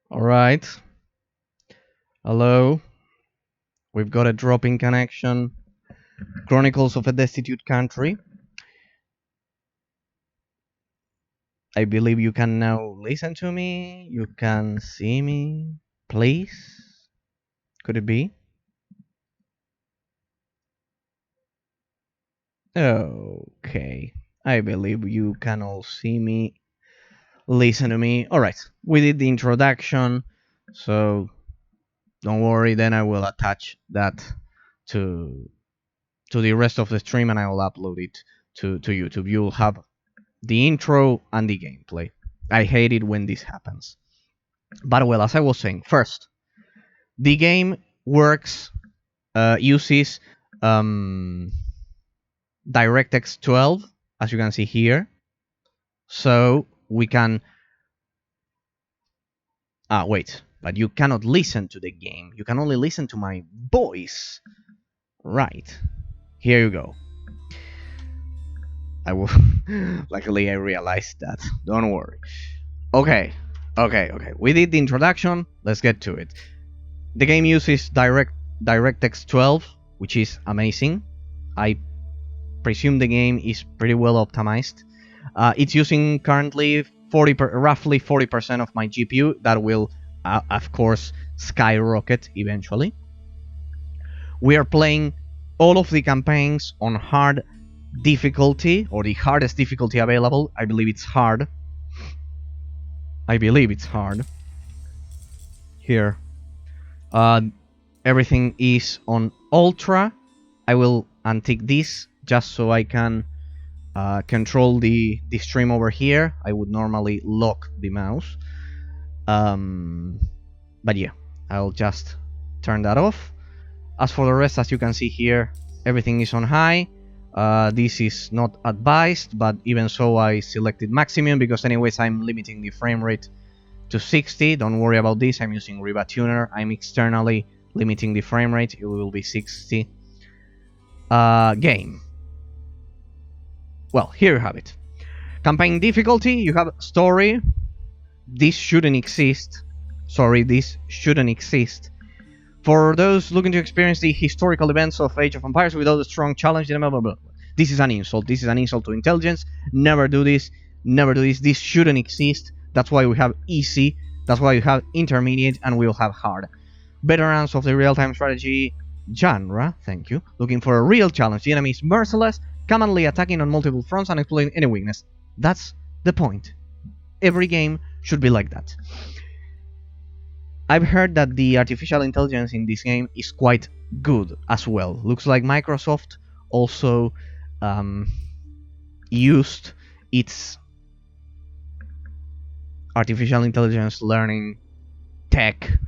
All right. Hello. We've got a dropping connection. Chronicles of a Destitute Country. I believe you can now listen to me. You can see me. Please. Could it be? Okay. I believe you can all see me. Listen to me. All right. We did the introduction. So don't worry. Then I will attach that to the rest of the stream and I will upload it to YouTube. You'll have the intro and the gameplay. I hate it when this happens. But well, as I was saying, first, the game works, uses DirectX 12, as you can see here. So we can... wait, but you cannot listen to the game. You can only listen to my voice. Right. Here you go. I will... Luckily, I realized that. Don't worry. Okay. We did the introduction. Let's get to it. The game uses DirectX 12, which is amazing. I presume the game is pretty well optimized. It's using currently roughly 40% of my GPU. That will, of course, skyrocket eventually. We are playing all of the campaigns on hard difficulty, or the hardest difficulty available. I believe it's hard. Here. Everything is on ultra. I will untick this just so I can control the stream over here. I would normally lock the mouse. But yeah, I'll just turn that off. As for the rest, as you can see here, everything is on high. This is not advised, but even so I selected maximum because anyways I'm limiting the frame rate to 60. Don't worry about this, I'm using Riva Tuner. I'm externally limiting the frame rate, it will be 60. Game. Well, here you have it. Campaign difficulty, you have story. This shouldn't exist. Sorry, this shouldn't exist. For those looking to experience the historical events of Age of Empires without a strong challenge, blah, blah, blah. This is an insult. This is an insult to intelligence. Never do this. Never do this. This shouldn't exist. That's why we have easy. That's why we have intermediate, and we'll have hard. Veterans of the real-time strategy genre, thank you. Looking for a real challenge. The enemy is merciless, commonly attacking on multiple fronts and exploiting any weakness. That's the point. Every game should be like that. I've heard that the artificial intelligence in this game is quite good as well. Looks like Microsoft also used its artificial intelligence learning tech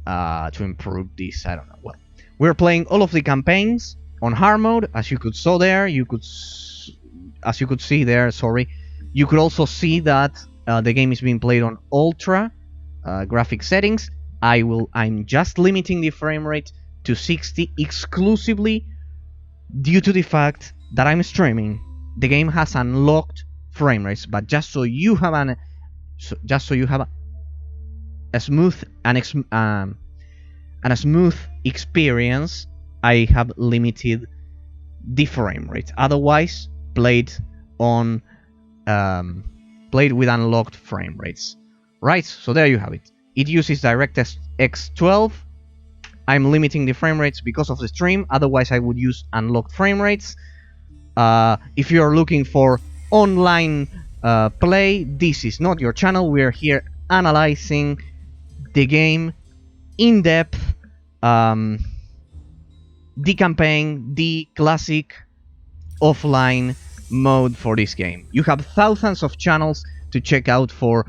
to improve this. I don't know. Well, we're playing all of the campaigns on hard mode, as you could see there. You could also see that the game is being played on ultra graphic settings. I'm just limiting the frame rate to 60 exclusively due to the fact that I'm streaming. The game has unlocked frame rates, but just so you have a smooth experience, I have limited the frame rate. Otherwise, played with unlocked frame rates. Right, so there you have it. It uses DirectX 12. I'm limiting the frame rates because of the stream. Otherwise, I would use unlocked frame rates. If you're looking for online play, this is not your channel. We're here analyzing the game in depth. The campaign, the classic offline mode for this game. You have thousands of channels to check out for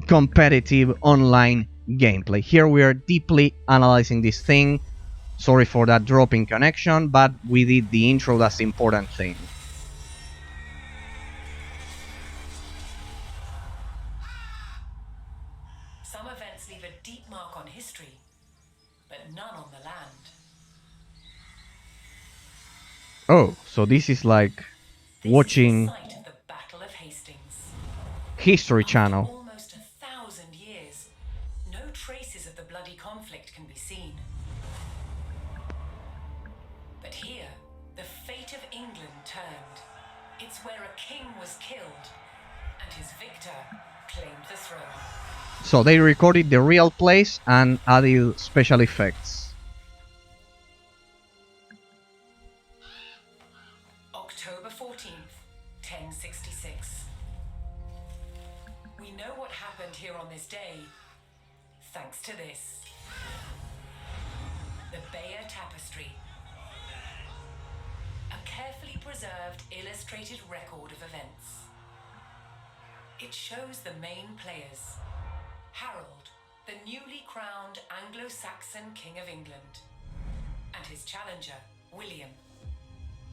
competitive online gameplay. Here we are deeply analyzing this thing. Sorry for that dropping connection, but we did the intro, that's the important thing. Some events leave a deep mark on history, but none on the land. Oh, so this is like watching the site of the Battle of Hastings. History Channel. Almost 1,000 years, returned. It's where a king was killed, and his victor claimed the throne. So they recorded the real place and added special effects. October 14th, 1066. We know what happened here on this day, thanks to this. The Bayeux Tapestry. A carefully preserved illustrated record of events. It shows the main players. Harold, the newly crowned Anglo-Saxon King of England, and his challenger, William,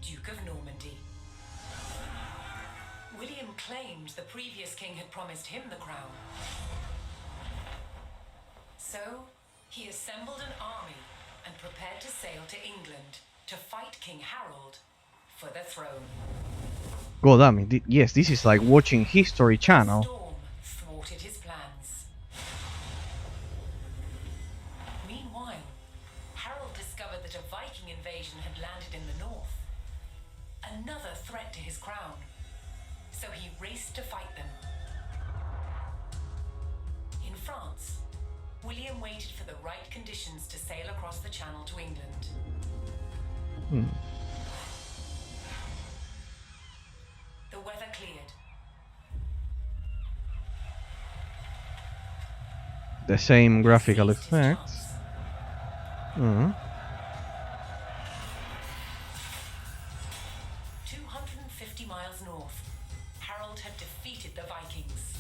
Duke of Normandy. William claimed the previous king had promised him the crown. So, he assembled an army and prepared to sail to England to fight King Harold for the throne. God damn it, yes, this is like watching History Channel. The storm thwarted his plans. Meanwhile, Harold discovered that a Viking invasion had landed in the north. Another threat to his crown. So he raced to fight them. In France, William waited for the right conditions to sail across the Channel to England. The weather cleared. The same graphical effects. 250 miles north, Harold had defeated the Vikings.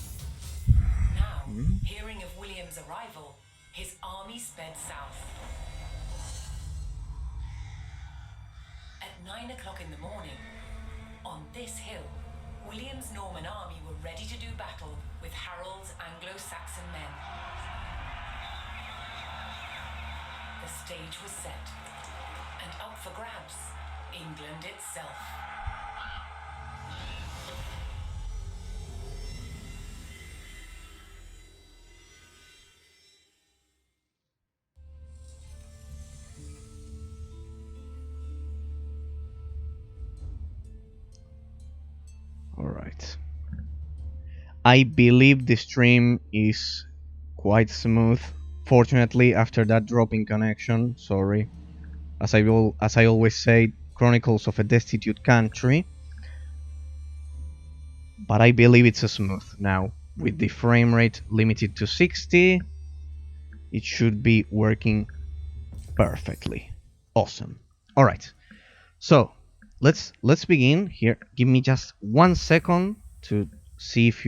Now, hearing of William's arrival, his army sped south. At 9 o'clock in the morning, on this hill, William's Norman army were ready to do battle with Harold's Anglo-Saxon men. The stage was set, and up for grabs, England itself. Alright. I believe the stream is quite smooth. Fortunately, after that drop in connection, sorry. As I always say, Chronicles of a Destitute Country. But I believe it's smooth now. With the frame rate limited to 60, it should be working perfectly. Awesome. Alright. So, let's begin here. Give me just 1 second to see if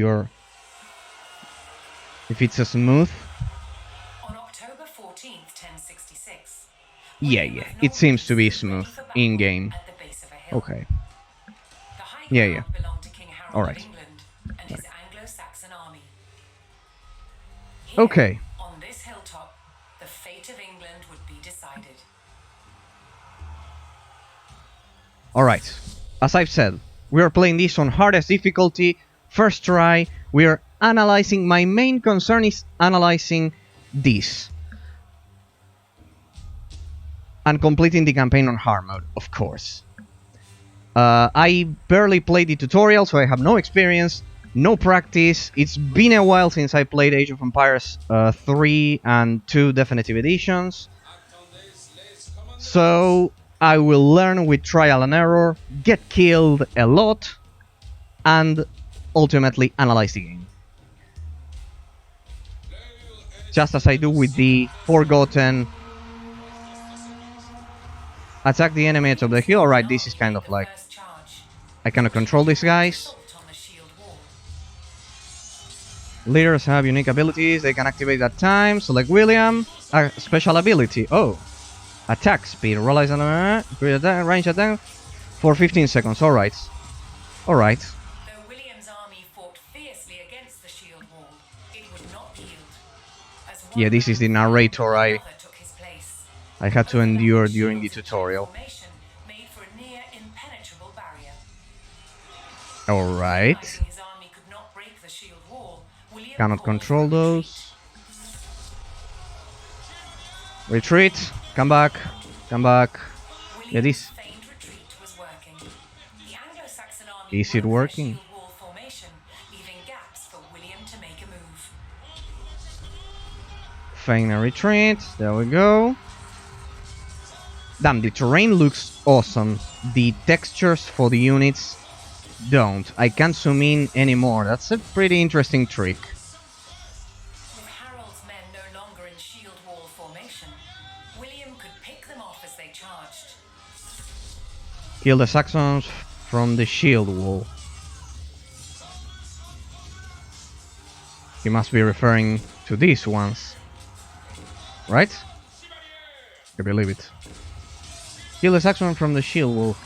it's a smooth. On October 14th, 1066. Yeah, it seems to be smooth in game. At the base of a hill. Okay. The high Yeah. ground belonged to King Harold Alright. of England and his Anglo-Saxon army. Here, Okay. on this hilltop, the fate of England would be decided. Alright. As I've said, we are playing this on hardest difficulty. First try. We are analyzing. My main concern is analyzing this. And completing the campaign on hard mode, of course. I barely played the tutorial, so I have no experience, no practice. It's been a while since I played Age of Empires 3 and 2 Definitive Editions. So I will learn with trial and error, get killed a lot, and ultimately analyze the game. Just as I do with the Forgotten. Attack the enemy at the top of the hill. Alright, this is kind of like... First charge. I cannot control these guys. Assault on the shield wall. Leaders have unique abilities. They can activate at times. Select William. Special ability. Oh. Attack speed. Realize range attack for 15 seconds. Alright. Alright. Though William's army fought fiercely against the shield wall, it would not yield. As one Yeah, this is the narrator another took his place. I had to endure during the tutorial. Formation made for a near impenetrable barrier. Alright. Realizing his army could not break the shield wall, William Cannot called control for retreat. those. Retreat. Come back. Come back. Yeah, William's this... feigned retreat was working. The Anglo-Saxon army Is it broke their working? shield wall formation, leaving gaps for William to make a move. Feign a retreat. There we go. Damn, the terrain looks awesome. The textures for the units don't. I can't zoom in anymore. That's a pretty interesting trick. With Harold's men no longer in shield wall formation, William could pick them off as they charged. Kill the Saxons from the shield wall. He must be referring to these ones. Right? I believe it. Kill the Saxon from the shield wall.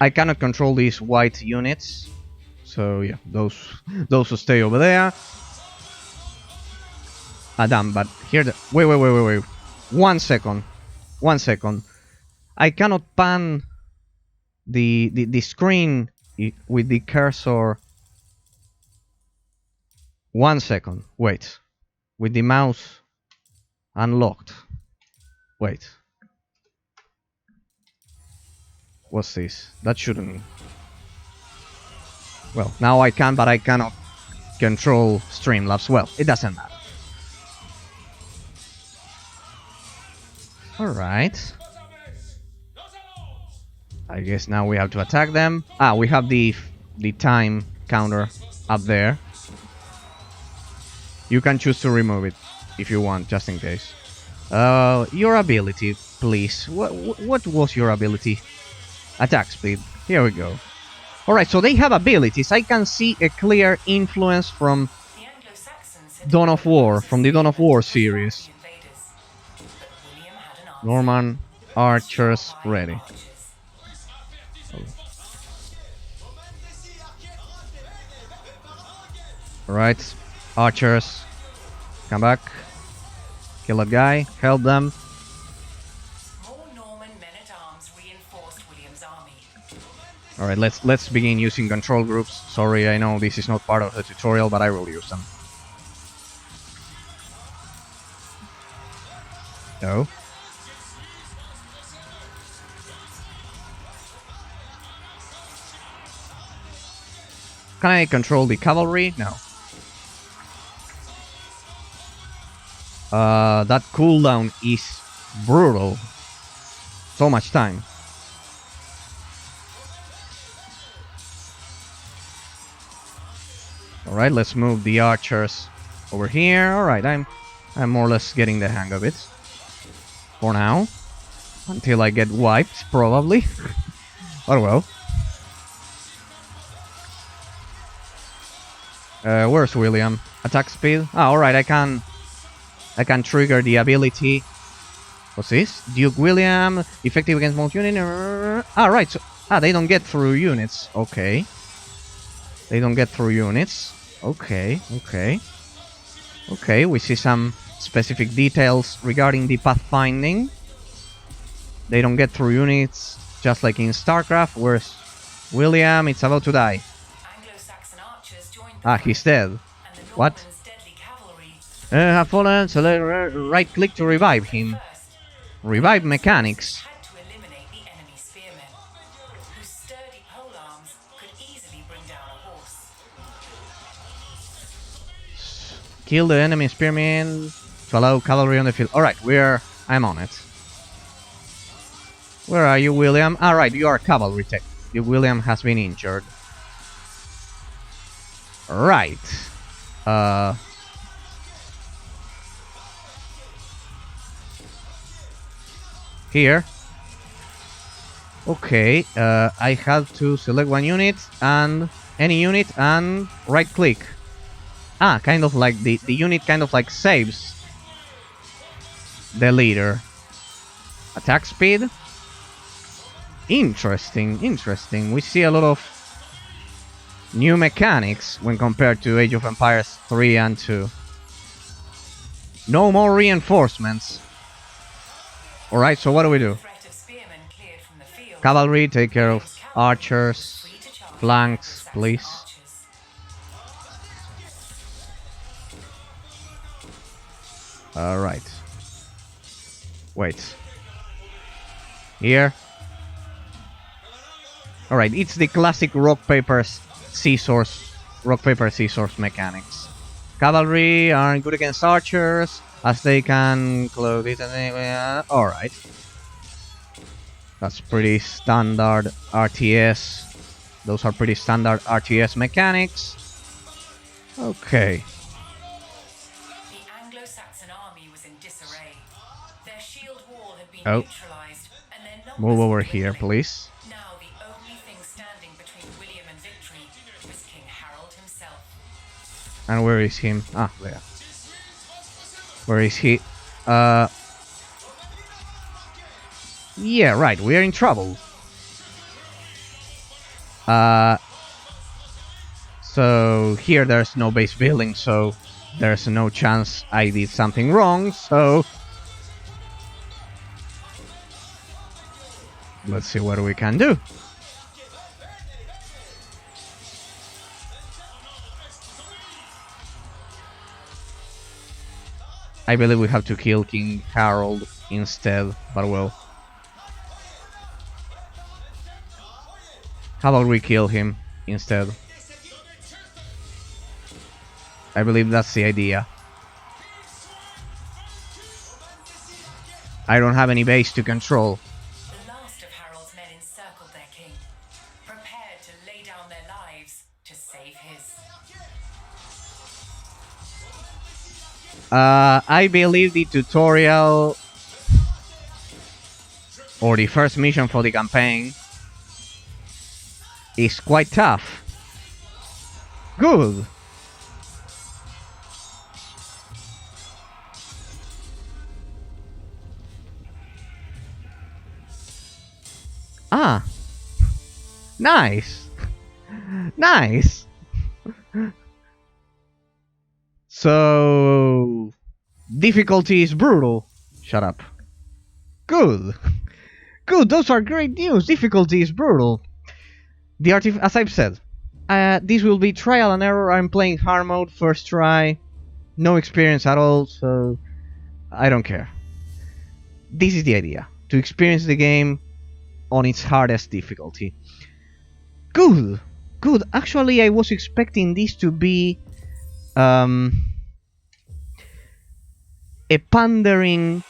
I cannot control these white units. So yeah, those will stay over there. Ah damn, but here the wait. 1 second. 1 second. I cannot pan the screen with the cursor. 1 second. Wait. With the mouse unlocked. Wait. What's this? That shouldn't. Well, now I can, but I cannot control Streamlabs. Well, it doesn't matter. Alright. I guess now we have to attack them. Ah, we have the time counter up there. You can choose to remove it if you want, just in case. Your ability, please. What was your ability? Attack speed. Here we go. Alright, so they have abilities. I can see a clear influence from Dawn of War, from the Dawn of War series. Norman archers ready. Alright, archers, come back, kill that guy, help them. More Norman men-at-arms reinforced William's army. Alright, let's begin using control groups. Sorry, I know this is not part of the tutorial, but I will use them. No. Can I control the cavalry? No. That cooldown is brutal. So much time. Alright, let's move the archers over here. Alright, I'm more or less getting the hang of it. For now. Until I get wiped, probably. Oh well. Where's William? Attack speed? Ah, alright, I can trigger the ability. What's this? Duke William, effective against most units. Ah, right, so they don't get through units. Okay. They don't get through units. Okay, we see some specific details regarding the pathfinding. They don't get through units, just like in StarCraft. Where's William? It's about to die. Ah, he's dead. What? Have fallen, select right click to revive him. Revive mechanics. Kill the enemy spearmen to allow cavalry on the field. Alright, I'm on it. Where are you, William? Alright, you are cavalry tech. William has been injured. Right. Here. Okay, I have to select one unit and any unit and right click. Ah, kind of like the unit kind of like saves the leader. Attack speed. Interesting. We see a lot of new mechanics when compared to Age of Empires 3 and 2. No more reinforcements. Alright, so what do we do? Cavalry, take care of archers. Flanks, please. Alright. Wait. Here. Alright, it's the classic rock, paper, scissors mechanics. Cavalry are good against archers, as they can clothe it and alright. That's pretty standard RTS. Those are pretty standard RTS mechanics. Okay. The Anglo-Saxon army was in disarray. Their shield wall had been Oh. neutralized, and their numbers Move over were here, dwindling. please. Now the only thing standing between William and victory was King Harold himself. And where is him? Ah, there. Where is he? Yeah, right, we are in trouble. So here there's no base building, so there's no chance I did something wrong, so let's see what we can do. I believe we have to kill King Harold instead, but well. How about we kill him instead? I believe that's the idea. I don't have any base to control. The last of Harold's men encircled their king, prepared to lay down their lives to save his. I believe the tutorial or the first mission for the campaign is quite tough. Good. Ah. Nice. Nice. So difficulty is brutal. Shut up. Good. Good, those are great news. Difficulty is brutal. As I've said, this will be trial and error. I'm playing hard mode, first try, no experience at all, so I don't care. This is the idea, to experience the game on its hardest difficulty. Good, good. Actually, I was expecting this to be a pandering.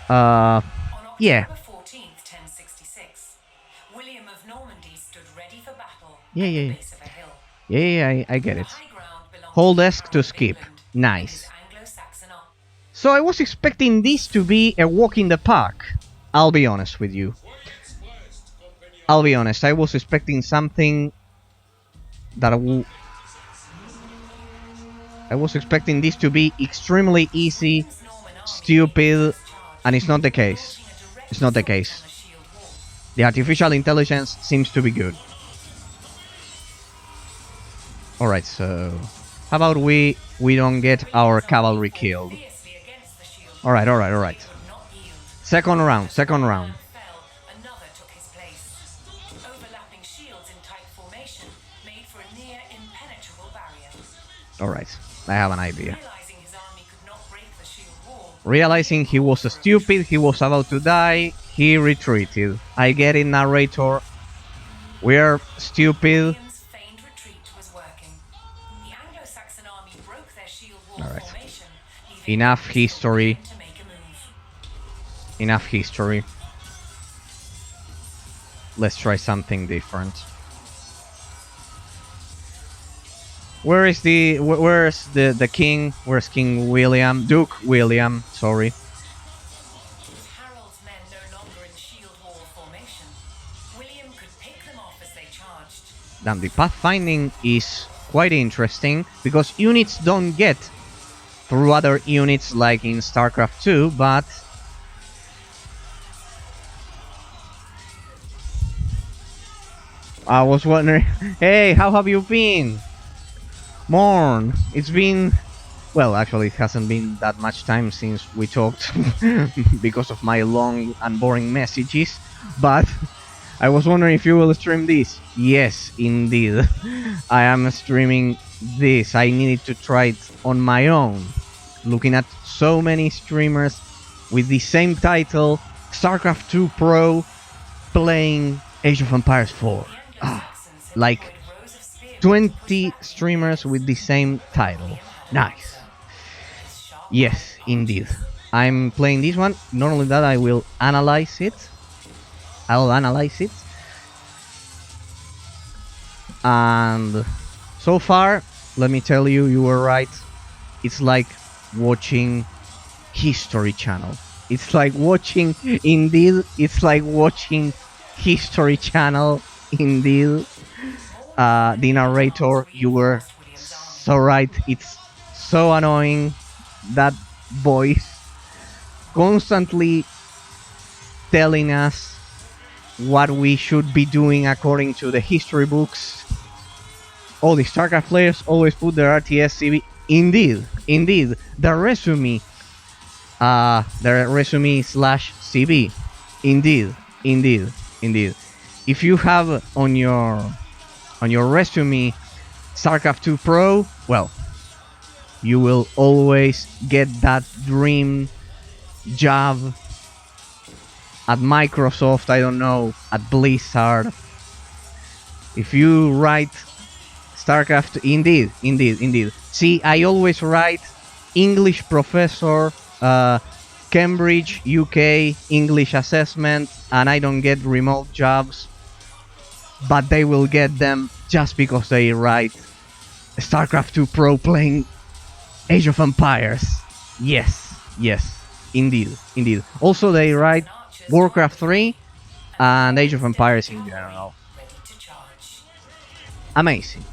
Yeah. William of Normandy stood ready for battle Yeah, at yeah, the yeah. base of a hill. Yeah, I get The it. high ground belonged Hold to desk to Harold of skip. England Nice. and his Anglo-Saxon army. So I was expecting this to be a walk in the park. I'll be honest with you. I'll be honest, I was expecting something that I was expecting this to be extremely easy, stupid, and it's not the case. It's not the case. The artificial intelligence seems to be good. Alright, so how about we don't get our cavalry killed? Alright. Second round. Another took his place. Overlapping shields in tight formation made for a near impenetrable barrier. Alright, I have an idea. Realizing his army could not break the shield wall, Realizing he was stupid, he was about to die, he retreated. I get it, narrator. We're stupid. William's feigned retreat was working. The Anglo-Saxon army broke their shield wall Alright. formation, leaving Enough history. to make a move. Enough history. Let's try something different. Where's the king? Where's King William? Duke William, sorry. Harold's men no longer in shield wall formation. William could pick them off as they charged. Damn, the pathfinding is quite interesting because units don't get through other units like in StarCraft 2, but I was wondering, hey, how have you been? Morn, it's been, well, actually it hasn't been that much time since we talked because of my long and boring messages, but I was wondering if you will stream this. Yes, indeed, I am streaming this. I needed to try it on my own, looking at so many streamers with the same title, StarCraft 2 Pro, playing Age of Empires 4. Like 20 streamers with the same title. Nice. Yes, indeed. I'm playing this one. Not only that, I will analyze it. I'll analyze it. And so far, let me tell you, you were right. It's like watching History Channel. It's like watching, indeed, it's like watching History Channel, indeed. The narrator, you were so right. It's so annoying. That voice constantly telling us what we should be doing according to the history books. All the StarCraft players always put their RTS CV. Indeed, the resume slash CV. Indeed. If you have on your resume StarCraft 2 Pro, well, you will always get that dream job at Microsoft, I don't know, at Blizzard. If you write StarCraft, indeed. See, I always write English professor, Cambridge, UK, English assessment, and I don't get remote jobs, but they will get them just because they write StarCraft 2 Pro playing Age of Empires. Yes, indeed. Also, they write Warcraft 3 and Age of Empires in general. Amazing.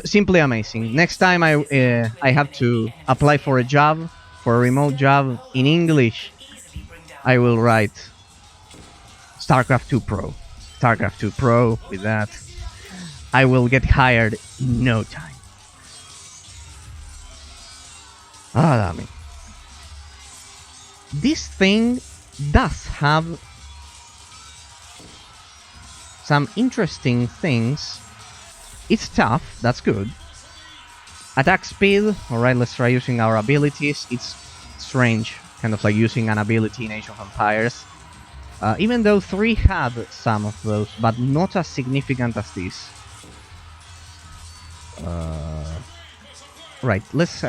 Simply amazing. Next time I have to apply for a job, for a remote job in English, I will write StarCraft 2 Pro. StarCraft 2 Pro, with that, I will get hired in no time. Damn it. This thing does have some interesting things. It's tough, that's good. Attack speed, alright, let's try using our abilities. It's strange, kind of like using an ability in Age of Empires. Even though 3 had some of those, but not as significant as this. Right,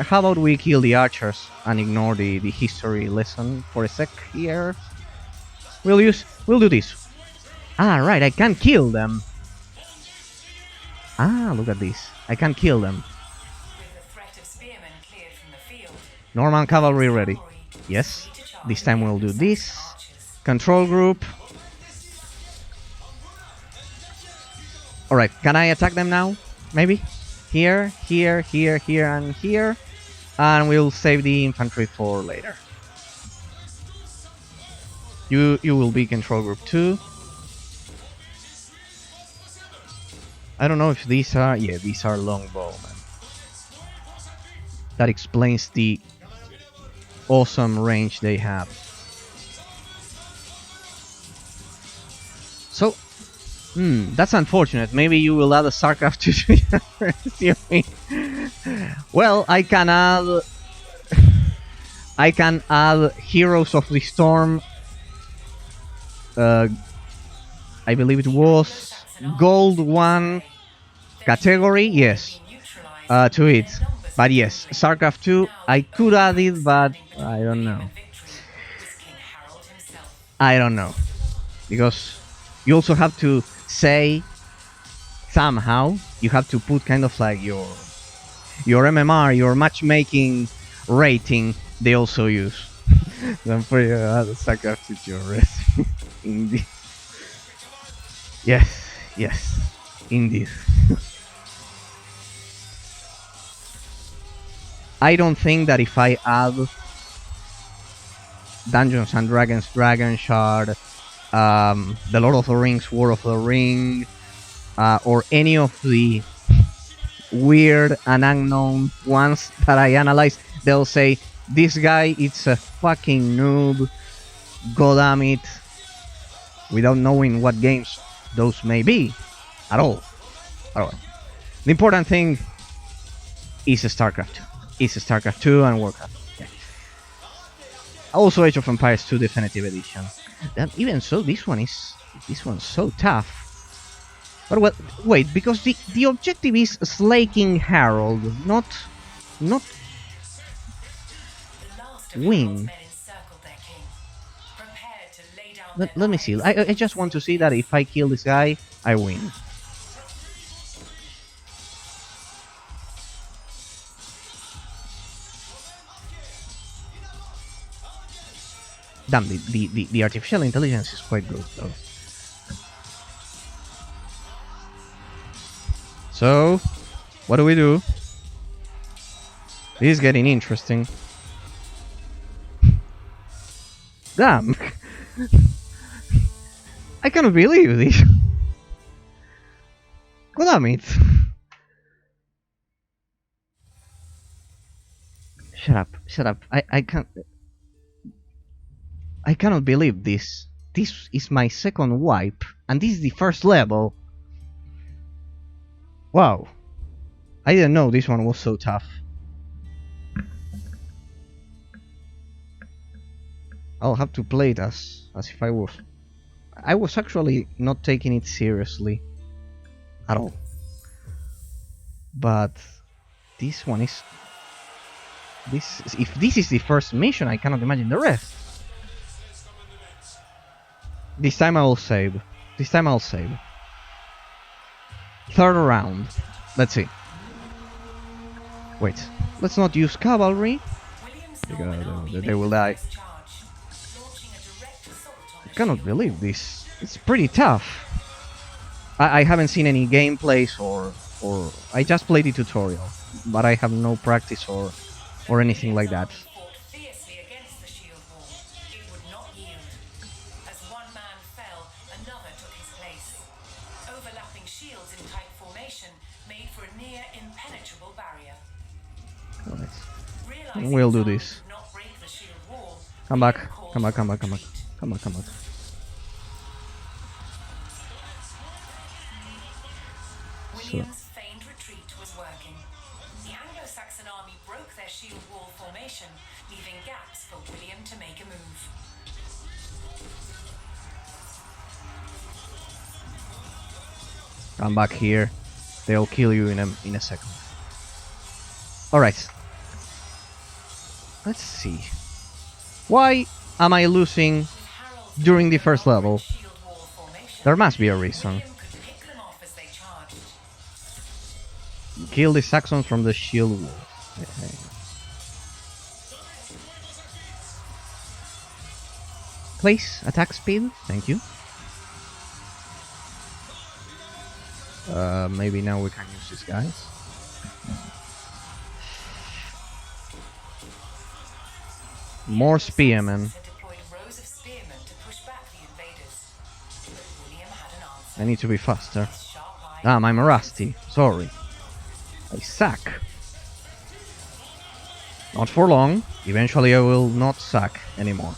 how about we kill the archers and ignore the history lesson for a sec here. We'll do this. Right, I can kill them. Look at this. I can kill them. Norman cavalry ready. Yes, this time we'll do this. Control group. Alright, can I attack them now? Maybe? Here, and here. And we'll save the infantry for later. You will be control group 2. I don't know if these are... Yeah, these are longbowmen. That explains the awesome range they have. So, that's unfortunate. Maybe you will add a StarCraft to your resume. Well, I can add Heroes of the Storm. I believe it was Gold 1 category, yes, to it. But yes, StarCraft 2, I could add it, but I don't know. Because you also have to say, somehow, you have to put kind of like your MMR, your matchmaking rating, they also use. I'm pretty StarCraft to your resume. Indeed. Yes, indeed. I don't think that if I add Dungeons and Dragons, Dragon Shard, The Lord of the Rings, War of the Ring, or any of the weird and unknown ones that I analyze, they'll say, this guy is a fucking noob, goddammit, without knowing what games those may be at all. The important thing is StarCraft 2. It's StarCraft 2 and Warcraft. Yeah. Also Age of Empires 2 Definitive Edition. Even so, this one is This one's so tough. But well, wait, because the objective is slaking Harold, not The last of win. Harold's men encircled their king, prepared to lay down Let their me see. lives. I just want to see that if I kill this guy, I win. Damn, the artificial intelligence is quite good, though. So, what do we do? This is getting interesting. Damn! I cannot believe this. God damn it! Shut up! Shut up! I can't. I cannot believe this. This is my second wipe, and this is the first level. Wow. I didn't know this one was so tough. I'll have to play it as if I was. I was actually not taking it seriously at all. But this one is. If this is the first mission, I cannot imagine the rest. This time I will save. This time I'll save. Third round. Let's see. Wait. Let's not use cavalry. Because they will die. I cannot believe this. It's pretty tough. I haven't seen any gameplays or I just played the tutorial, but I have no practice or anything like that. Alright. We'll do this. Come back. Come back, come back, come back. Come back, come back. William's feigned retreat was working. The Anglo-Saxon army broke their shield wall formation, leaving gaps for William to make a move. Come back here. They'll kill you in a second. Alright. Let's see. Why am I losing during the first level? There must be a reason. Kill the Saxons from the shield wall. Okay. Please, attack speed. Thank you. Maybe now we can use these guys. More spearmen. I need to be faster. Damn, I'm rusty. Sorry. I suck. Not for long. Eventually I will not suck anymore.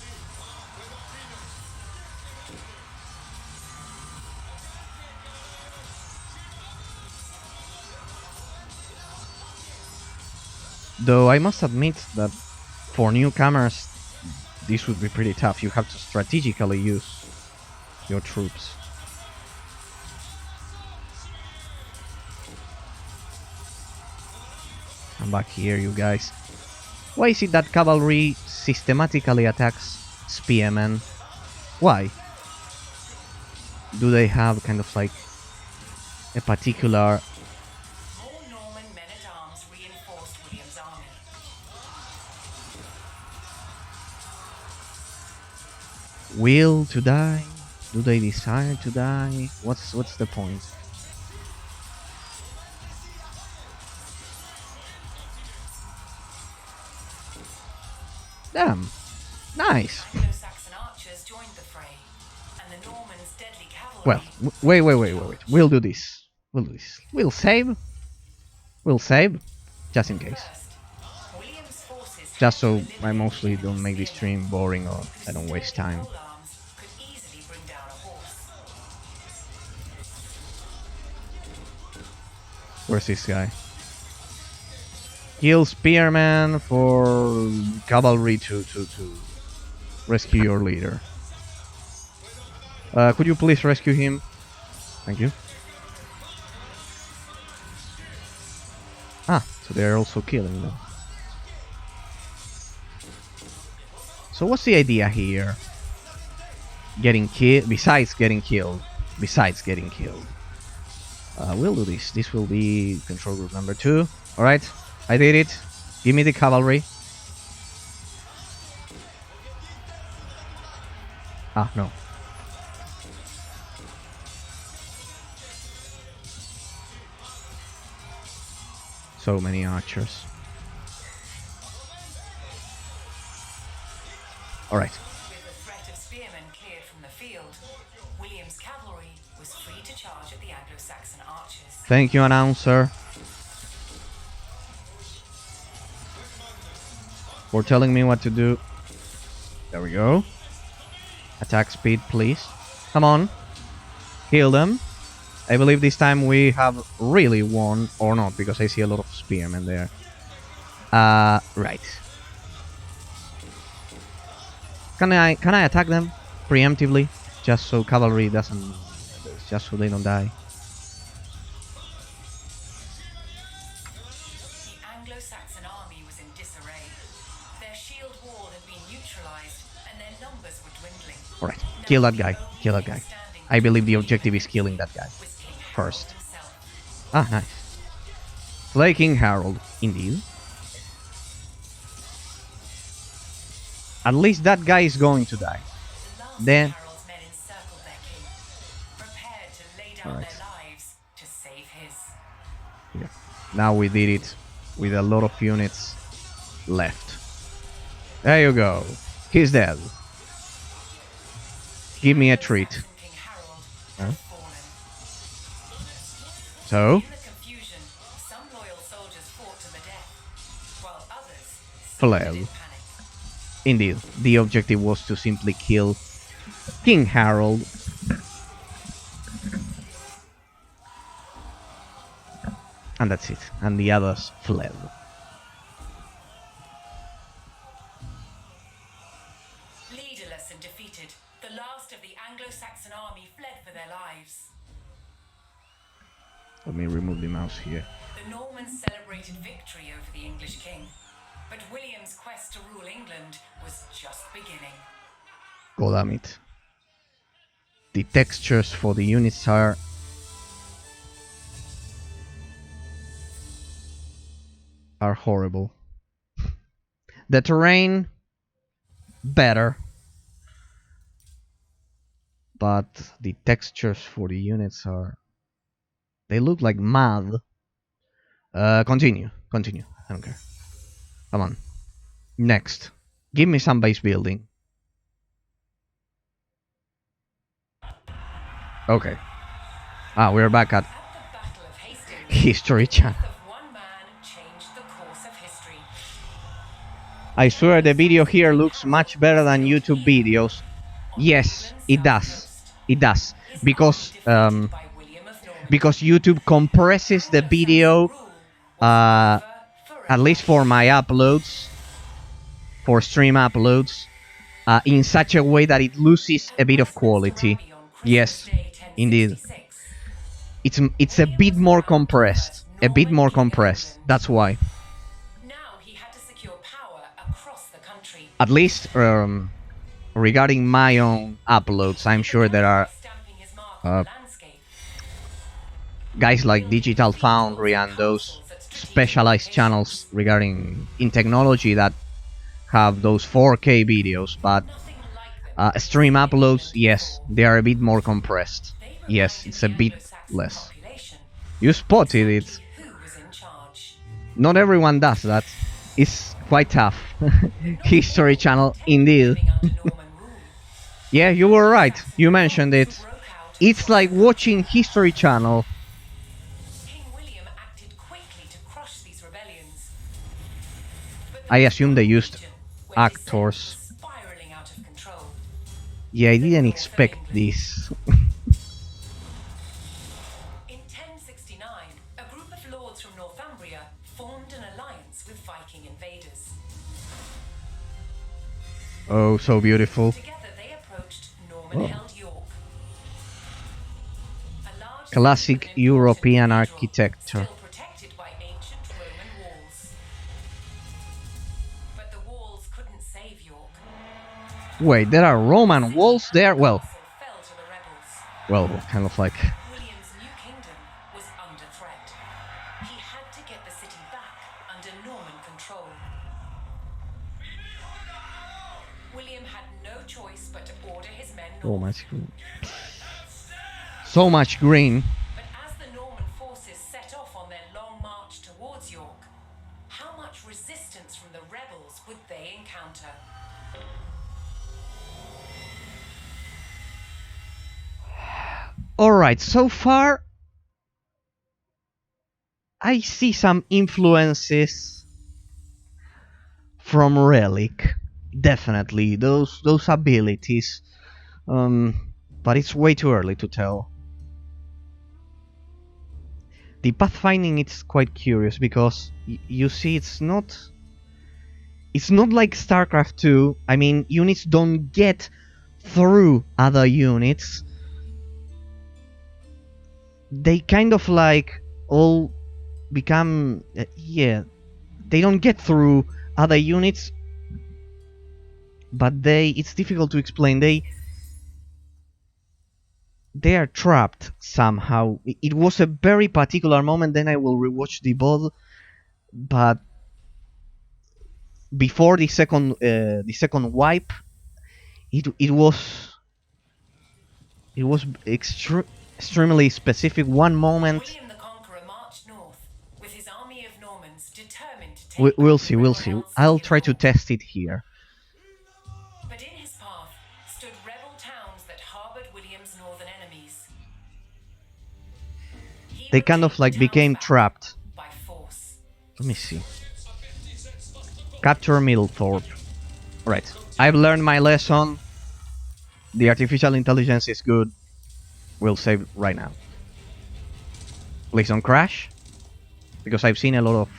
Though I must admit that for newcomers this would be pretty tough. You have to strategically use your troops. Come back here, you guys. Why is it that cavalry systematically attacks spearmen? Why? Do they have kind of like a particular... More Norman men-at-arms reinforced William's army. will to die? Do they desire to die? What's the point? Damn. Nice. Anglo-Saxon archers joined the fray, and the Normans' deadly cavalry... Well, wait. We'll do this. We'll do this. We'll save. We'll save. Just in case. William's forces Just so I mostly don't make this stream boring or I don't waste time. could easily bring down a horse. Where's this guy? Kill spearman for cavalry to rescue your leader. Could you please rescue him? Thank you. Ah, so they're also killing them. So what's the idea here? Getting killed? Besides getting killed. We'll do this. This will be control group number 2. Alright, I did it. Give me the cavalry. Ah, no. So many archers. Alright. With the threat of spearmen cleared from the field, William's cavalry was free to charge at the Anglo-Saxon archers. Thank you, announcer, for telling me what to do. There we go. Attack speed, please. Come on. Kill them. I believe this time we have really won, or not, because I see a lot of spearmen there. Right. Can I attack them preemptively, just so cavalry doesn't, just so they don't die? The Anglo-Saxon army was in disarray. Their shield wall had been neutralized, and their numbers were dwindling. All right, kill that guy. Kill that guy. I believe the objective is killing that guy first. Ah, nice. Slay King Harold, indeed. At least that guy is going to die. Then. Alright. Yeah. Now we did it with a lot of units left. There you go. He's dead. Give me a treat. Huh? So? Fled. Indeed, the objective was to simply kill King Harold. And that's it. And the others fled. Leaderless and defeated, the last of the Anglo-Saxon army fled for their lives. Let me remove the mouse here. The Normans celebrated victory over the English king, but William's quest to rule England was just beginning. God damn it. The textures for the units are horrible. The terrain, better. But the textures for the units are... they look like mud. Continue. I don't care. Come on. Next. Give me some base building. Okay. Ah, we're back at the Battle of Hastings, History Channel. the death of one man changed the course of history. I swear the video here looks much better than YouTube videos. Yes, it does. It does. Because YouTube compresses the video, at least for my uploads, for stream uploads, in such a way that it loses a bit of quality. Yes, indeed. It's a bit more compressed. That's why. Now he had to secure power across the country. At least regarding my own uploads, I'm sure there are Stamping his mark on the landscape. guys like Digital Foundry and those specialized channels regarding in technology that have those 4K videos, but Nothing like them. stream uploads, yes, they are a bit more compressed. They Yes, reminded it's a the bit Anglo-Saxon less. population You spotted it. who was in charge. Not everyone does that. It's quite tough. History Channel, indeed. Living under Norman rule. Yeah, you were right. You mentioned it. Broke out. It's like watching History Channel. King William acted quickly to crush these rebellions. But I assume they used region where actors. dissent was spiraling out of control. Yeah, I didn't expect this. In 1069, a group of lords from Northumbria formed an alliance with Viking invaders. Oh, so beautiful. Together they approached Norman-held York, large classic city with an European important cathedral, architecture. still protected by ancient Roman walls. But the walls couldn't save York. Wait, there are Roman City walls and there? Well, castle fell to the rebels. kind of like... William's new kingdom was under threat. He had to get the city back under Norman control. William had no choice but to order his men north. So much green. But as the Norman forces set off on their long march towards York, how much resistance from the rebels would they encounter? Alright, so far I see some influences from Relic. Definitely, those abilities. But it's way too early to tell. The pathfinding is quite curious because you see it's not like StarCraft 2. I mean, units don't get through other units. They kind of like all become they don't get through other units, but it's difficult to explain. They are trapped somehow. It was a very particular moment. Then I will rewatch the VOD, but before the second wipe, it was extremely specific. One moment. William the Conqueror marched north with his army of Normans determined to take We'll back see. the We'll see. rebel I'll city of try to York. test it here. But in his path stood rebel towns that harbored William's northern enemies. He They kind would of take like the became towns back trapped. by force. Let me see. Capture Middlethorpe. Right. I've learned my lesson. The artificial intelligence is good. We'll save right now. Please don't crash. Because I've seen a lot of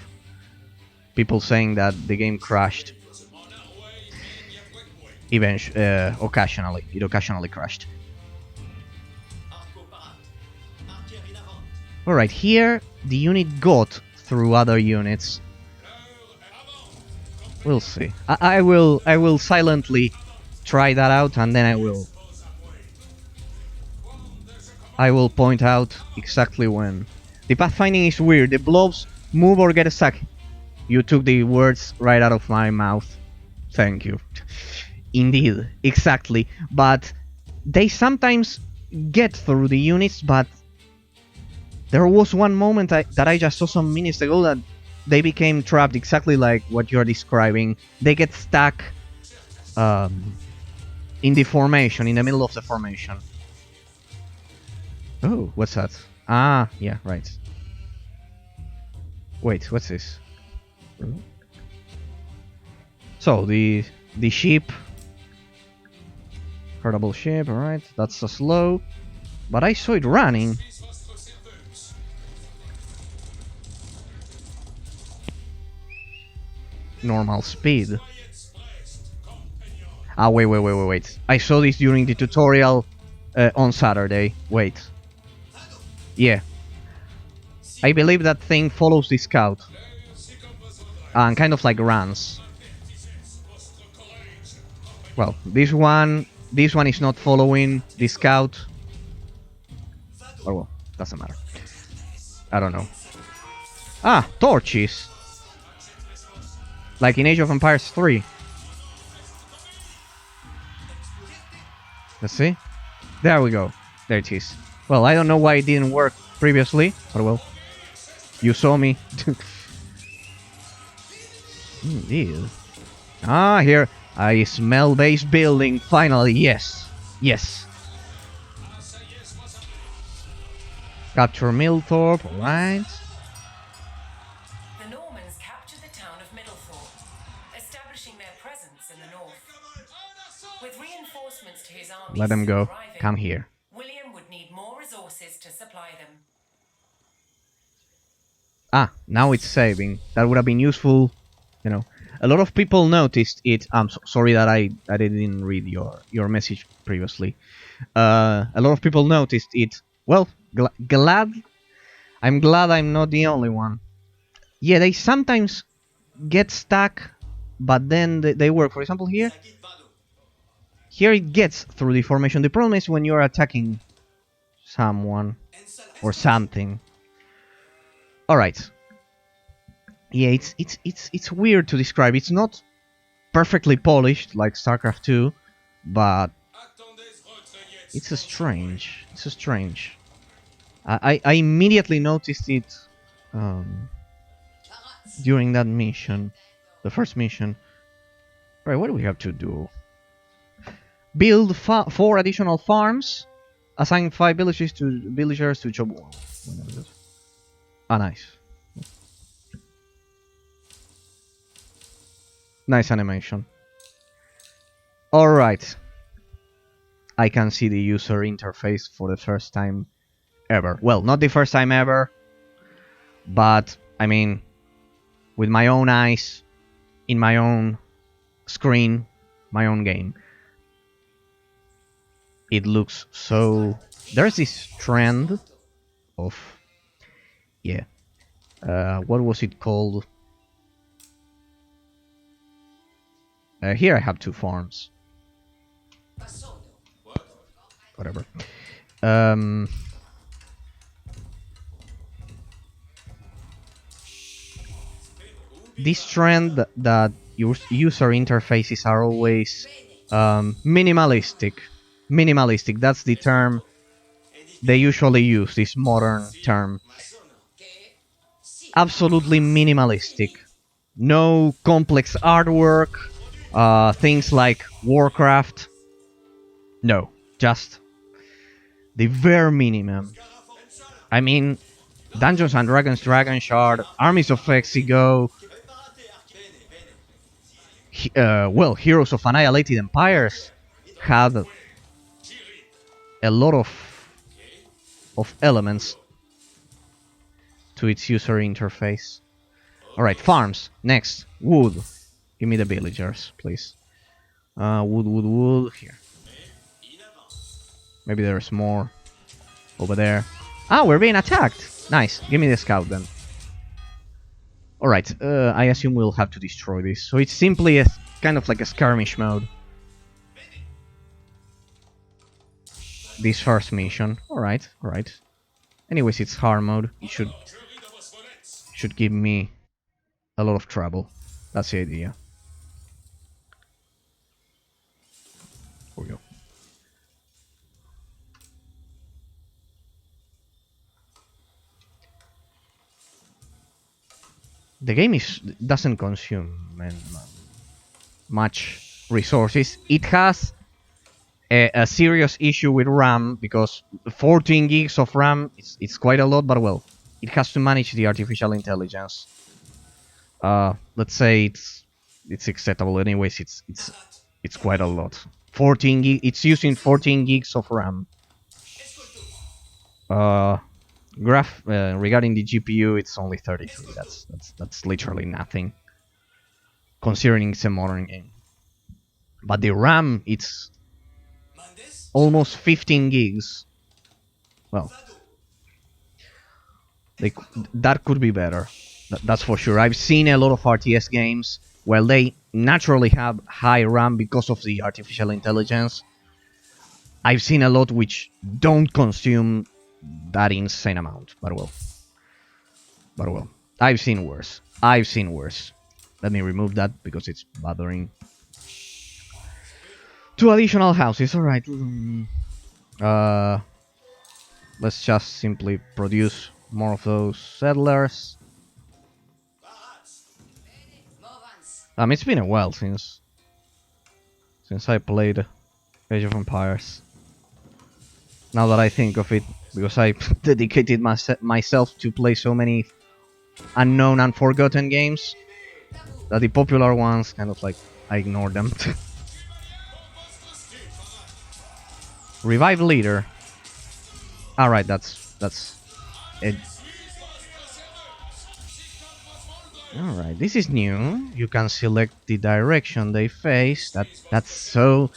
people saying that the game crashed. Occasionally. It occasionally crashed. Alright, here the unit got through other units. We'll see. I will silently try that out, and then I will point out exactly when. The pathfinding is weird. The blobs move or get stuck. You took the words right out of my mouth. Thank you. Indeed, exactly. But they sometimes get through the units, but there was one moment that I just saw some minutes ago that they became trapped exactly like what you're describing. They get stuck in the formation, in the middle of the formation. Oh, what's that? Ah, yeah, right. Wait, what's this? So, the ship. Herdable ship, alright. That's a slow. But I saw it running. Normal speed. Ah, wait. I saw this during the tutorial on Saturday. Wait. Yeah. I believe that thing follows the scout. And kind of like runs. Well, this one is not following the scout. Or well, doesn't matter. I don't know. Ah, torches. Like in Age of Empires 3. Let's see. There we go. There it is. Well, I don't know why it didn't work previously, but well. You saw me. Indeed. Ah, here. I smell base building. Finally, yes. Yes. Capture Middlethorpe, alright. The Normans captured the town of Middlethorpe, establishing their presence in the north. With reinforcements to his army Let them go. arriving, Come here. William would need more resources to supply them. Ah, now it's saving. That would have been useful, you know. A lot of people noticed it. I'm sorry that I didn't read your message previously. A lot of people noticed it. Well, I'm glad I'm not the only one. Yeah, they sometimes get stuck, but then they work. For example, here it gets through the formation. The problem is when you're attacking someone or something. All right. Yeah, it's weird to describe. It's not perfectly polished like StarCraft 2, but it's a strange. It's a strange. I immediately noticed it during that mission, the first mission. Right, what do we have to do? Build 4 additional farms. Assign 5 villagers to chop. Ah, nice. Nice animation. Alright. I can see the user interface for the first time ever. Well, not the first time ever, but I mean, with my own eyes, in my own screen, my own game. It looks so... There's this trend of... Yeah. What was it called? Here I have 2 farms. Whatever. This trend that user interfaces are always minimalistic. Minimalistic, that's the term they usually use, this modern term. Absolutely minimalistic. No complex artwork, things like Warcraft. No, just the bare minimum. I mean, Dungeons and Dragons, Dragon Shard, Armies of Exigo, well, Heroes of Annihilated Empires had a lot of elements to its user interface. Alright, farms. Next, wood. Give me the villagers, please. Wood. Here. Maybe there's more over there. Ah, we're being attacked. Nice. Give me the scout then. Alright, I assume we'll have to destroy this. So it's simply a kind of like a skirmish mode. This first mission. Alright. Anyways, it's hard mode. It should give me a lot of trouble. That's the idea. Here we go. The game doesn't consume much resources. It has a serious issue with RAM because 14 gigs of RAM, it's quite a lot, but well, it has to manage the artificial intelligence. Let's say it's acceptable. Anyways, it's quite a lot. 14 gig. It's using 14 gigs of RAM. Regarding the GPU, it's only 33. That's literally nothing, considering it's a modern game. But the RAM, it's almost 15 gigs. Well, that could be better. That's for sure. I've seen a lot of RTS games where they naturally have high RAM because of the artificial intelligence. I've seen a lot which don't consume that insane amount, but well. I've seen worse. Let me remove that because it's bothering. 2 additional houses, alright. Let's just simply produce more of those settlers. It's been a while since I played Age of Empires. Now that I think of it, because I dedicated myself to play so many unknown and forgotten games, that the popular ones kind of like I ignore them. Revive leader. Alright, that's it. Alright, this is new. You can select the direction they face. That's so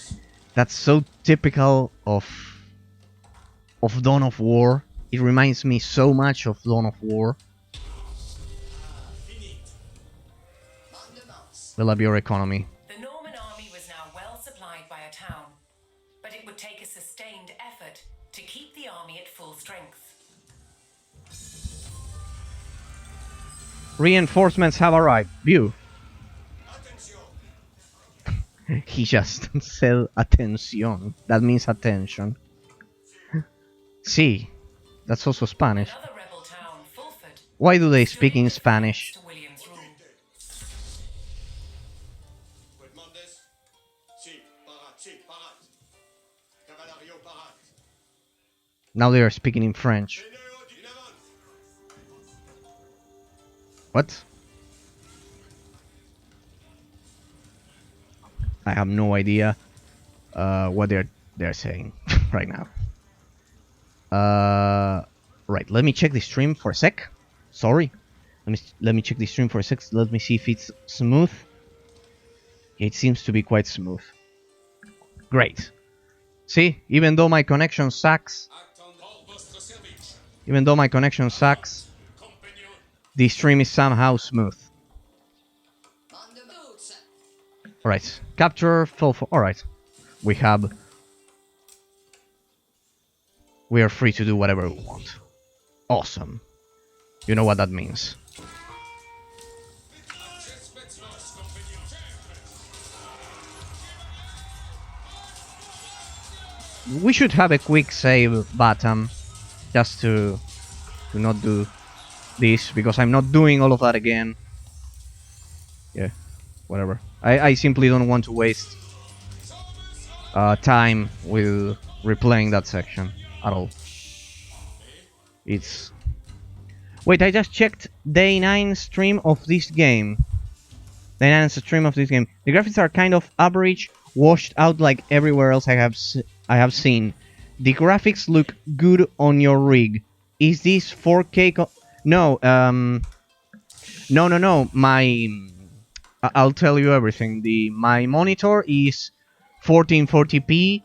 typical of Dawn of War. It reminds me so much of Dawn of War. Build up your economy. The Norman army was now well supplied by a town, but it would take a sustained effort to keep the army at full strength. Reinforcements have arrived. View. He just said atención. That means attention. Sí. That's also Spanish. Another rebel town, Fulford, Why do they speak in Spanish? to William's rule. Now they are speaking in French. What? I have no idea what they're saying right now. Right, let me check the stream for a sec. Sorry. Let me check the stream for a sec. Let me see if it's smooth. It seems to be quite smooth. Great. See, even though my connection sucks, the stream is somehow smooth. Alright, capture, full. Alright, we are free to do whatever we want. Awesome. You know what that means. We should have a quick save button just to not do this, because I'm not doing all of that again. Yeah, whatever. I simply don't want to waste time with replaying that section at all. It's... Wait, I just checked day 9 stream of this game. Day 9 stream of this game. The graphics are kind of average, washed out like everywhere else I have seen. The graphics look good on your rig. Is this 4K? No, no. I'll tell you everything. My monitor is 1440p.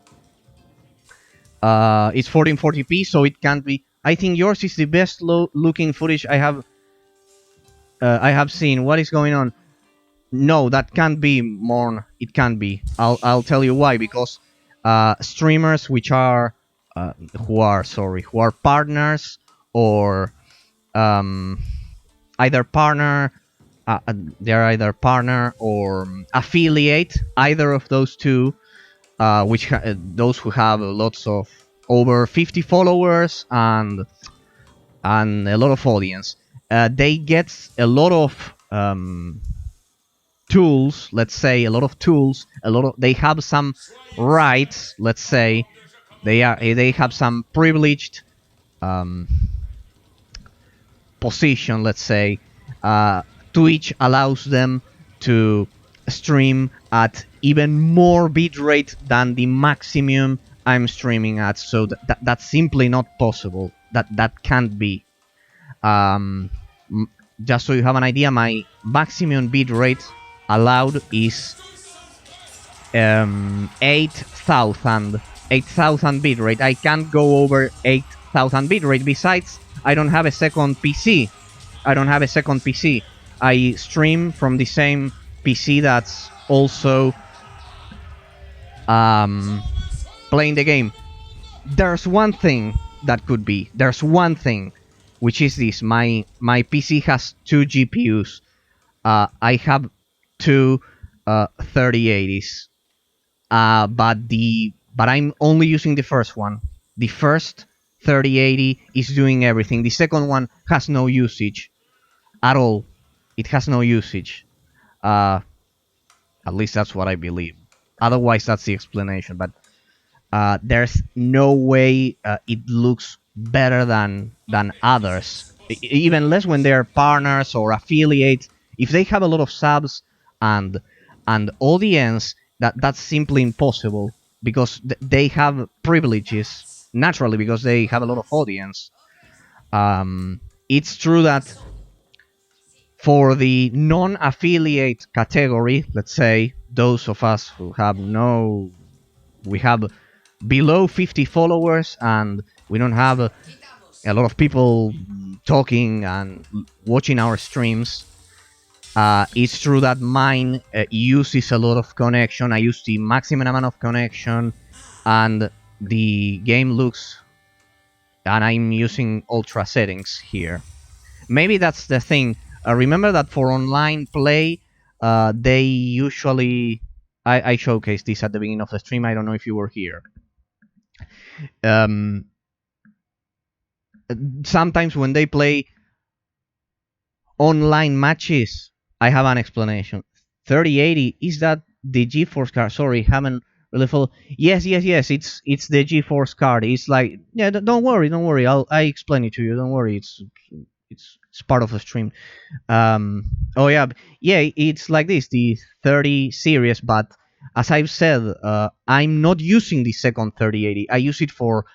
It's 1440p, so it can't be. I think yours is the best looking footage I have seen. What is going on? No, that can't be, Morn. It can't be. I'll tell you why. Because streamers who are partners or either partner. They're either partner or affiliate. Either of those two. Those who have lots of over 50 followers and a lot of audience, they get a lot of tools. Let's say they have some rights. Let's say they have some privileged position. Let's say Twitch allows them to stream at even more bitrate than the maximum I'm streaming at, so that's simply not possible. That can't be. Just so you have an idea, my maximum bitrate allowed is 8,000 bitrate. I can't go over 8,000 bitrate. Besides, I don't have a second PC. I stream from the same PC that's also playing the game. There's one thing, which is this. My PC has 2 GPUs. I have 2 3080s. But I'm only using the first one. The first 3080 is doing everything. The second one has no usage at all. It has no usage. At least that's what I believe. Otherwise, that's the explanation. But there's no way it looks better than others. Even less when they're partners or affiliates. If they have a lot of subs and audience, that's simply impossible, because they have privileges naturally, because they have a lot of audience. It's true that for the non-affiliate category, let's say those of us who have we have below 50 followers and we don't have a lot of people talking and watching our streams. It's true that mine uses a lot of connection. I use the maximum amount of connection, and the game looks, and I'm using ultra settings here. Maybe that's the thing. Remember that for online play, they usually, I showcased this at the beginning of the stream. I don't know if you were here. Sometimes when they play online matches, I have an explanation. 3080, is that the GeForce card? Sorry, haven't really followed. Yes. It's the GeForce card. It's like, yeah, don't worry. I explain it to you. Don't worry. It's part of the stream. Oh yeah, it's like this, the 30 series, but as I've said, I'm not using the second 3080. I use it for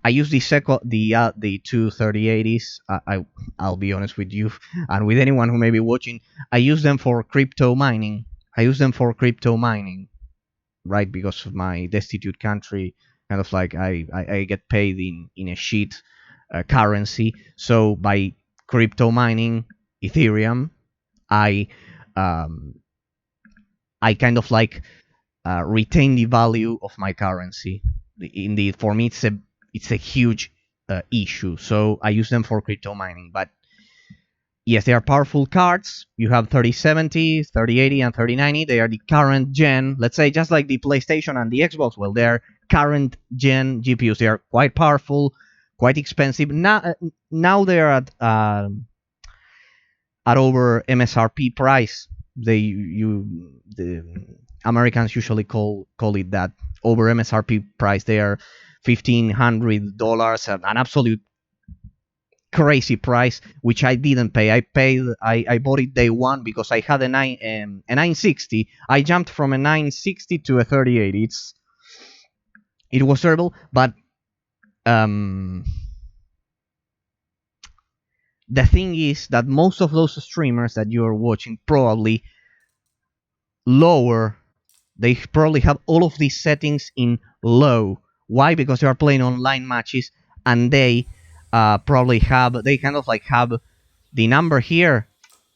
I use the two 3080s. I'll be honest with you and with anyone who may be watching. I use them for crypto mining. Right? Because of my destitute country, kind of like I get paid in a shit currency. So by crypto mining Ethereum, I um, I kind of like retain the value of my currency. Indeed, for me, it's a huge issue. So I use them for crypto mining. But yes, they are powerful cards. You have 3070, 3080, and 3090. They are the current gen. Let's say just like the PlayStation and the Xbox. Well, they're current gen GPUs. They are quite powerful, quite expensive. Now they are at over MSRP price. The Americans usually call it that, over MSRP price. They are $1,500, an absolute crazy price, which I didn't pay. I bought it day one because I had a 960. I jumped from a 960 to a 3080. It was terrible, but the thing is that most of those streamers that you are watching probably they probably have all of these settings in low. Why? Because they are playing online matches, and they probably have the number here,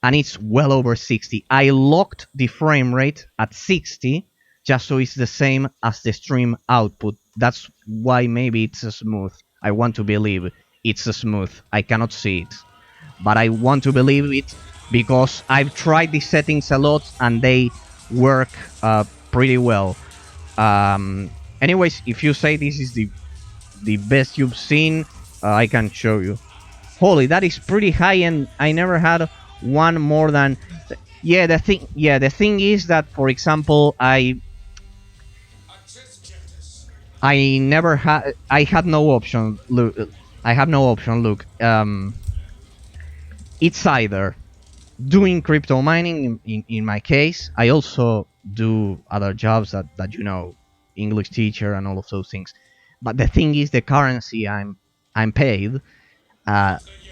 and it's well over 60. I locked the frame rate at 60 just so it's the same as the stream output. That's why maybe it's smooth. I want to believe it's smooth. I cannot see it, but I want to believe it because I've tried these settings a lot and they work pretty well. Anyways, if you say this is the best you've seen, I can show you. Holy, that is pretty high, and I never had one more than. The thing is that, for example, I never had. I had no option. Look, I have no option. Look, it's either doing crypto mining. In my case, I also do other jobs that English teacher and all of those things. But the thing is, the currency I'm paid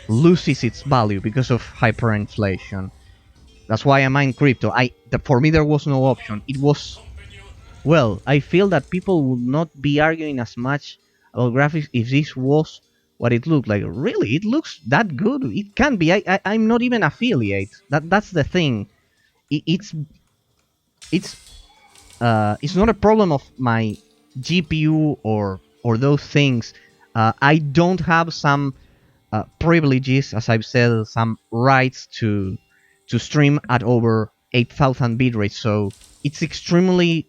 loses its value because of hyperinflation. That's why I mine crypto. For me there was no option. It was, well, I feel that people would not be arguing as much about graphics if this was what it looked like. Really, it looks that good. It can be. I'm not even affiliate. That's the thing. It's not a problem of my GPU or those things. I don't have some privileges, as I've said, some rights to stream at over 8,000 bitrate. So it's extremely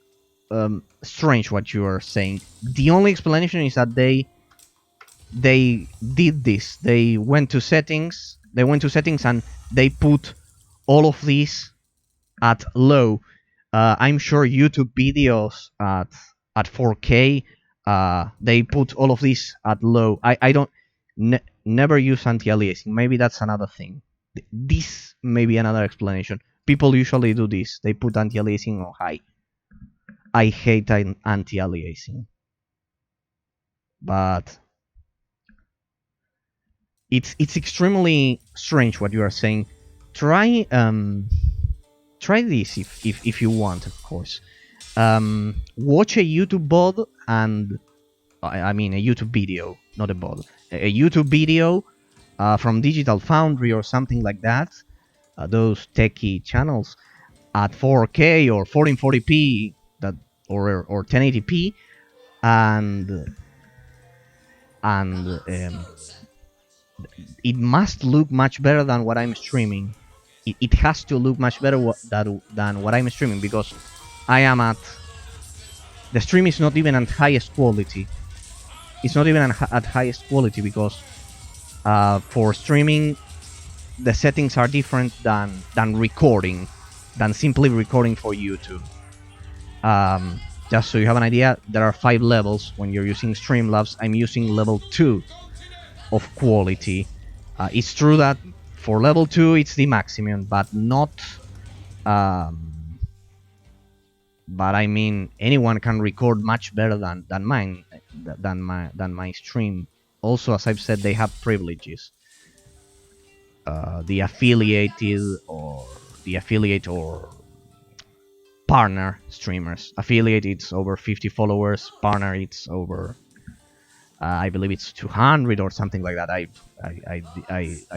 strange what you are saying. The only explanation is that they did this. They went to settings. And they put all of these at low. I'm sure YouTube videos at 4K. They put all of this at low. I don't never use anti-aliasing. Maybe that's another thing. This may be another explanation. People usually do this. They put anti-aliasing on high. I hate anti-aliasing, but it's extremely strange what you are saying. Try this if you want, of course. Watch a YouTube VOD and I mean a YouTube video, not a bot. A YouTube video from Digital Foundry or something like that, those techie channels, at 4K or 1440p, that or 1080p, and it must look much better than what I'm streaming. It has to look much better than what I'm streaming, because I am at the stream is not even at highest quality. It's not even at highest quality because for streaming the settings are different than recording, than simply recording for YouTube. Just so you have an idea, there are 5 levels when you're using Streamlabs. I'm using level 2 of quality. It's true that for level 2 it's the maximum, but not but I mean anyone can record much better than mine, than my stream. Also, as I've said, they have privileges. The affiliate or partner streamers. Affiliate, it's over 50 followers. Partner, it's over I believe it's 200 or something like that. I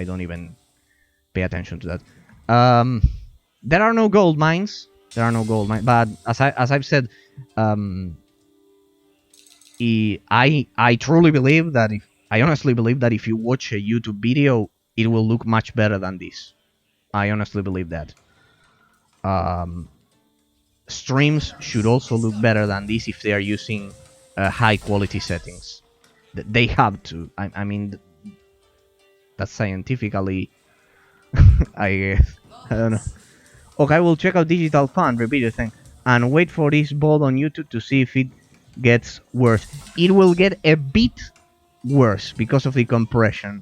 don't even pay attention to that. There are no gold mines. But as I've said, I truly believe that I honestly believe that if you watch a YouTube video, it will look much better than this. I honestly believe that. Streams should also look better than this if they are using high quality settings. They have to. I mean, that's scientifically. I don't know. Okay, we'll check out Digital Foundry video thing and wait for this bot on YouTube to see if it gets worse. It will get a bit worse because of the compression.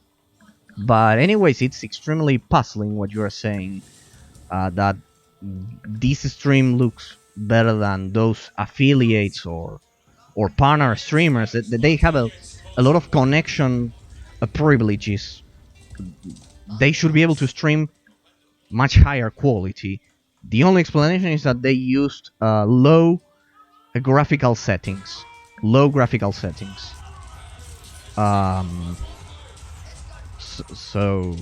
But anyways, it's extremely puzzling what you are saying. That this stream looks better than those affiliates or partner streamers. They have a lot of connection privileges. They should be able to stream much higher quality. The only explanation is that they used low graphical settings. So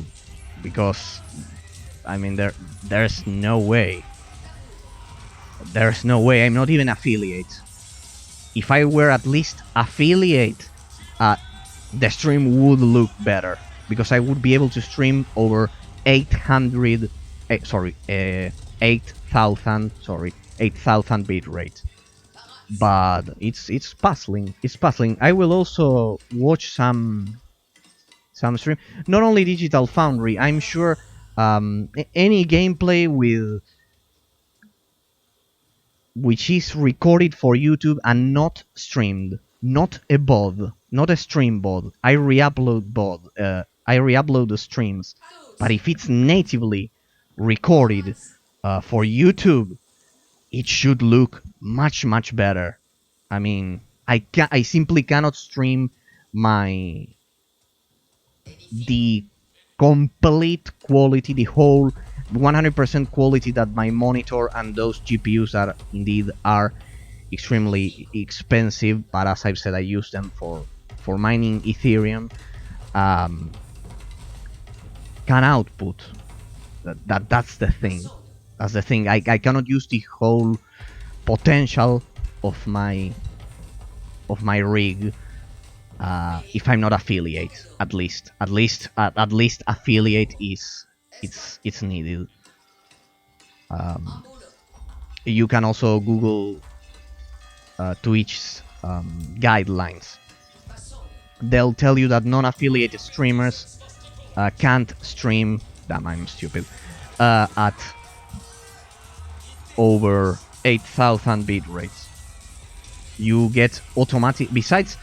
because I mean there's no way I'm not even affiliate. If I were at least affiliate, the stream would look better because I would be able to stream over 8,000 bit rate. But it's puzzling. I will also watch some stream. Not only Digital Foundry. I'm sure any gameplay which is recorded for YouTube and not streamed, not a bot, not a stream bot. I re-upload the streams, but if it's natively recorded for YouTube, it should look much better. I mean, I simply cannot stream the complete quality, the whole 100% quality that my monitor and those GPUs that indeed are extremely expensive, but as I've said, I use them for mining Ethereum, can output. That's the thing. I cannot use the whole potential of my rig if I'm not affiliate. At least affiliate is it's needed. You can also Google Twitch's guidelines. They'll tell you that non-affiliated streamers can't stream. Damn, I'm stupid. At over 8,000 bit rates. You get automatic. Besides,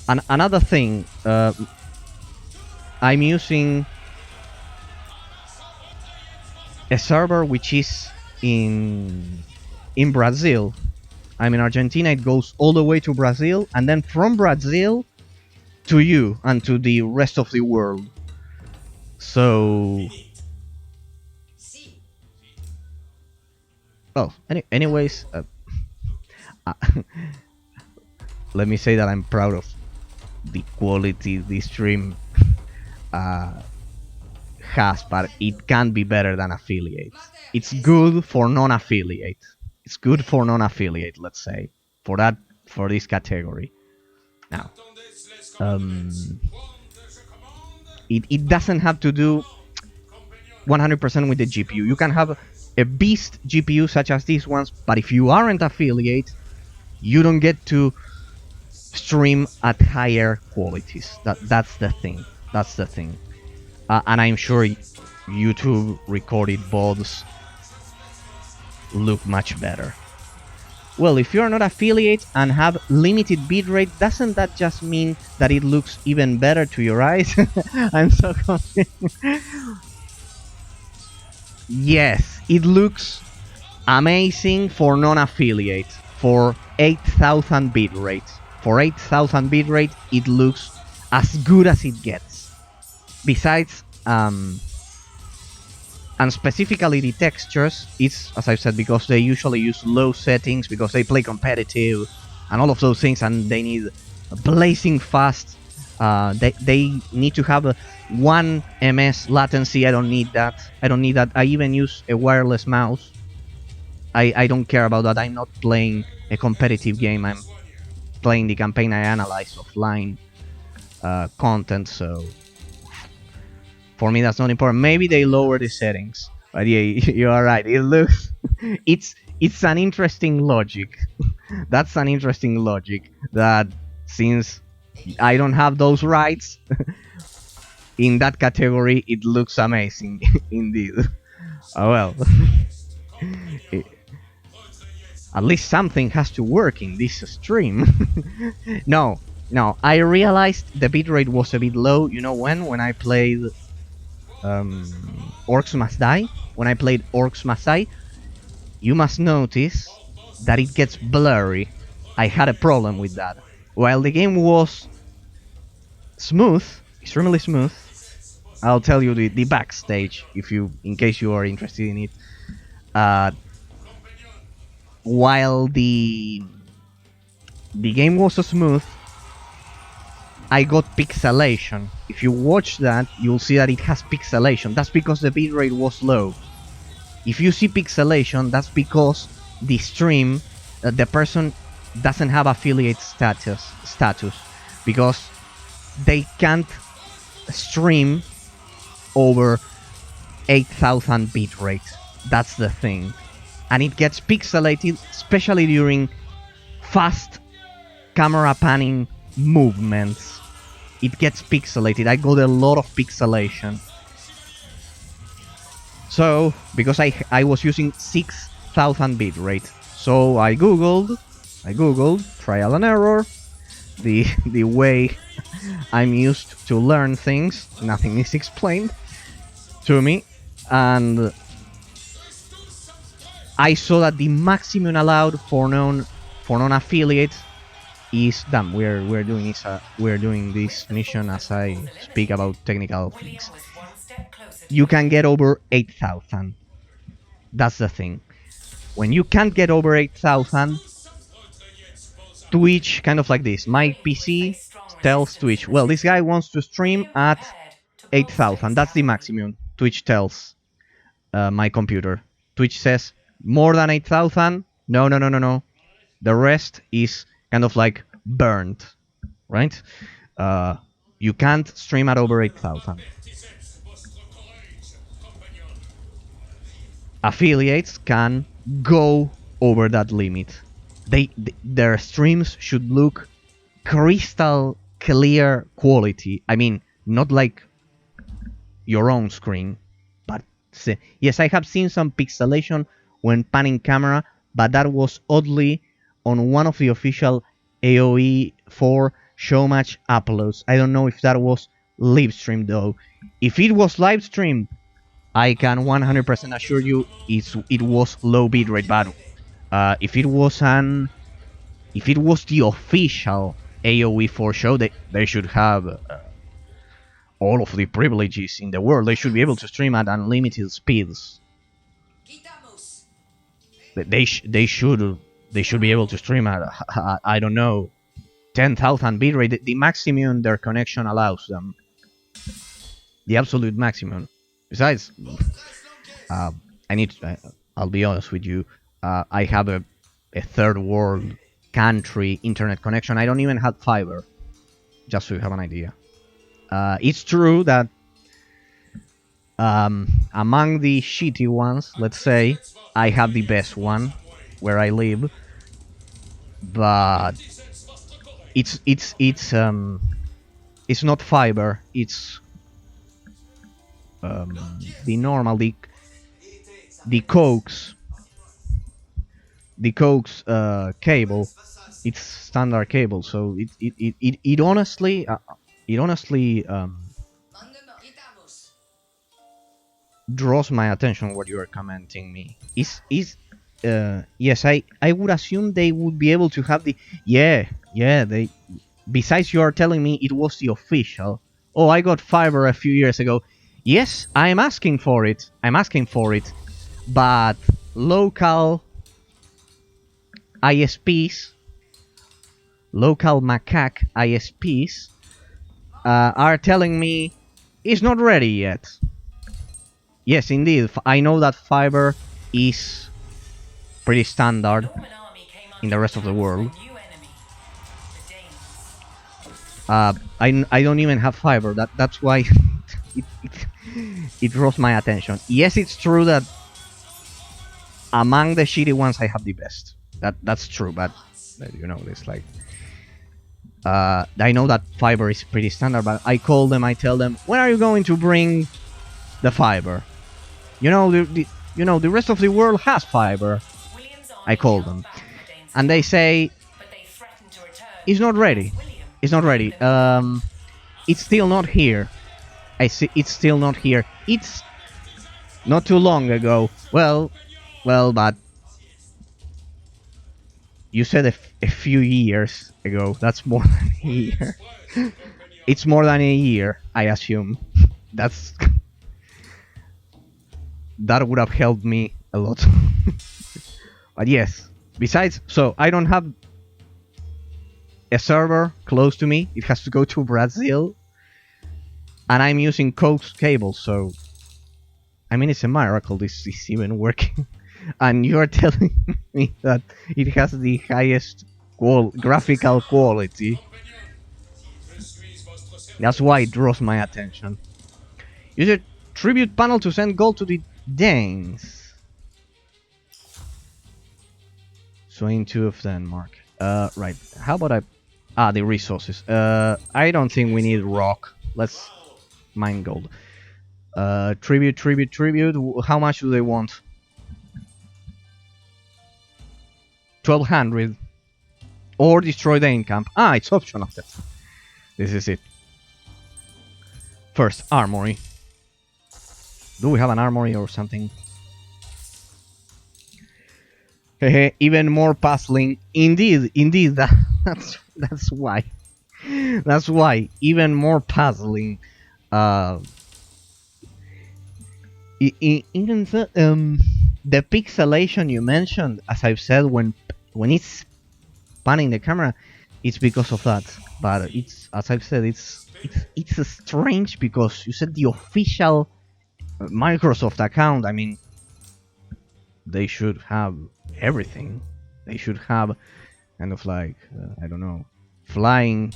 another thing, I'm using a server which is in Brazil. I'm in Argentina. It goes all the way to Brazil, and then from Brazil to you and to the rest of the world. So, well, anyways, let me say that I'm proud the quality the stream uh, has, but it can be better than affiliate. It's good for non-affiliate. It's good for non-affiliate, let's say, for that, for this category. Now, it doesn't have to do 100% with the GPU. You can have a beast GPU such as these ones, but if you aren't affiliate, you don't get to stream at higher qualities. That's the thing. That's the thing. And I'm sure YouTube recorded VODs look much better. Well, if you're not affiliate and have limited bitrate, doesn't that just mean that it looks even better to your eyes? I'm so confused. Yes, it looks amazing for non-affiliate, for 8000 bitrate. For 8000 bitrate, it looks as good as it gets. Besides, and specifically the textures, it's, as I've said, because they usually use low settings, because they play competitive, and all of those things, and they need blazing fast. They need to have a 1 ms latency. I don't need that. I even use a wireless mouse. I don't care about that. I'm not playing a competitive game. I'm playing the campaign I analyze offline content, so for me that's not important. Maybe they lower the settings, but yeah, you are right. It looks it's an interesting logic. That's an interesting logic, that since I don't have those rights in that category, it looks amazing indeed. Oh well. At least something has to work in this stream. No, I realized the bitrate was a bit low. You know when I played Orcs Must Die? When I played Orcs Must Die, you must notice that it gets blurry. I had a problem with that. While the game was smooth, extremely smooth, I'll tell you the backstage in case you are interested in it. While the game was so smooth, I got pixelation. If you watch that, you'll see that it has pixelation. That's because the bitrate was low. If you see pixelation, that's because the stream, the person doesn't have affiliate status, because they can't stream over 8000 bitrate. That's the thing. And it gets pixelated, especially during fast camera panning movements. It gets pixelated. I got a lot of pixelation. So, because I was using 6000 bitrate, so I googled trial and error, the way I'm used to learn things. Nothing is explained to me, and I saw that the maximum allowed for non-affiliate is done. We're doing this mission as I speak about technical things. You can get over 8000. That's the thing. When you can't get over 8000, Twitch kind of like this. My PC tells Twitch, well, this guy wants to stream at 8000. That's the maximum. Twitch tells my computer. Twitch says more than 8000. No. The rest is kind of like burned, right? You can't stream at over 8000. Affiliates can go over that limit. Their streams should look crystal clear quality. I mean, not like your own screen, but yes, I have seen some pixelation when panning camera, but that was oddly on one of the official AOE 4 showmatch uploads. I don't know if that was live streamed though. If it was live streamed, I can 100% assure you it was low bitrate. But if it was the official AOE 4 show, they should have all of the privileges in the world. They should be able to stream at unlimited speeds. They should be able to stream at I don't know 10,000 bitrate, the maximum their connection allows them. The absolute maximum. Besides, I'll be honest with you, I have a third world country internet connection. I don't even have fiber, just so you have an idea. It's true that among the shitty ones, let's say, I have the best one where I live, but it's not fiber. It's the normal the coax cable. It's standard cable, so it honestly draws my attention what you are commenting me. Yes, I would assume they would be able to have the they. Besides, you are telling me it was the official. Oh, I got fiber a few years ago. Yes, I'm asking for it. But local ISPs, local macaque ISPs, are telling me it's not ready yet. Yes, indeed. I know that fiber is pretty standard in the rest of the world. I don't even have fiber. That's why it draws my attention. Yes, it's true that among the shitty ones I have the best. That's true, but you know, it's like I know that fiber is pretty standard, but I call them. I tell them, when are you going to bring the fiber? You know, the rest of the world has fiber. I call them, and they say it's not ready. It's not ready. It's still not here. I see. It's still not here. It's not too long ago. Well, but you said a few years ago. That's more than a year. It's more than a year, I assume. That would have helped me a lot. But yes. Besides, so I don't have a server close to me. It has to go to Brazil. And I'm using coax cable, so I mean, it's a miracle this is even working. And you're telling me that it has the highest graphical quality. That's why it draws my attention. Use a tribute panel to send gold to the Danes. Swing 2 of Denmark. Right. How about the resources. I don't think we need rock. Let's mine gold. Tribute. How much do they want? 1200. Or destroy the in-camp. It's optional. This is it. First, armory. Do we have an armory or something? Even more puzzling. Indeed. That's why. That's why. Even more puzzling. Even the pixelation you mentioned, as I've said, when it's panning the camera, it's because of that. But it's, as I've said, it's strange because you said the official Microsoft account. I mean, they should have everything. They should have kind of like I don't know, flying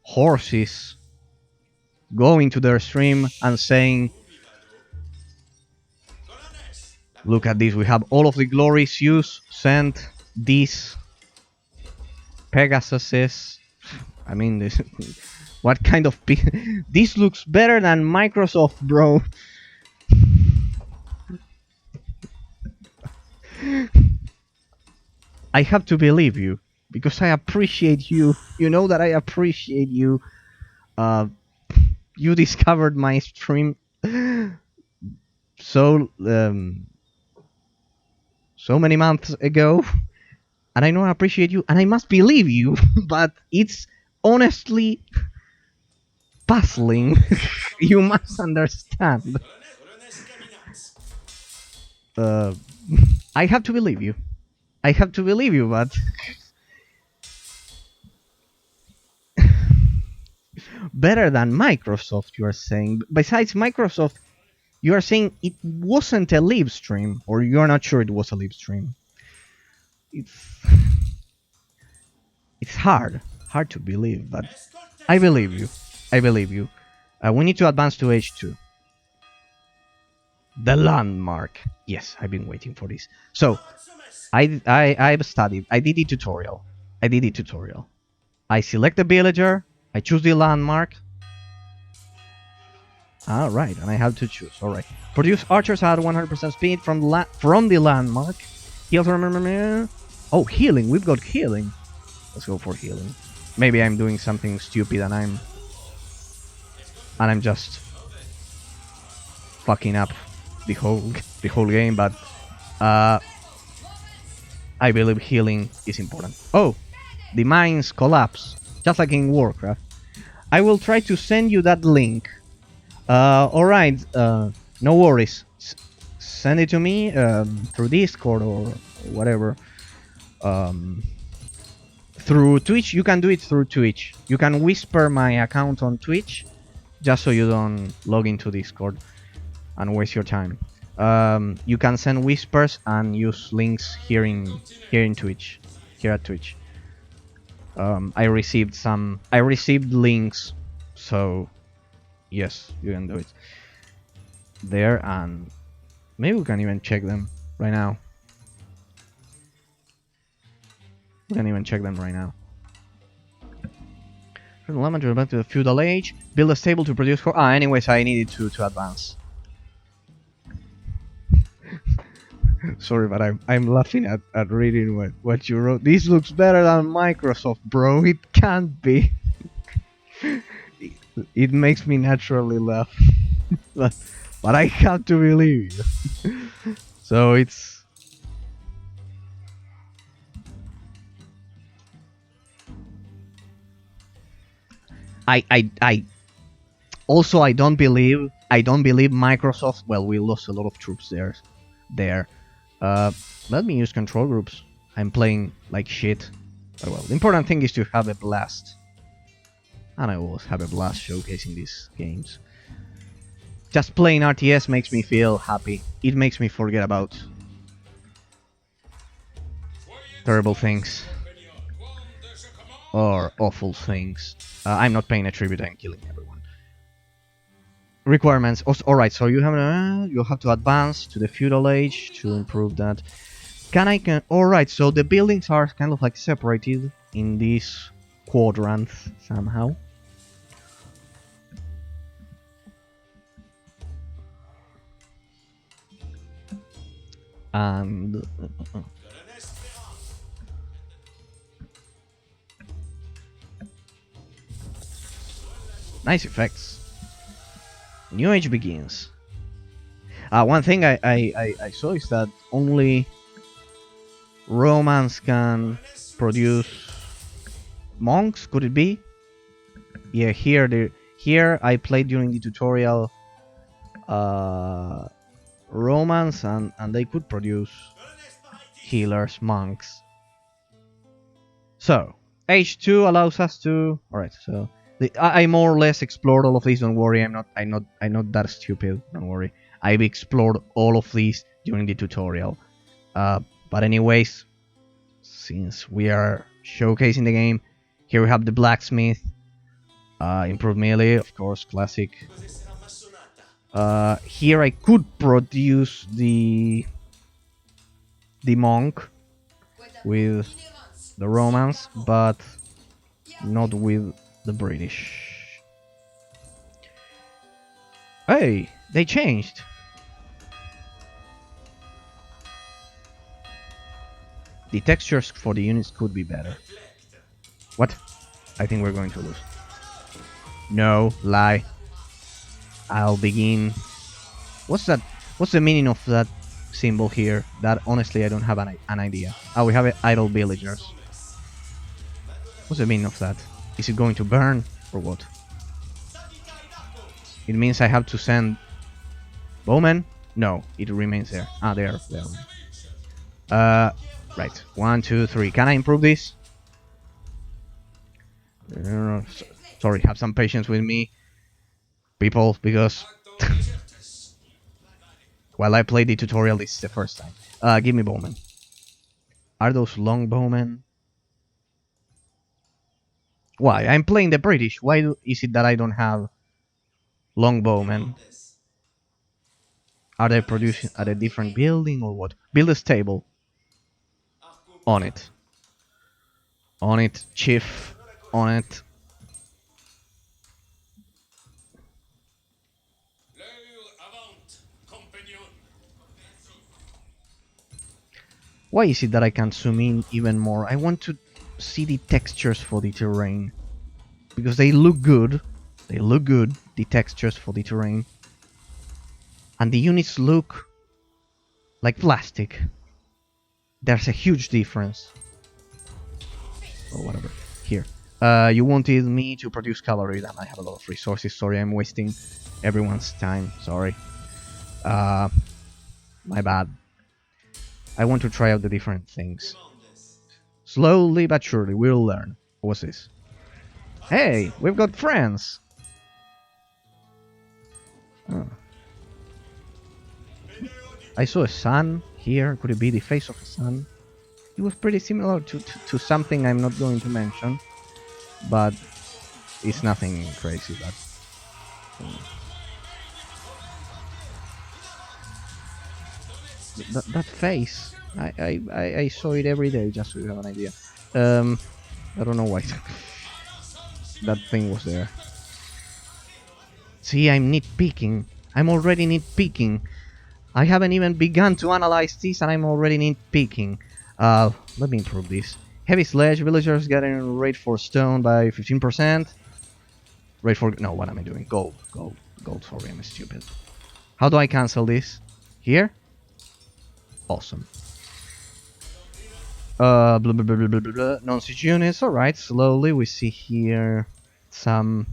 horses going to their stream and saying, look at this, we have all of the glories used, sent these Pegasuses. I mean, this, what kind of this looks better than Microsoft, bro. I have to believe you because I appreciate you. You know that I appreciate you. You discovered my stream so many months ago, and I know I appreciate you, and I must believe you. But it's honestly puzzling. You must understand. I have to believe you. But better than Microsoft, you are saying. Besides Microsoft, you are saying it wasn't a live stream, or you are not sure it was a live stream. It's hard to believe, but I believe you. I believe you. We need to advance to H2. The landmark. Yes, I've been waiting for this. So, I've studied. I did the tutorial. I select the villager. I choose the landmark. Alright, and I have to choose. Alright. Produce archers at 100% speed from the landmark. Heals, remember. Oh, healing. We've got healing. Let's go for healing. Maybe I'm doing something stupid and I'm just fucking up the whole game, but I believe healing is important. Oh, the mines collapse, just like in Warcraft. I will try to send you that link. Alright, no worries. Send it to me through Discord or whatever. Through Twitch, you can do it through Twitch. You can whisper my account on Twitch, just so you don't log into Discord and waste your time. You can send whispers and use links here in Twitch, here at Twitch. I received links, so yes, you can do it there, and maybe we can even check them right now. We can even check them right now. From the Lemon back to the feudal age, build a stable to produce. Anyways, I needed to advance. Sorry, but I'm laughing at reading what you wrote. This looks better than Microsoft, bro. It can't be. It makes me naturally laugh. but I have to believe you. So it's... I also I don't believe Microsoft. Well, we lost a lot of troops there. Let me use control groups. I'm playing like shit. But well, the important thing is to have a blast. And I always have a blast showcasing these games. Just playing RTS makes me feel happy. It makes me forget about terrible things. Or awful things. I'm not paying a tribute, I'm killing everyone. Requirements. Alright, so you have to advance to the feudal age to improve that. Alright, so the buildings are kind of like separated in this quadrant somehow. And nice effects. New age begins. One thing I saw is that only Romans can produce monks. Could it be? Yeah, here I played during the tutorial Romans and they could produce healers, monks. So H2 allows us to. Alright, so I more or less explored all of these. Don't worry, I'm not that stupid. Don't worry, I've explored all of these during the tutorial. But anyways, since we are showcasing the game, here we have the blacksmith, improved melee, of course, classic. Here I could produce the monk with the Romans, but not with the British. Hey, they changed. The textures for the units could be better. What? I think we're going to lose. No, lie. I'll begin. What's that? What's the meaning of that symbol here? That honestly I don't have an idea. We have idle villagers. What's the meaning of that? Is it going to burn or what? It means I have to send bowmen? No, it remains there. There. Right. 1, 2, 3. Can I improve this? Sorry, have some patience with me, people, because while I played the tutorial, this is the first time. Give me bowmen. Are those long bowmen? Why? I'm playing the British. Why is it that I don't have long bowmen? Are they producing at a different building or what? Build a stable. On it. On it, chief. On it. Why is it that I can't zoom in even more? I want to see the textures for the terrain. Because they look good. They look good, the textures for the terrain. And the units look like plastic. There's a huge difference. Or whatever. Here. You wanted me to produce cavalry, then I have a lot of resources. Sorry, I'm wasting everyone's time. Sorry. My bad. I want to try out the different things. Slowly but surely, we'll learn. What's this? Hey, we've got friends! Oh. I saw a sun here. Could it be the face of a sun? It was pretty similar to something I'm not going to mention. But it's nothing crazy. But that face, I saw it every day, just so you have an idea. I don't know why that thing was there. See, I'm nitpicking. I'm already nitpicking. I haven't even begun to analyze this and I'm already nitpicking. Let me improve this. Heavy sledge, villagers getting rate for stone by 15%. Rate for... no, what am I doing? Gold, sorry, I'm stupid. How do I cancel this? Here? Awesome. Blah, blah, blah, blah, blah, blah. Non-siege units, alright, slowly we see here some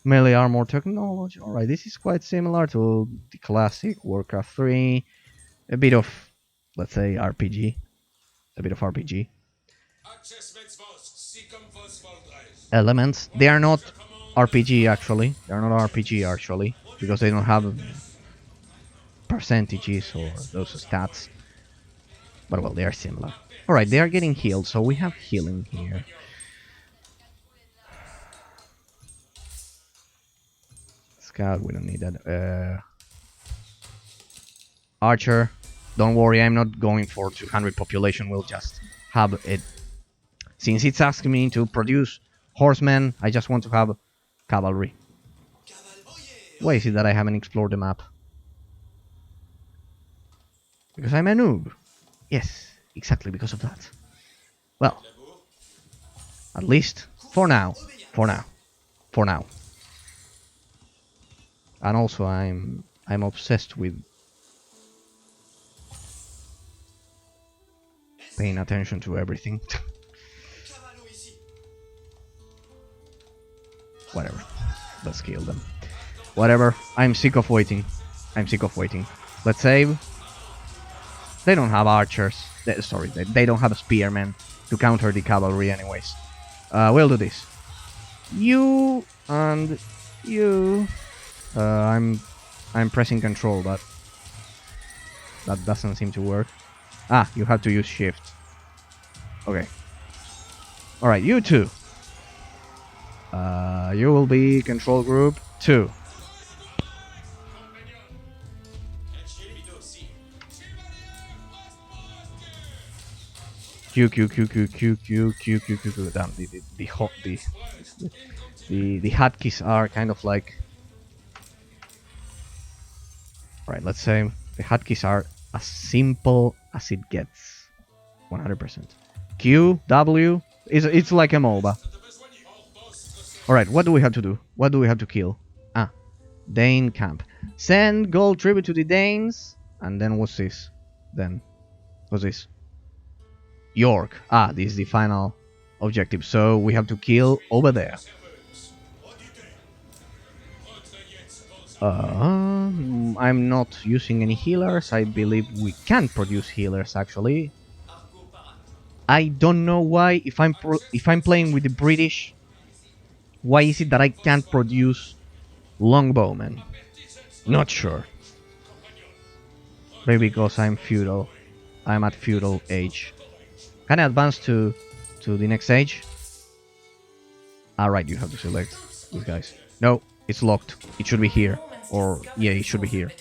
melee armor technology. Alright, this is quite similar to the classic Warcraft 3. A bit of, let's say, RPG. A bit of RPG. Elements. They are not RPG actually. They are not RPG actually. Because they don't have percentages or those stats. But well, they are similar. Alright, they are getting healed, so we have healing here. Scout, we don't need that. Archer, don't worry, I'm not going for 200 population, we'll just have it. Since it's asking me to produce horsemen, I just want to have cavalry. Why is it that I haven't explored the map? Because I'm a noob. Yes, exactly because of that. Well, at least for now. And also I'm obsessed with paying attention to everything. Whatever. Let's kill them. Whatever. I'm sick of waiting. Let's save. They don't have archers. They don't have spearmen to counter the cavalry anyways. We'll do this. You and you. I'm pressing control, but that doesn't seem to work. Ah, you have to use shift. Okay. Alright, you two. You will be control group 2. Q. Damn, the hotkeys are kind of like... Right, let's say the hotkeys are as simple as it gets. 100%. Q, W, it's like a MOBA. Alright, what do we have to do? What do we have to kill? Ah, Dane camp. Send gold tribute to the Danes. And then what's this? Then, what's this? York. Ah, this is the final objective. So we have to kill over there. I'm not using any healers. I believe we can produce healers actually. I don't know why. If I'm playing with the British, Why is it that I can't produce longbowmen? Not sure. Maybe because I'm feudal. I'm at feudal age. Can I advance to the next age? Alright, you have to select these guys. No, it's locked. It should be here. Or, yeah, it should be here.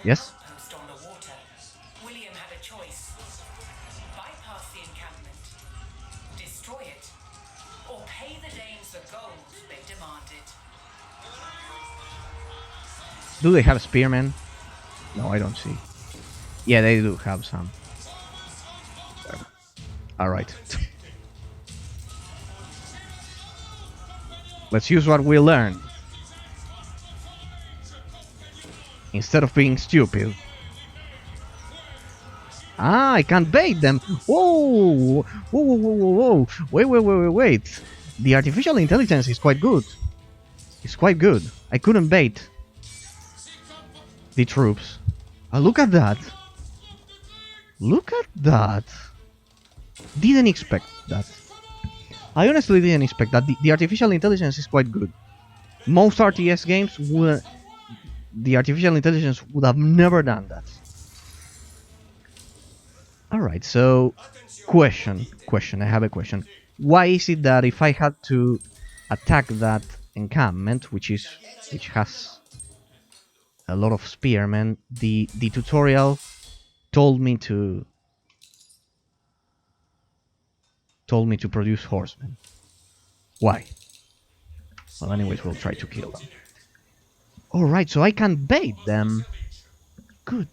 Yes? Outpost on the water. William had a choice. Bypass the encampment, destroy it, or pay the Danes the gold they demanded. Do they have spearmen? No, I don't see. Yeah, they do have some. Alright. Let's use what we learned. Instead of being stupid. Ah, I can't bait them. Whoa! Whoa, whoa, whoa, whoa, whoa. Wait. The artificial intelligence is quite good. It's quite good. I couldn't bait the troops. Look at that. Look at that. Didn't expect that. I honestly didn't expect that. The artificial intelligence is quite good. Most RTS games would... The artificial intelligence would have never done that. Alright, so... Question. I have a question. Why is it that if I had to attack that encampment, which has a lot of spearmen, the tutorial told me to produce horsemen? Why? Well, anyways, we'll try to kill them. Alright, so I can bait them. Good.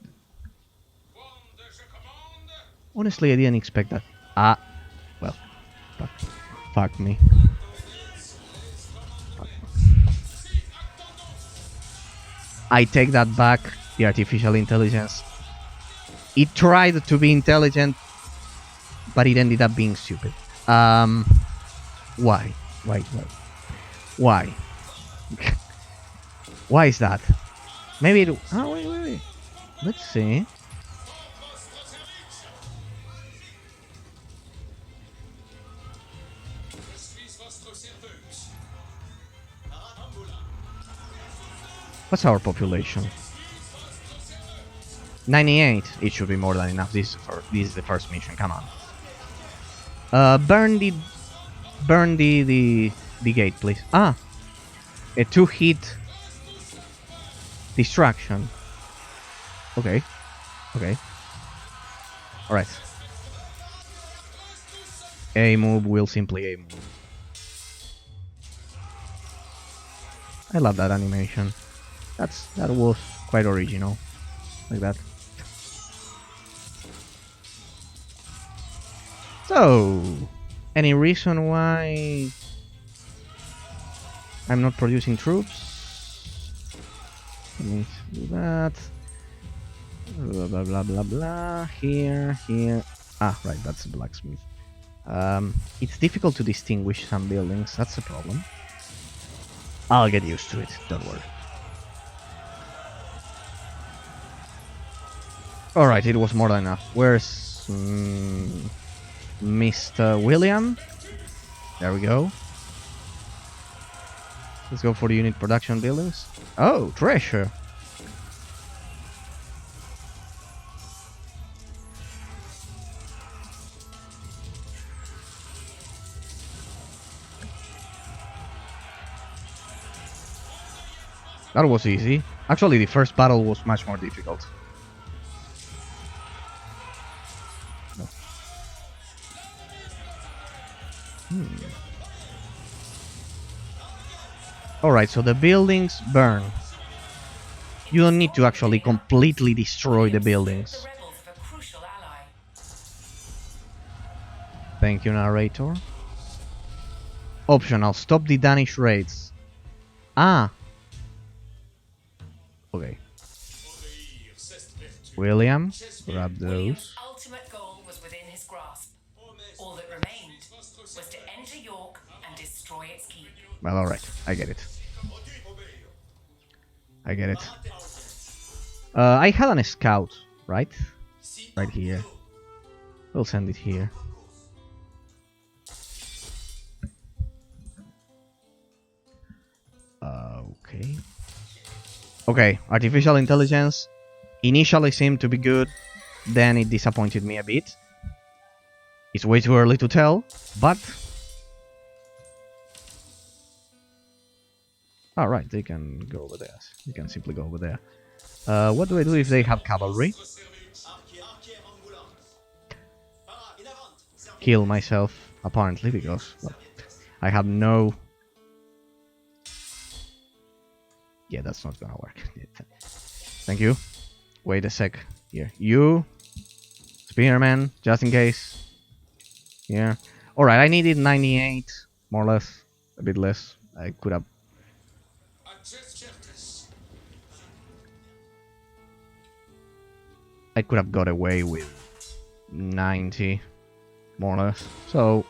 Honestly, I didn't expect that. Well, fuck me. I take that back. The artificial intelligence. It tried to be intelligent, but it ended up being stupid. Why? Why? Why is that? Maybe it... Oh, wait. Let's see. What's our population? 98. It should be more than enough. This is the first mission. Come on. Burn the gate, please. A 2-hit distraction. Okay. Alright. A move will simply A move. I love that animation. That was quite original. Like that. So, any reason why I'm not producing troops? Let me do that. Blah. Here. Right, that's a blacksmith. It's difficult to distinguish some buildings. That's the problem. I'll get used to it. Don't worry. Alright, it was more than enough. Where's Mr. William? There we go. Let's go for the unit production buildings. Oh, treasure! That was easy. Actually, the first battle was much more difficult. Alright, so the buildings burn. You don't need to actually completely destroy the buildings. Thank you, narrator. Optional, stop the Danish raids. Okay. William, grab those. Ultimate goal was within his grasp. All that remained was to enter York and destroy its keep. Well, alright, I get it. I had a scout, right? Right here. We'll send it here. Okay. Okay, artificial intelligence initially seemed to be good, then it disappointed me a bit. It's way too early to tell, but... Alright, they can go over there. They can simply go over there. What do I do if they have cavalry? Kill myself, apparently, because well, I have no... Yeah, that's not gonna work. Thank you. Wait a sec. Here. You. Spearman, just in case. Yeah. Alright, I needed 98, more or less. A bit less. I could have... I could have got away with 90, more or less. So...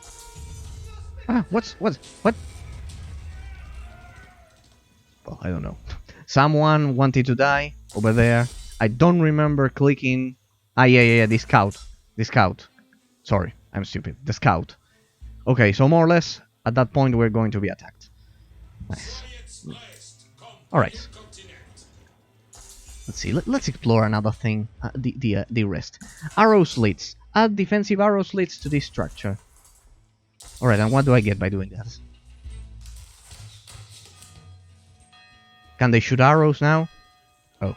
Ah, what? Well, I don't know. Someone wanted to die over there. I don't remember clicking... Ah, yeah, the scout. The scout. Sorry, I'm stupid. The scout. Okay, so more or less, at that point, we're going to be attacked. Nice. Alright. Let's see, let's explore another thing. The rest. Arrow slits. Add defensive arrow slits to this structure. Alright, and what do I get by doing that? Can they shoot arrows now? Oh.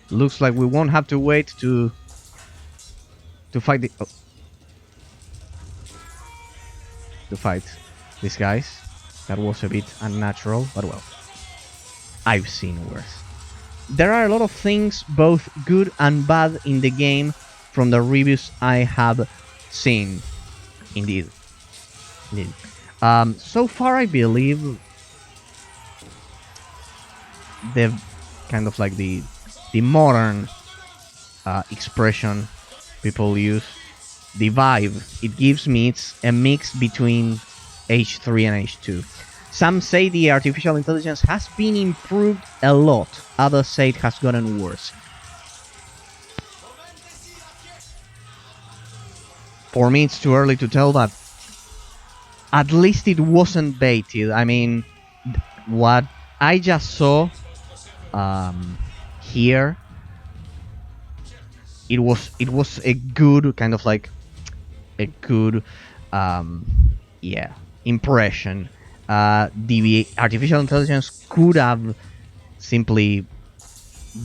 Looks like we won't have to wait to fight the... Oh. To fight these guys. That was a bit unnatural, but well. I've seen worse. There are a lot of things, both good and bad, in the game from the reviews I have seen. Indeed. So far, I believe the kind of like the modern expression people use, the vibe it gives me, it's a mix between H3 and H2. Some say the artificial intelligence has been improved a lot, others say it has gotten worse. For me, it's too early to tell, but at least it wasn't baited. I mean, what I just saw here, it was a good kind of like a good yeah, impression. The artificial intelligence could have simply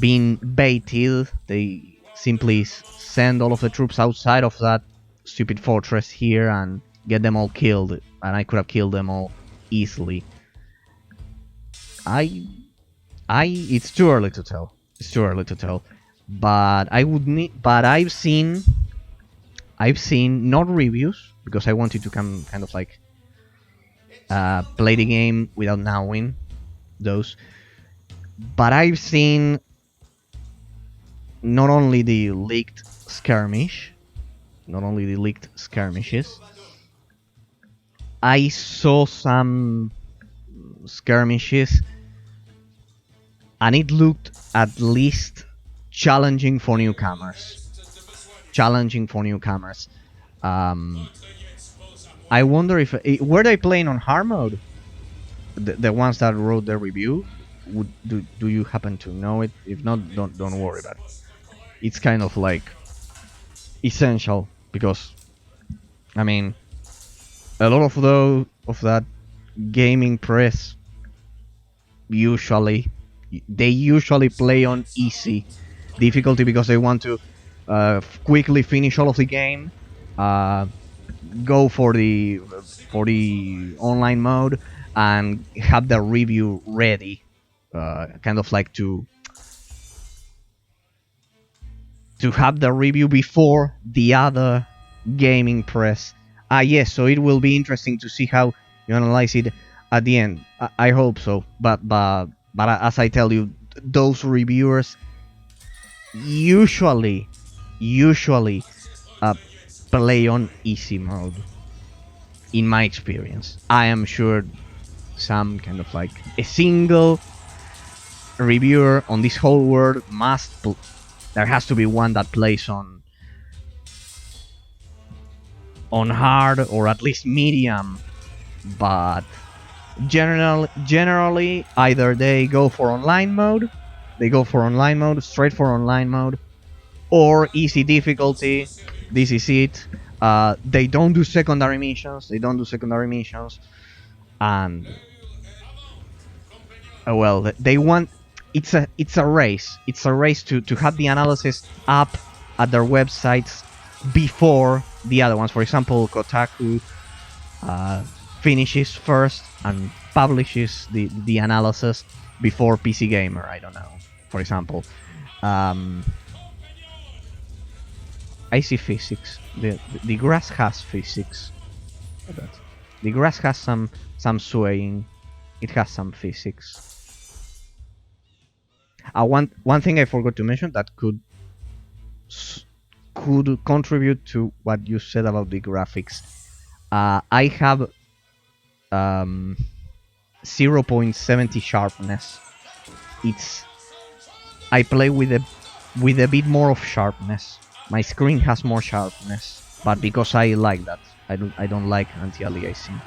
been baited. They simply send all of the troops outside of that stupid fortress here and get them all killed, and I could have killed them all easily. It's too early to tell. It's too early to tell. But I would need. But I've seen not reviews, because I wanted to come kind of like play the game without knowing those. But I've seen not only the leaked skirmishes. I saw some skirmishes, and it looked at least challenging for newcomers. I wonder if were they playing on hard mode? The ones that wrote the review, do you happen to know it? If not, don't worry about it. It's kind of like essential, because I mean, a lot of that gaming press usually play on easy difficulty because they want to quickly finish all of the game, go for the online mode, and have the review ready, kind of like to have the review before the other gaming press. Yes, so it will be interesting to see how you analyze it at the end. I hope so, but as I tell you, those reviewers usually play on easy mode. In my experience, I am sure some kind of like a single reviewer on this whole world there has to be one that plays on hard or at least medium, but Generally, either they go for online mode, straight for online mode, or easy difficulty. This is it. They don't do secondary missions. And well, they want. It's a race. It's a race to have the analysis up at their websites before the other ones. For example, Kotaku finishes first and publishes the analysis before PC Gamer. I don't know. For example, I see physics. The grass has physics. The grass has some swaying. It has some physics. One thing I forgot to mention that could contribute to what you said about the graphics. I have 0.70 sharpness. I play with a bit more of sharpness. My screen has more sharpness, but because I like that, I don't like anti-aliasing.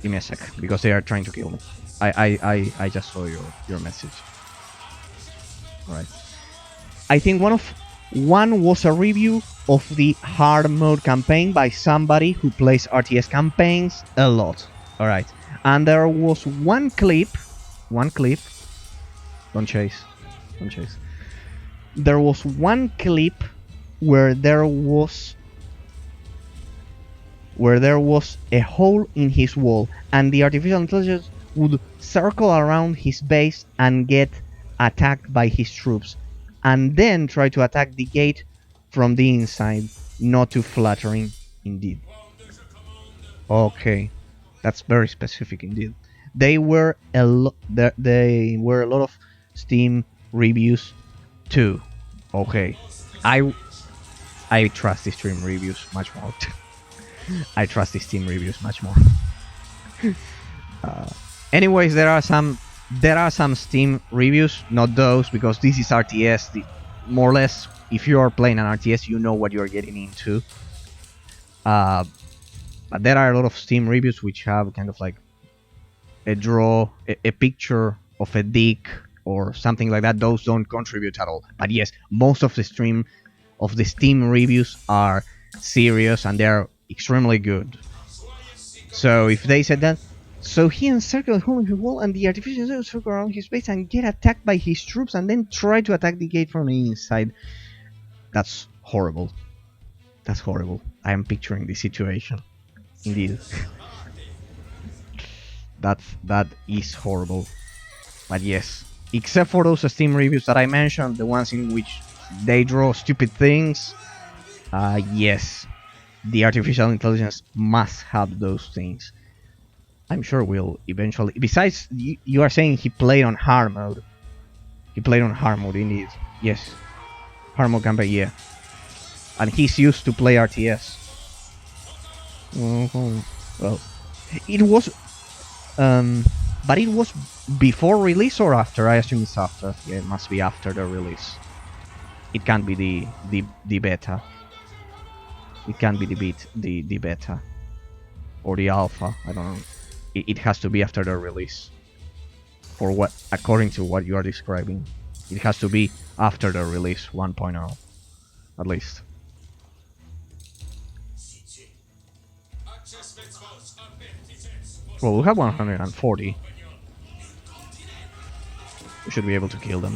Give me a sec, because they are trying to kill me. I just saw your message. Alright. I think one was a review of the hard mode campaign by somebody who plays RTS campaigns a lot. Alright. And there was one clip. Don't chase. There was one clip where there was a hole in his wall, and the artificial intelligence would circle around his base and get attacked by his troops, and then try to attack the gate from the inside. Not too flattering, indeed. Okay, that's very specific indeed. They were a lot of Steam reviews too. Okay, I trust the Steam reviews much more. I trust the Steam reviews much more. Anyways, there are some Steam reviews, not those, because this is RTS. More or less, if you are playing an RTS, you know what you are getting into. But there are a lot of Steam reviews which have kind of like a picture of a dick or something like that. Those don't contribute at all. But yes, most of the Steam reviews are serious and they're extremely good. So if they said that, so he encircled the hole in his wall and the artificial intelligence circle around his base and get attacked by his troops and then try to attack the gate from the inside. That's horrible. I am picturing the situation. Indeed. that is horrible. But yes, except for those Steam reviews that I mentioned, the ones in which they draw stupid things, yes, the artificial intelligence must have those things. I'm sure we'll eventually... Besides, you are saying he played on hard mode. Indeed. Yes. Hard mode campaign, yeah. And he's used to play RTS. Well, it was... but it was before release or after? I assume it's after. Yeah, it must be after the release. It can't be the beta. It can't be the beta. Or the alpha, I don't know. It has to be after the release. For what, according to what you are describing. It has to be after the release 1.0. At least. Well, we have 140. We should be able to kill them.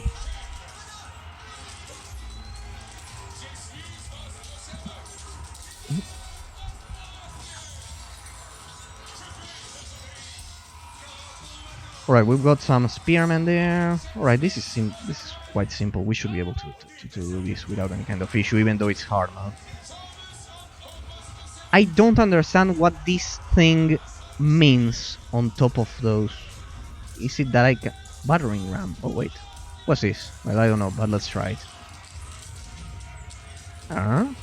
Alright, we've got some spearmen there. Alright, this is quite simple. We should be able to do this without any kind of issue, even though it's hard mode. I don't understand what this thing means on top of those. Is it that I can... Battering ram. Oh wait. What's this? Well, I don't know, but let's try it.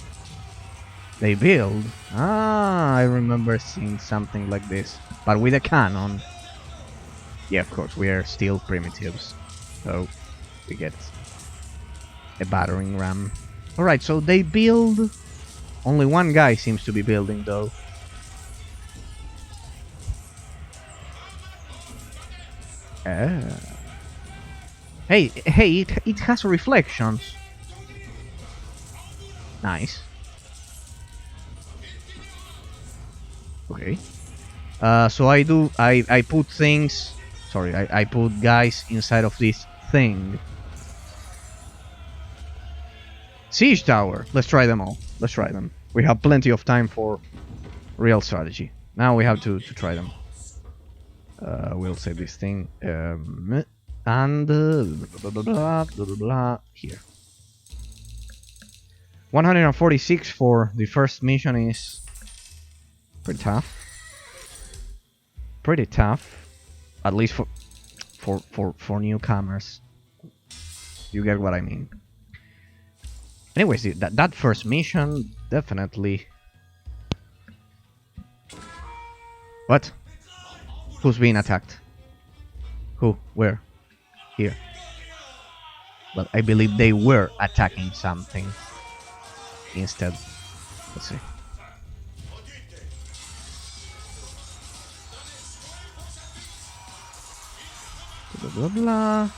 They build. I remember seeing something like this. But with a cannon. Yeah, of course, we are still primitives. So, we get a battering ram. Alright, so they build... Only one guy seems to be building, though. Hey, it has reflections. Nice. Okay. So I put things. Sorry, I put guys inside of this thing. Siege tower. Let's try them all. Let's try them. We have plenty of time for real strategy. Now we have to try them. We'll save this thing. And blah, blah, blah, blah, blah, blah, here. 146 for the first mission is pretty tough. Pretty tough, at least for newcomers. You get what I mean. Anyways, that first mission definitely. What? Who's being attacked? Who? Where? Here. Well, I believe they were attacking something instead. Let's see. Blah blah blah.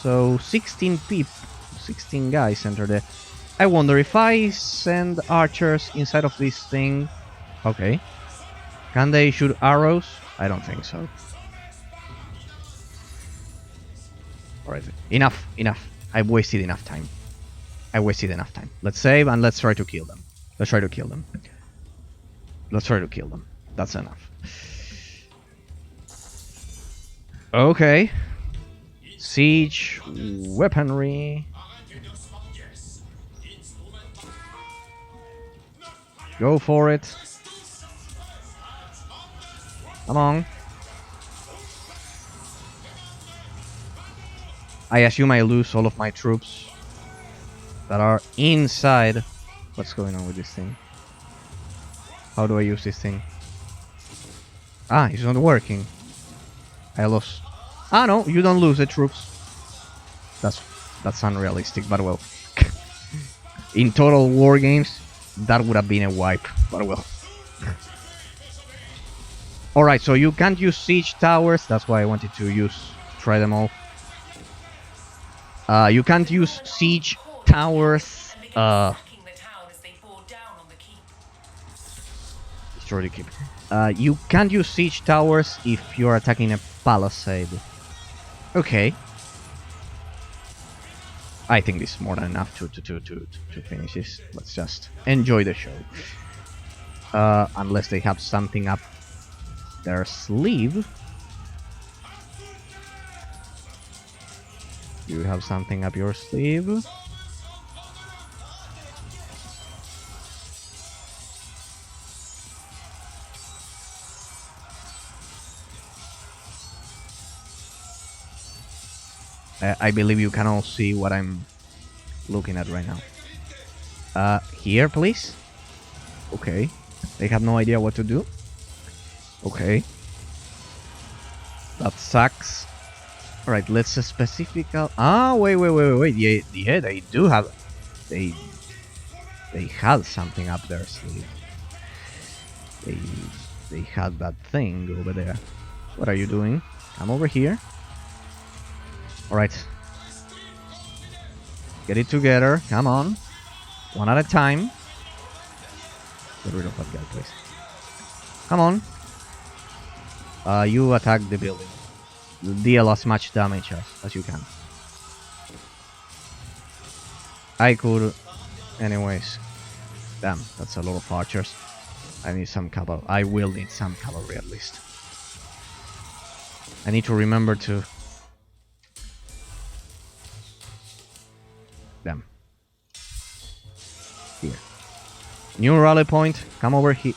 So 16 people, 16 guys entered it. I wonder if I send archers inside of this thing. Okay. Can they shoot arrows? I don't think so. Alright, enough. I've wasted enough time. Let's save and let's try to kill them. Let's try to kill them. That's enough. Okay. Siege weaponry. Go for it. Come on. I assume I lose all of my troops that are inside. What's going on with this thing? How do I use this thing? Ah, it's not working. I lost. Ah, no, you don't lose the troops. That's unrealistic, but well. In total war games, that would have been a wipe, but well. Alright, so you can't use siege towers. That's why I wanted to try them all. You can't use siege towers. Destroy the keep. You can't use siege towers if you're attacking a palisade. Okay. I think this is more than enough to finish this. Let's just enjoy the show. Unless they have something up their sleeve. You have something up your sleeve? I believe you can all see what I'm looking at right now. Here, please? Okay. They have no idea what to do? Okay. That sucks. Alright, let's specifically... Ah, wait. Yeah, they do have... They had something up their sleeve. They had that thing over there. What are you doing? Come over here. Alright. Get it together. Come on. One at a time. Get rid of that guy, please. Come on. You attack the building. Deal as much damage as you can. I could... Anyways. Damn, that's a lot of archers. I need some cavalry. I will need some cavalry at least. I need to remember to... Damn. Here. New rally point. Come over here.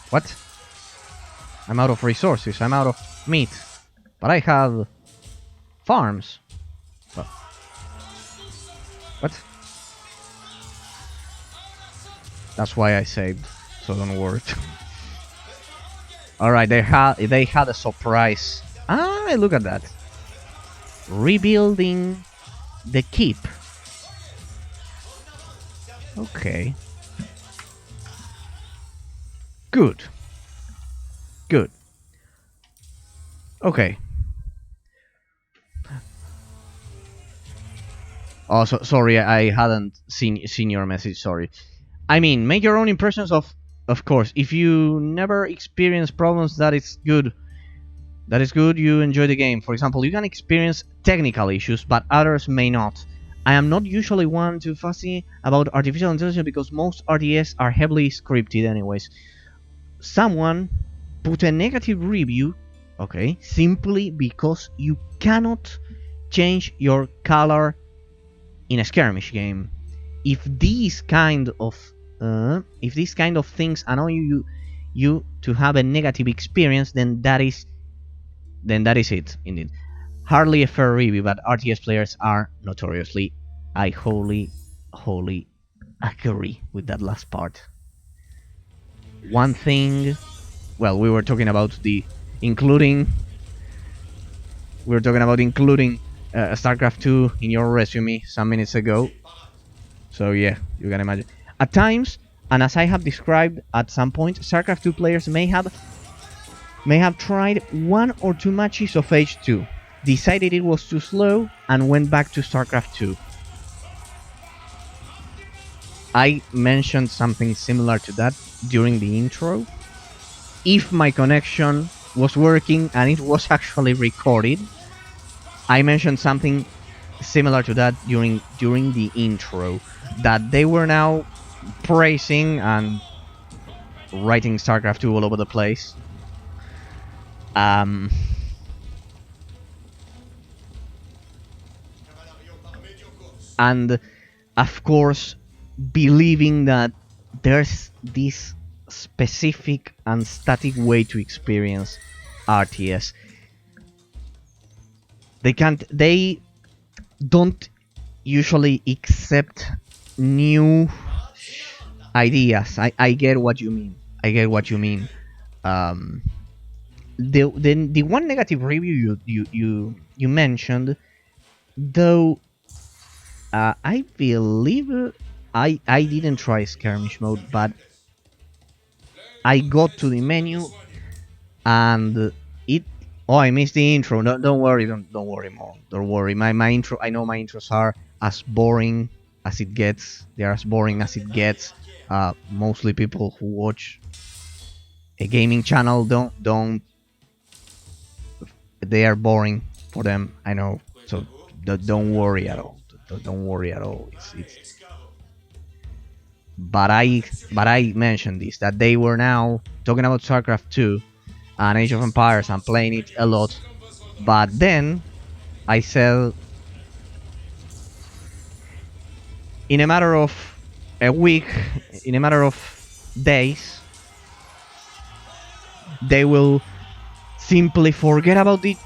What? I'm out of resources. I'm out of meat. But I have farms. What? What? That's why I saved, so don't worry. All right, they had a surprise. Ah, look at that. Rebuilding the keep. Okay. Good. Okay. Oh, sorry, I hadn't seen your message. Sorry. I mean, make your own impressions of course. If you never experience problems, that is good. That is good. You enjoy the game. For example, you can experience technical issues, but others may not. I am not usually one too fussy about artificial intelligence because most RTS are heavily scripted, anyways. Someone put a negative review, okay, simply because you cannot change your color in a skirmish game. If these kind of things annoy you to have a negative experience, then that is it indeed. Hardly a fair review, but RTS players are notoriously. I wholly agree with that last part. One thing, well, we were talking about including StarCraft 2 in your resume some minutes ago. So yeah, you can imagine. At times, and as I have described at some point, StarCraft 2 players may have tried 1 or 2 matches of H2, decided it was too slow, and went back to StarCraft 2. I mentioned something similar to that during the intro. If my connection was working and it was actually recorded, I mentioned something similar to that during the intro, that they were now praising and writing StarCraft 2 all over the place. And of course, believing that there's this specific and static way to experience RTS. They don't usually accept new ideas. I get what you mean. The one negative review you mentioned, though, I believe I didn't try skirmish mode, but I got to the menu and it. Oh, I missed the intro. No, don't worry. Don't worry more. Don't worry. My intro. I know my intros are as boring as it gets. They are as boring as it gets. Mostly people who watch a gaming channel don't. They are boring for them. I know. So don't worry at all. Don't worry at all. It's. But I mentioned this, that they were now talking about StarCraft 2 and Age of Empires and playing it a lot. But then I said, in a matter of a week, in a matter of days, they will simply forget about the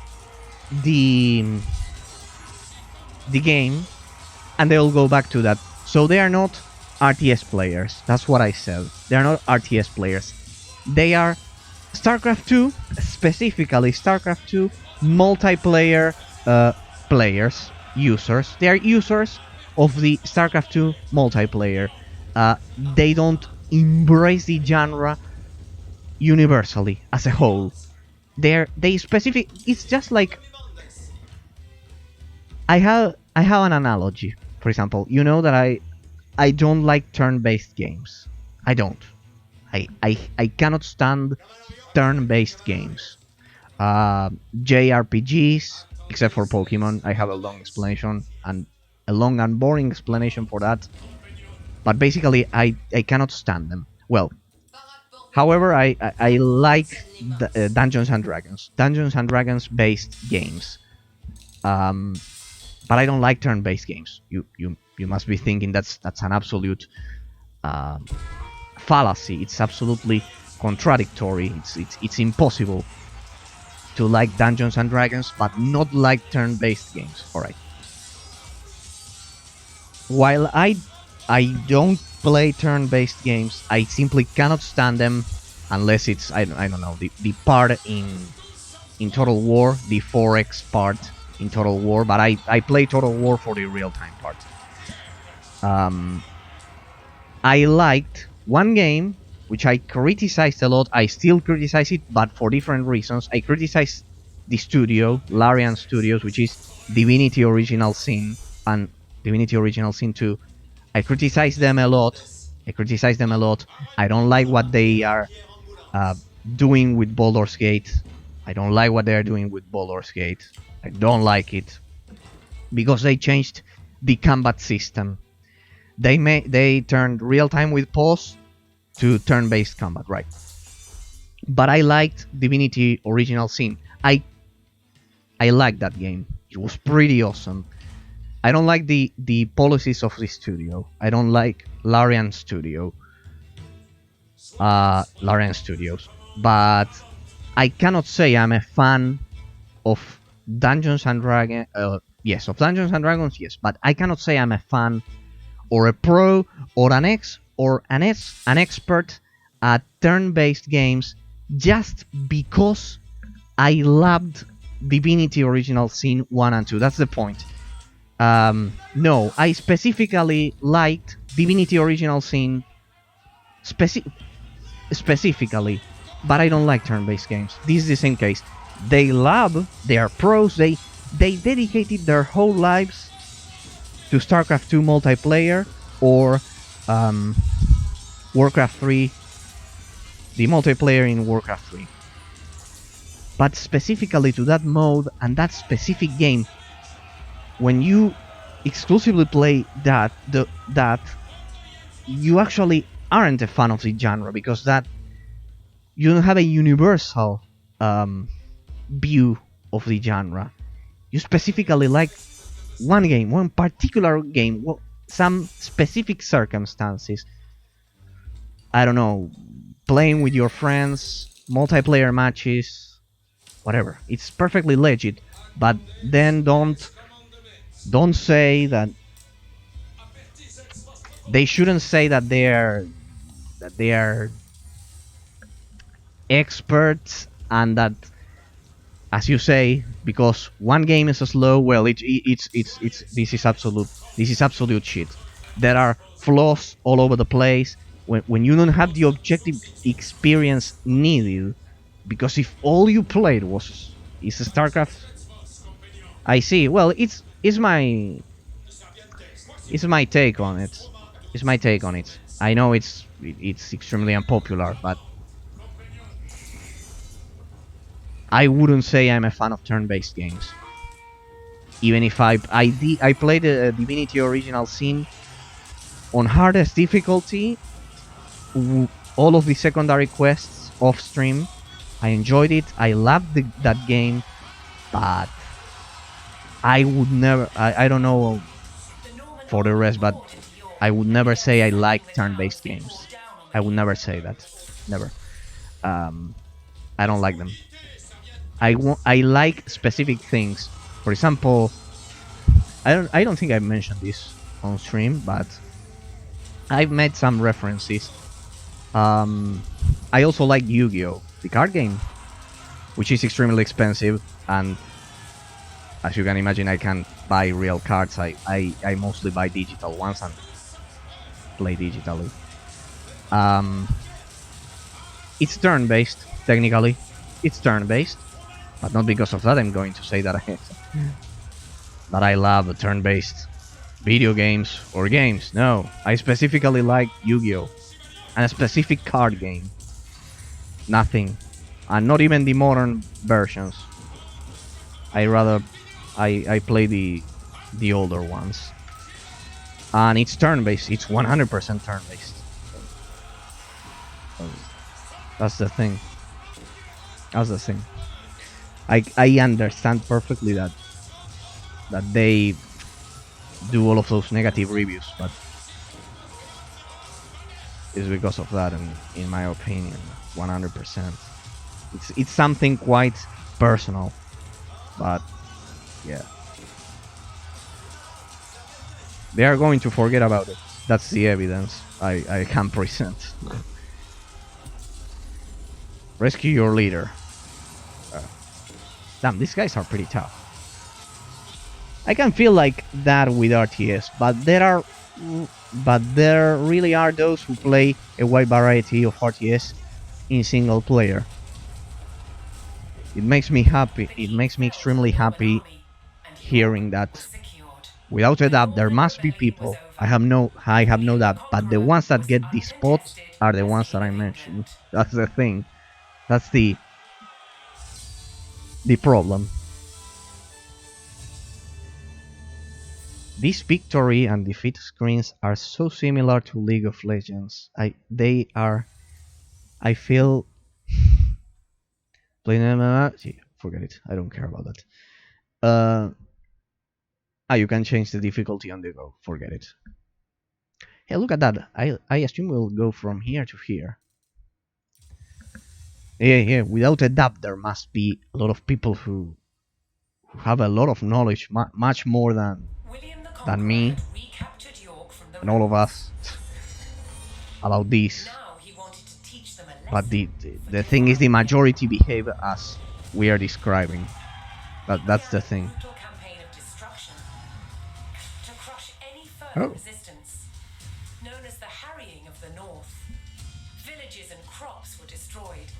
game and they'll go back to that. So they are not RTS players. That's what I said. They are not RTS players. They are StarCraft 2, specifically StarCraft 2 multiplayer players, users. They are users of the StarCraft 2 multiplayer. They don't embrace the genre universally as a whole. They specific. It's just like I have an analogy. For example, you know that I don't like turn-based games. I don't. I cannot stand turn-based games. JRPGs, except for Pokemon, I have a long explanation and a long and boring explanation for that. But basically, I cannot stand them. Well, however, I like the, Dungeons and Dragons based games. But I don't like turn-based games. You must be thinking that's an absolute fallacy. It's absolutely contradictory. It's impossible to like Dungeons and Dragons but not like turn-based games. All right. While I don't play turn-based games, I simply cannot stand them unless it's I don't know the part in Total War, the 4X part in Total War, but I play Total War for the real-time part. I liked one game which I criticized a lot. I still criticize it, but for different reasons. I criticize the studio, Larian Studios, which is Divinity Original Sin, and Divinity Original Sin 2. I criticize them a lot. I don't like what they are doing with Baldur's Gate. I don't like what they are doing with Baldur's Gate. I don't like it because they changed the combat system. They turned real time with pause to turn-based combat, right? But I liked Divinity Original Sin. I liked that game. It was pretty awesome. I don't like the policies of the studio. I don't like Larian Studios. But I cannot say I'm a fan of Dungeons and Dragons. Yes, of Dungeons and Dragons, yes. But I cannot say I'm a fan or a pro or an expert at turn-based games just because I loved Divinity Original Sin 1 and 2. That's the point. No, I specifically liked Divinity Original Sin specifically, but I don't like turn-based games. This is the same case. They are pros, they dedicated their whole lives to StarCraft 2 multiplayer or Warcraft 3, the multiplayer in Warcraft 3. But specifically to that mode and that specific game, when you exclusively play that, you actually aren't a fan of the genre, because that you don't have a universal view of the genre. You specifically like one game, one particular game, some specific circumstances. I don't know, playing with your friends, multiplayer matches, whatever. It's perfectly legit, but then don't say that. They shouldn't say that they are experts, and that, as you say, because one game is slow, well, this is absolute shit. There are flaws all over the place when you don't have the objective experience needed, because if all you played is StarCraft, I see. Well, it's my take on it. I know it's extremely unpopular, but I wouldn't say I'm a fan of turn-based games. Even if I played Divinity Original Sin on hardest difficulty, all of the secondary quests off stream. I enjoyed it. I loved that game, but I would never. I don't know for the rest, but I would never say I like turn-based games. I would never say that. Never. I don't like them. I like specific things. For example, I don't think I mentioned this on stream, but I've made some references. I also like Yu-Gi-Oh, the card game, which is extremely expensive, and as you can imagine, I can't buy real cards. I mostly buy digital ones and play digitally. It's turn-based, technically. It's turn-based, but not because of that I'm going to say that I love turn-based video games or games. No, I specifically like Yu-Gi-Oh, and a specific card game. Nothing, and not even the modern versions. I play the older ones, and it's turn-based. It's 100% turn-based. That's the thing. I understand perfectly that they do all of those negative reviews, but it's because of that, and in my opinion, 100%. It's something quite personal, but yeah, they are going to forget about it. That's the evidence I can present. Rescue your leader. Damn, these guys are pretty tough. I can feel like that with RTS, but there really are those who play a wide variety of RTS in single player. It makes me happy. It makes me extremely happy hearing that. Without a doubt, there Northern must be rebellion was people. over. I have no William the doubt. But the Conqueror ones that was get this spot untested are the as ones that King I of mentioned. England. That's the thing. That's the problem. This victory and defeat screens are so similar to League of Legends. They are. I feel playing MMA. Forget it. I don't care about that. You can change the difficulty on the go. Forget it. Hey, look at that. I assume we'll go from here to here. Yeah. Without a doubt, there must be a lot of people who have a lot of knowledge, much more than William the than Conqueror me had recaptured York from the and all of Romans. us about this. Now he wanted to teach them a But lesson for the thing is, the defying him. majority behave as we are describing. That's the Began a thing. brutal campaign of destruction to crush any further Oh, resistance, known as the Harrying of the North. Villages and crops were destroyed.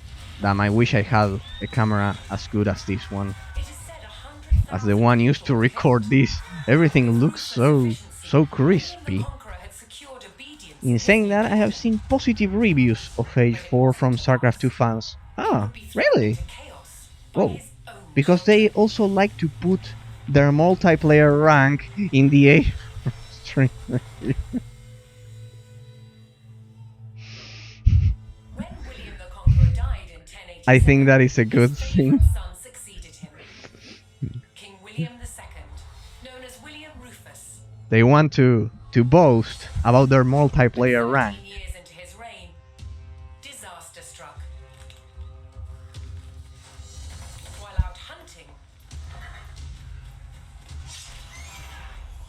damn! I wish I had a camera as good as this one, It is said 100,000 as the one used to people were record killed. this. Everything With looks ruthless efficiency, so William the crispy. Conqueror had secured obedience In in his saying new that, I have kingdom. seen positive reviews of Age 4 from StarCraft 2 fans. Ah, Be thrown really? into chaos by Whoa. his own Because children. they also like to put their multiplayer rank in the Age 4 stream. When William the Conqueror died in 1087, I think that is a good his thing. favorite son succeeded him, King William II, known as William Rufus. They want to boast about their multiplayer rank. 13 years into his reign, disaster struck. While out hunting,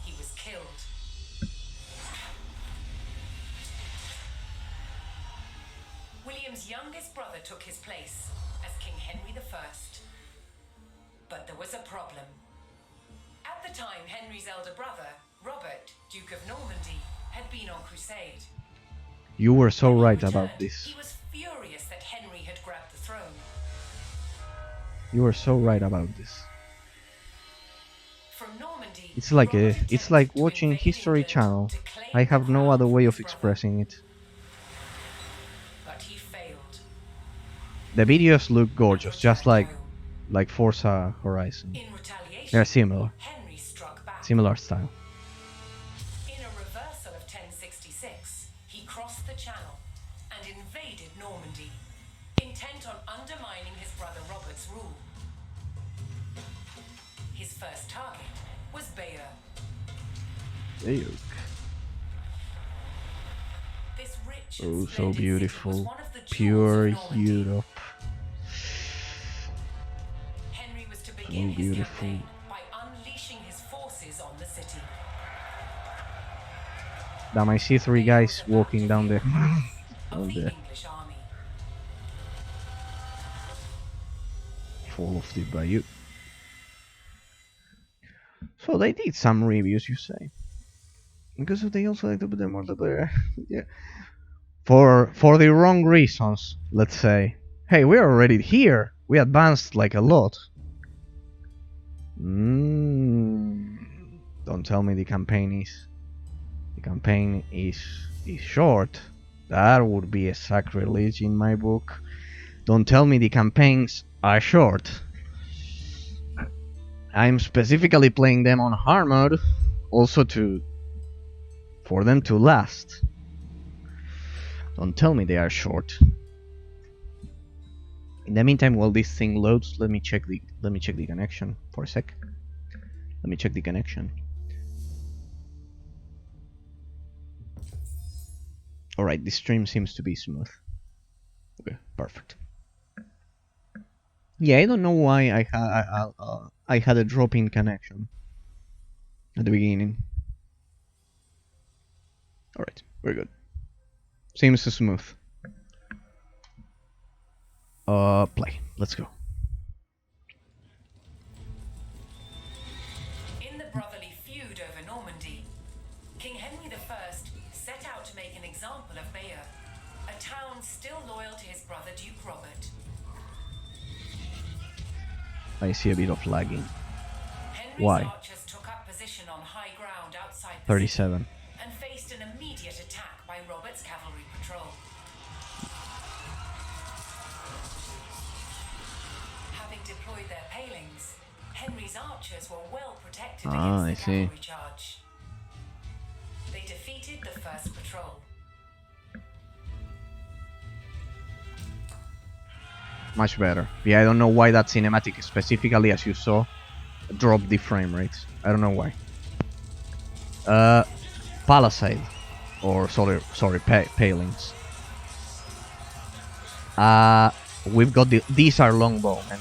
he was killed. William's youngest brother took his place as King Henry I. But there was a problem. At the time, Henry's elder brother, Robert, Duke of Normandy, had been on crusade. You were so When he right about returned, this. He was furious that Henry had grabbed the throne. You were so right about this. From Normandy, It's like Robert it's attempted like to watching invade History England Channel. to claim I the have no crown other for way his of brother. expressing it. But he failed. The videos look gorgeous, just Returned home. like Forza Horizon. In retaliation, They're similar, Henry struck back. similar style. In a reversal of 1066, he crossed the Channel and invaded Normandy, intent on undermining his brother Robert's rule. His first target was Bayeux. Bayeux. This rich Oh, and so splendid city was beautiful. one of the jewels Pure of Normandy. Europe. Henry was to So begin his beautiful. campaign by unleashing his forces on the city. Damn, I see three guys walking down there. Of the the English army. Fall of the Bayeux. So they did some reviews, you say? Because they also like to put their multiplayer. Yeah. For the wrong reasons, let's say. Hey, we're already here. We advanced like a lot. Don't tell me the campaign is short. That would be a sacrilege in my book. Don't tell me the campaigns are short. I'm specifically playing them on hard mode, also for them to last. Don't tell me they are short. In the meantime, while this thing loads, let me check the connection for a sec. Let me check the connection. Alright, this stream seems to be smooth. Okay, perfect. Yeah, I don't know why I had a drop in connection at the beginning. Alright, very good. Seems smooth. Play. Let's go. In the brotherly feud over Normandy, King Henry I set out to make an example of Bayeux, a town still loyal to his brother Duke Robert. I see a bit of lagging. Henry's Why? archers took up position on high ground. 37. And faced an immediate attack by Robert's cavalry patrol. Having deployed their palings, Henry's archers were well protected against the cavalry charge. They defeated the first patrol. Much better. Yeah, I don't know why that cinematic specifically, as you saw, dropped the frame rates. I don't know why. Palisade, or sorry, palings. We've got these are longbowmen.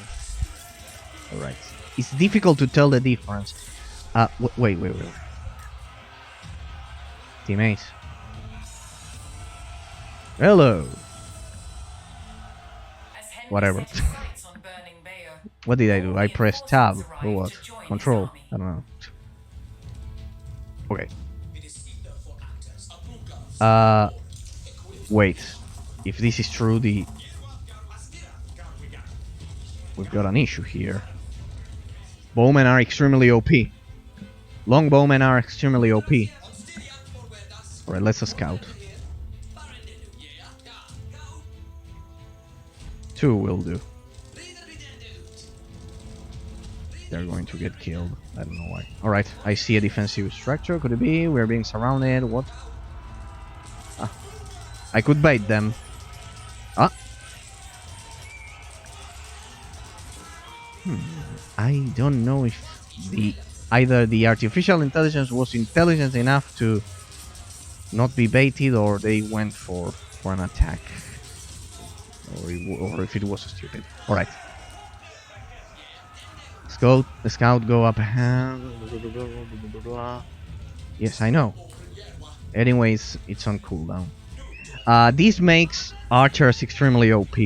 All right. It's difficult to tell the difference. Wait. Teammates. Hello. Whatever. What did I do? I pressed tab or what? Control? I don't know. Okay. Wait. If this is true, we've got an issue here. Bowmen are extremely OP. Longbowmen are extremely OP. Alright, let's scout. 2 will do. They're going to get killed. I don't know why. Alright, I see a defensive structure. Could it be? We're being surrounded. What? I could bait them. I don't know if either the artificial intelligence was intelligent enough to not be baited, or they went for an attack, or if it was stupid. All right. Scout, go up ahead. Yes, I know. Anyways, it's on cooldown. This makes archers extremely OP.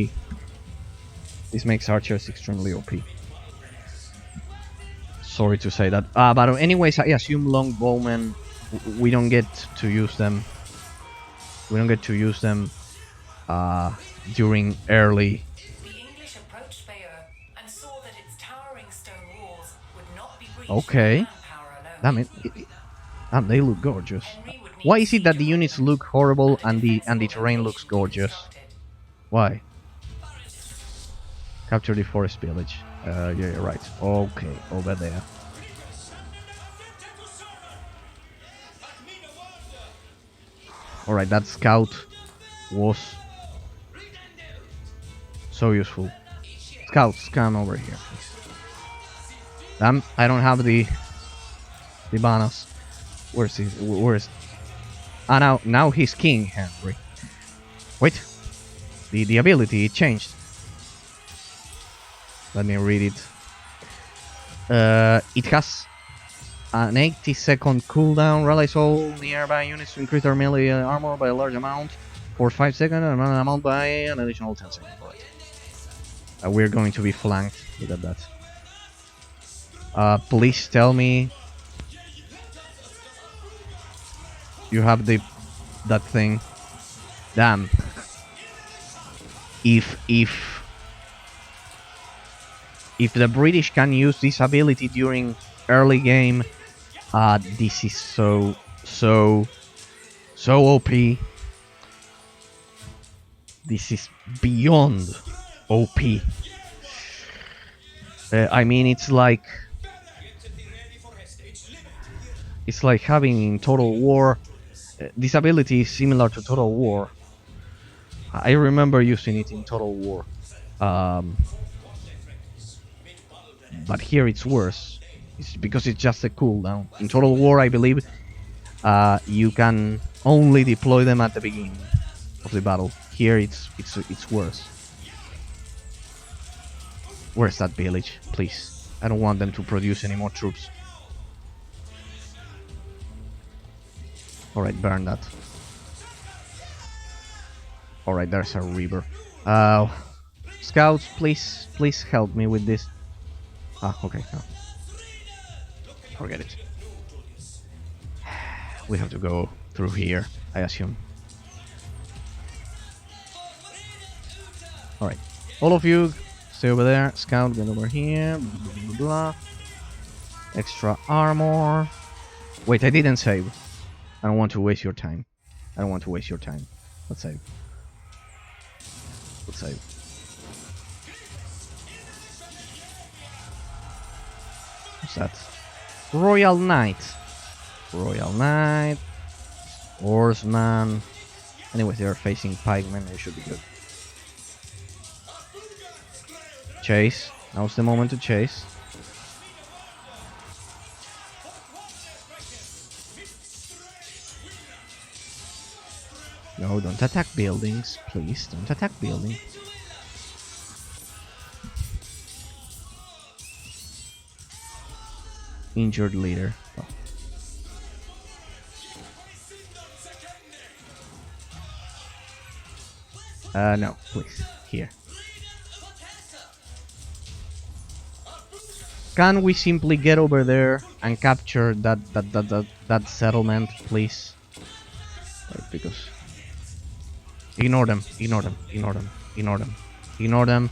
Sorry to say that. But anyways, I assume longbowmen, we don't get to use them. During early. The English approached Bayeux and saw that its towering stone walls would not be breached. Okay. Damn it. Damn, they look gorgeous. Why is it that the units look horrible and the terrain looks gorgeous? Why? Capture the forest village. Yeah, right. Okay, over there. Alright, that scout was so useful. Scouts, come over here, please. Damn, I don't have the bonus. Where's he? Where's? Now he's King Henry. Wait, the ability changed. Let me read it. It has an 80-second cooldown. Rallies all nearby units to increase their melee armor by a large amount for 5 seconds, and another amount by an additional 10 seconds. Right. We're going to be flanked. Look at that. Please tell me you have that thing. Damn. If the British can use this ability during early game, this is so OP. This is beyond OP. I mean, it's like having in Total War. This ability is similar to Total War. I remember using it in Total War. But here it's worse. It's because it's just a cooldown. In Total War, I believe, you can only deploy them at the beginning of the battle. Here it's worse. Where's that village? Please. I don't want them to produce any more troops. Alright, burn that. Alright, there's a river. Scouts, please help me with this. Okay, no. Forget it. We have to go through here, I assume. Alright. All of you, stay over there. Scout, get over here. Blah, blah, blah, blah. Extra armor. Wait, I didn't save. I don't want to waste your time. I don't want to waste your time. Let's save. Let's save. What's that? Royal Knight. Royal Knight. Horseman. Anyways, they are facing pikemen. They should be good. Chase. Now's the moment to chase. No, don't attack buildings. Please, don't attack buildings. Injured leader. Oh. No, please. Here. Can we simply get over there and capture that settlement, please? Like, because ignore them, ignore them, ignore them, ignore them, ignore them,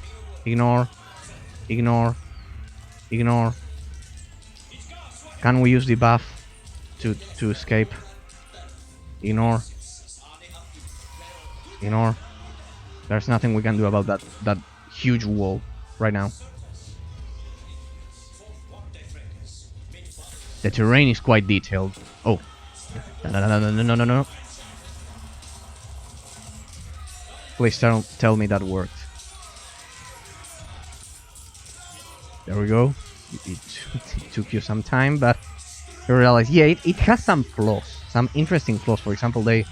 ignore. Can we use the buff to escape? Ignore. There's nothing we can do about that huge wall right now. The terrain is quite detailed. Oh. No. Please tell me that worked. There we go. It took you some time, but you realize, yeah, it has some flaws. Some interesting flaws. For example, the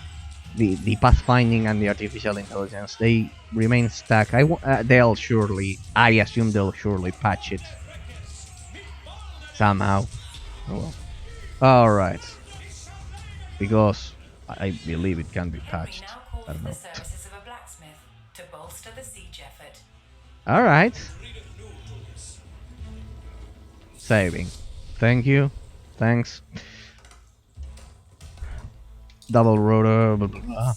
pathfinding and the artificial intelligence, they remain stuck. I assume they'll surely patch it. Somehow. Oh well. Alright. Because I believe it can be patched. I don't know. To bolster the siege effort. Alright. Saving. Thank you. Thanks. Double rotor. Blah, blah, blah.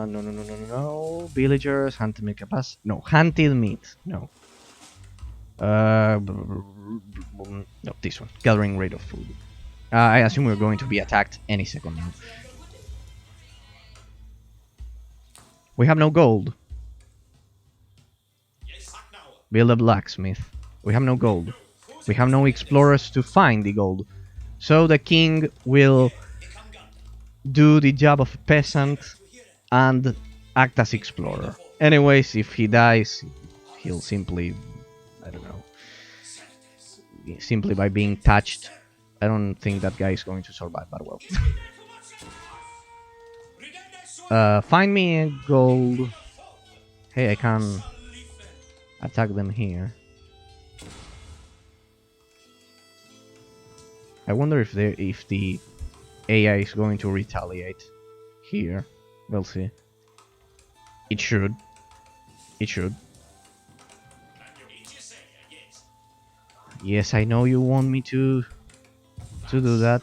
No. Villagers. Hunted meat capacity. No. Hunted meat. No. No, this one. Gathering rate of food. I assume we're going to be attacked any second now. We have no gold. Build a blacksmith. We have no gold. We have no explorers to find the gold. So the king will do the job of a peasant and act as explorer. Anyways, if he dies, he'll simply, I don't know, simply by being touched. I don't think that guy is going to survive that well. Find me a gold. Hey, I can attack them here. I wonder if the AI is going to retaliate here. We'll see. It should. It should. Yes, I know you want me to do that.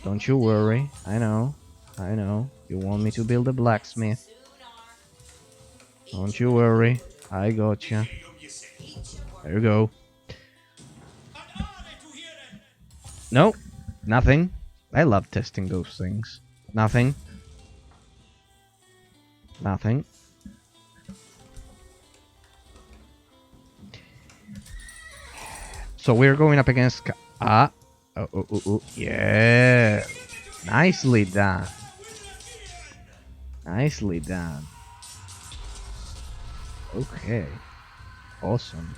Don't you worry. I know. You want me to build a blacksmith. Don't you worry. I gotcha. There you go. No, nothing. I love testing those things. Nothing. So we're going up against... yeah. Nicely done. Okay. Awesome.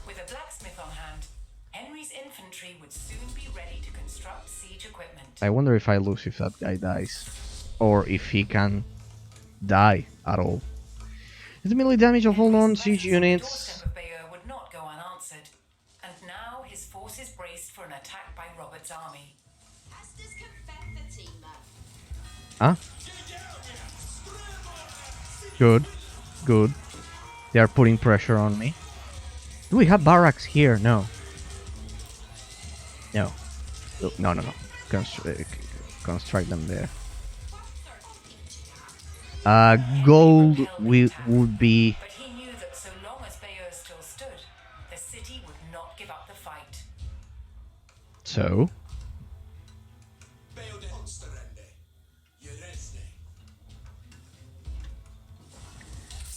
With a blacksmith on hand, Henry's infantry would soon be ready to construct siege equipment. I wonder if I lose if that guy dies. Or if he can die at all. The melee damage of all non-siege units. Of Bayeux would not go unanswered. And now his forces braced for an attack by Robert's army. Huh? Good. They are putting pressure on me. Do we have barracks here? No. No. Construct them there. Gold would be... But he knew that so long as Bayeux still stood, the city would not give up the fight. So?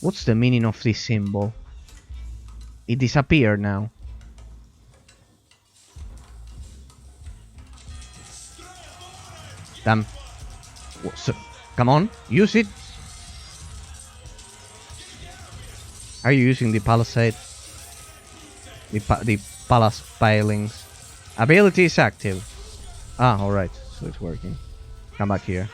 What's the meaning of this symbol? It disappeared now. Damn. So, come on, use it. Are you using the palisade? The palace pilings. Ability is active. Ah, alright, so it's working. Come back here.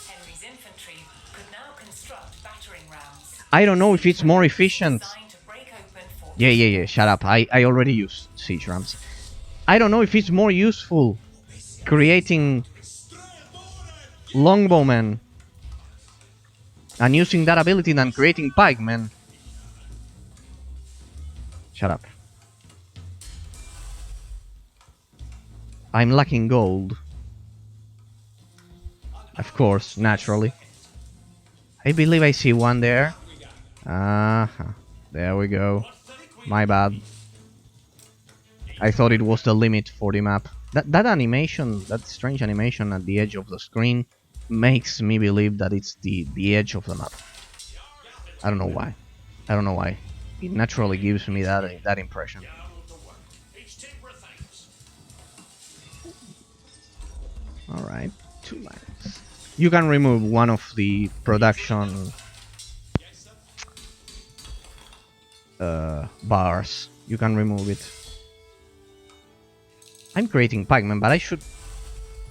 Henry's infantry could now construct battering rams. I don't know if it's more efficient. Designed to break open forts. Yeah, shut up. I already used siege rams. I don't know if it's more useful creating longbowmen and using that ability than creating pikemen. Shut up. I'm lacking gold. Of course, naturally. I believe I see one there. There we go. My bad. I thought it was the limit for the map. That animation, that strange animation at the edge of the screen, makes me believe that it's the edge of the map. I don't know why. I don't know why. It naturally gives me that impression. Alright, 2 lines. You can remove one of the production bars. You can remove it. I'm creating pikemen, but I should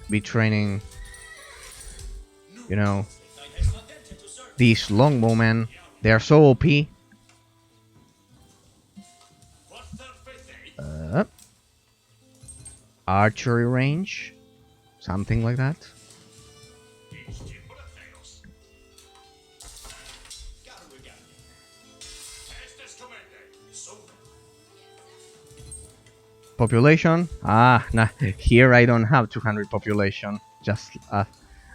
be training, you know, these longbowmen. They are so OP. Archery range, something like that. Population? Nah, here I don't have 200 population, just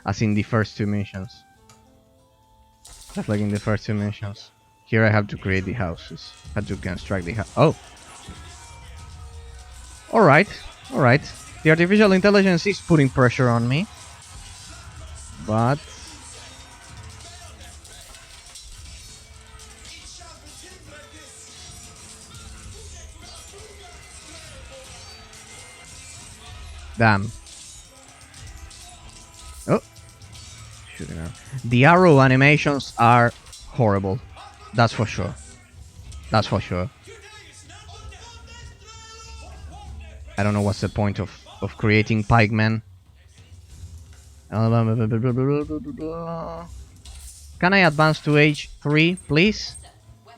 as in the first 2 missions. Just like in the first 2 missions. Here I have to create the houses. Had to construct the house. Oh! Alright. The artificial intelligence is putting pressure on me. But... damn. Oh! Shooting out. The arrow animations are horrible. That's for sure. That's for sure. I don't know what's the point of creating pikemen. Can I advance to H3, please?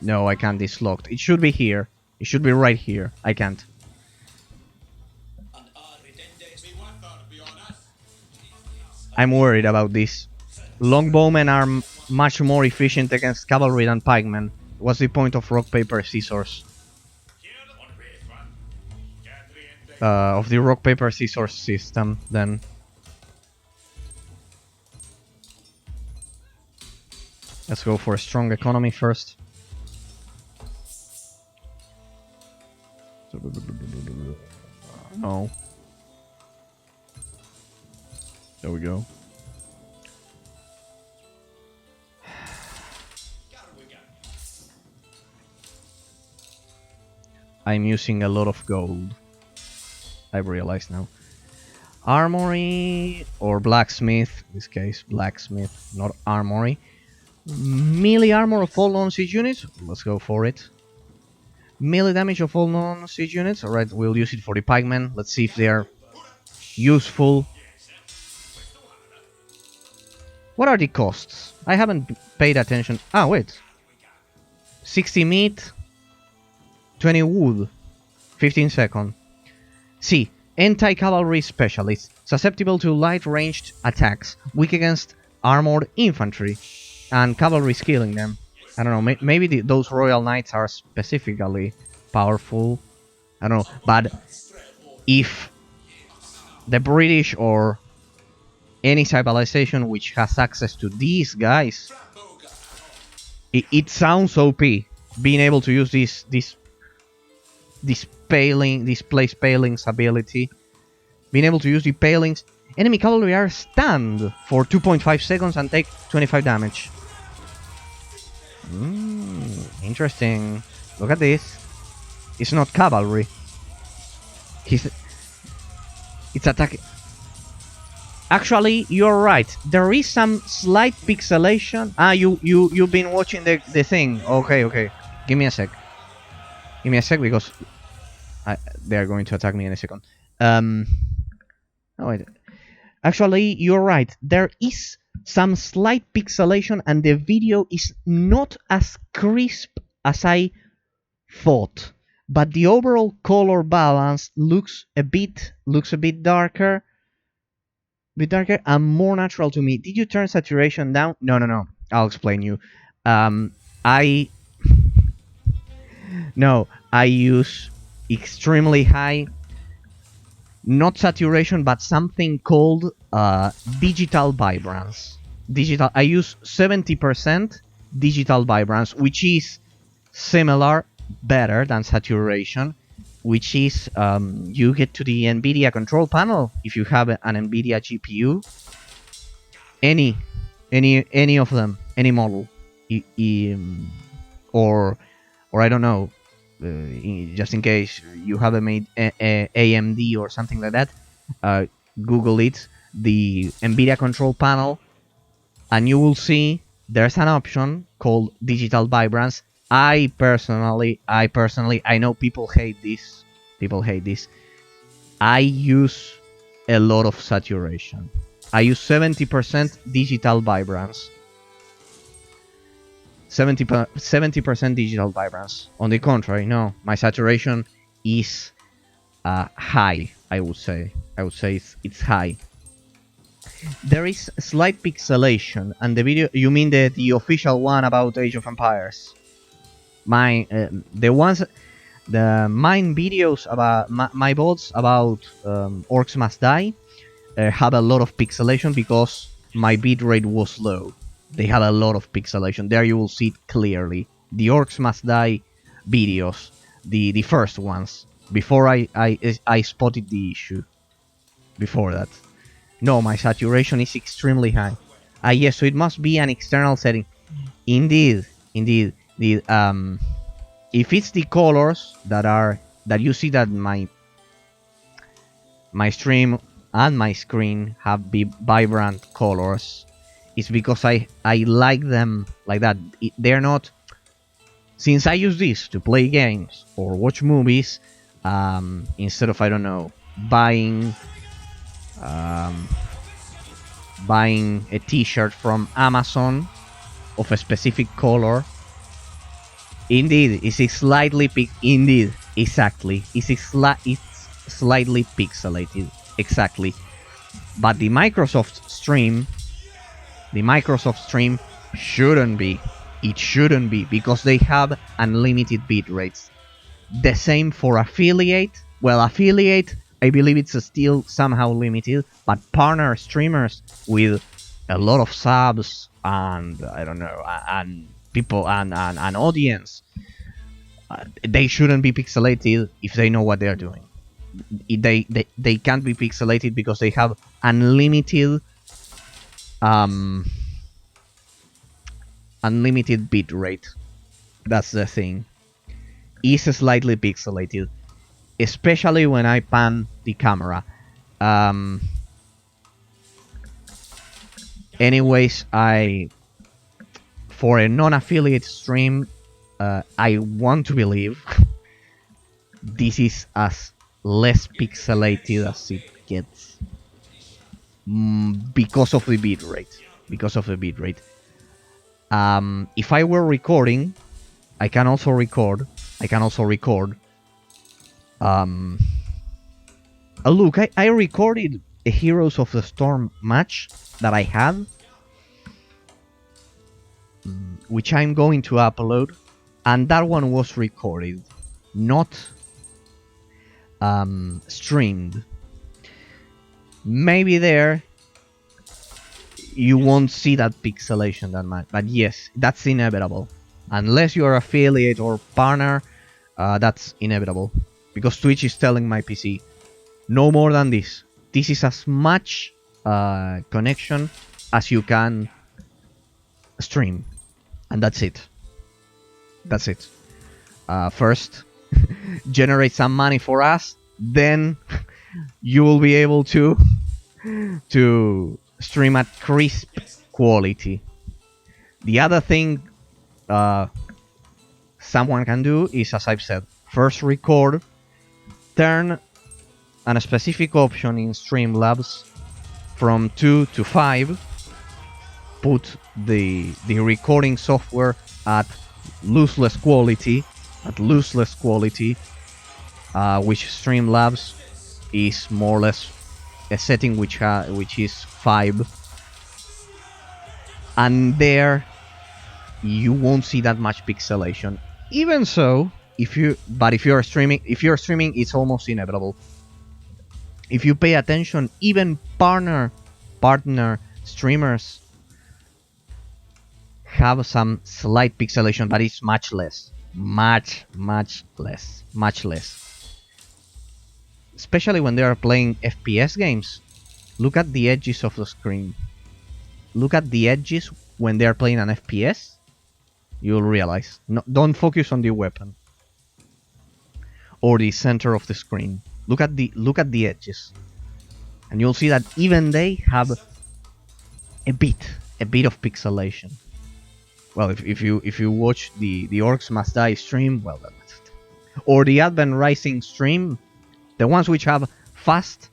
No, I can't. It's locked. It should be here. It should be right here. I can't. I'm worried about this. Longbowmen are much more efficient against cavalry than pikemen. What's the point of rock, paper, scissors? Of the rock, paper, scissors system, then. Let's go for a strong economy first. No. There we go. I'm using a lot of gold. I've realized now. Armory or blacksmith, in this case blacksmith, not armory. Melee armor of all non-siege units, let's go for it. Melee damage of all non-siege units, alright, we'll use it for the pikemen. Let's see if they're useful. What are the costs? I haven't paid attention. Ah, wait. 60 meat, 20 wood, 15 second. C. Anti-cavalry specialist. Susceptible to light-ranged attacks. Weak against armored infantry. And cavalry skilling them. I don't know, maybe those royal knights are specifically powerful. I don't know, but if the British or any civilization which has access to these guys, it sounds OP. Being able to use this place palings ability. Being able to use the palings Enemy cavalry are stunned for 2.5 seconds and take 25 damage. Interesting. Look at this. It's not cavalry. It's attacking. Actually, you're right. There is some slight pixelation. You've been watching the thing. Okay. Give me a sec. Because they're going to attack me in a second. Oh wait. Actually, you're right. There is some slight pixelation, and the video is not as crisp as I thought. But the overall color balance looks a bit darker. And more natural to me. Did you turn saturation down? No. I'll explain you. I use extremely high, not saturation, but something called digital vibrance. I use 70% digital vibrance, which is better than saturation, which is you get to the NVIDIA control panel if you have an NVIDIA GPU, any of them, any model, or I don't know, just in case you haven't made AMD or something like that, Google it, the NVIDIA control panel, and you will see there's an option called digital vibrance. I personally, I know people hate this. I use a lot of saturation. I use 70% digital vibrance. 70% digital vibrance. On the contrary, no, my saturation is high. I would say it's high. There is slight pixelation, and the video. You mean the official one about Age of Empires? My mine videos about my VODs about Orcs Must Die have a lot of pixelation because my bitrate was low. They have a lot of pixelation. There you will see it clearly. The Orcs Must Die videos, the first ones, before I spotted the issue. Before that, no, my saturation is extremely high. Yes, so it must be an external setting. Indeed. If it's the colors that you see that my stream and my screen have vibrant colors, it's because I like them like that. They're not. Since I use this to play games or watch movies, instead of, I don't know, buying a T-shirt from Amazon of a specific color. Indeed, it's slightly Indeed, exactly. It's slightly pixelated, exactly. But the Microsoft stream shouldn't be. It shouldn't be, because they have unlimited bit rates. The same for affiliate. Well, affiliate, I believe it's still somehow limited, but partner streamers with a lot of subs and, I don't know, and people and audience, they shouldn't be pixelated if they know what they're doing. They can't be pixelated because they have unlimited bit rate. That's the thing. Is slightly pixelated, especially when I pan the camera. Anyways, for a non-affiliate stream, I want to believe this is as less pixelated as it gets, because of the bitrate. If I were recording, I can also record. Look, I recorded a Heroes of the Storm match that I had, which I'm going to upload, and that one was recorded, not streamed. Maybe there you won't see that pixelation that much, but yes, that's inevitable. Unless you're affiliate or partner, that's inevitable, because Twitch is telling my PC, no more than this. This is as much connection as you can stream, and that's it. That's it. First, generate some money for us, then you will be able to stream at crisp quality. The other thing someone can do is, as I've said, first record, turn a specific option in Streamlabs from 2 to 5, put the recording software at lossless quality, which Streamlabs is more or less a setting which is 5, and there you won't see that much pixelation. Even so, if you're streaming, it's almost inevitable. If you pay attention, even partner streamers have some slight pixelation, but it's much less. Much less. Especially when they are playing FPS games. Look at the edges of the screen. Look at the edges when they are playing an FPS. You'll realize. No, don't focus on the weapon or the center of the screen. Look at the edges, and you'll see that even they have a bit of pixelation. Well, if you watch the Orcs Must Die stream, well, or the Advent Rising stream, the ones which have fast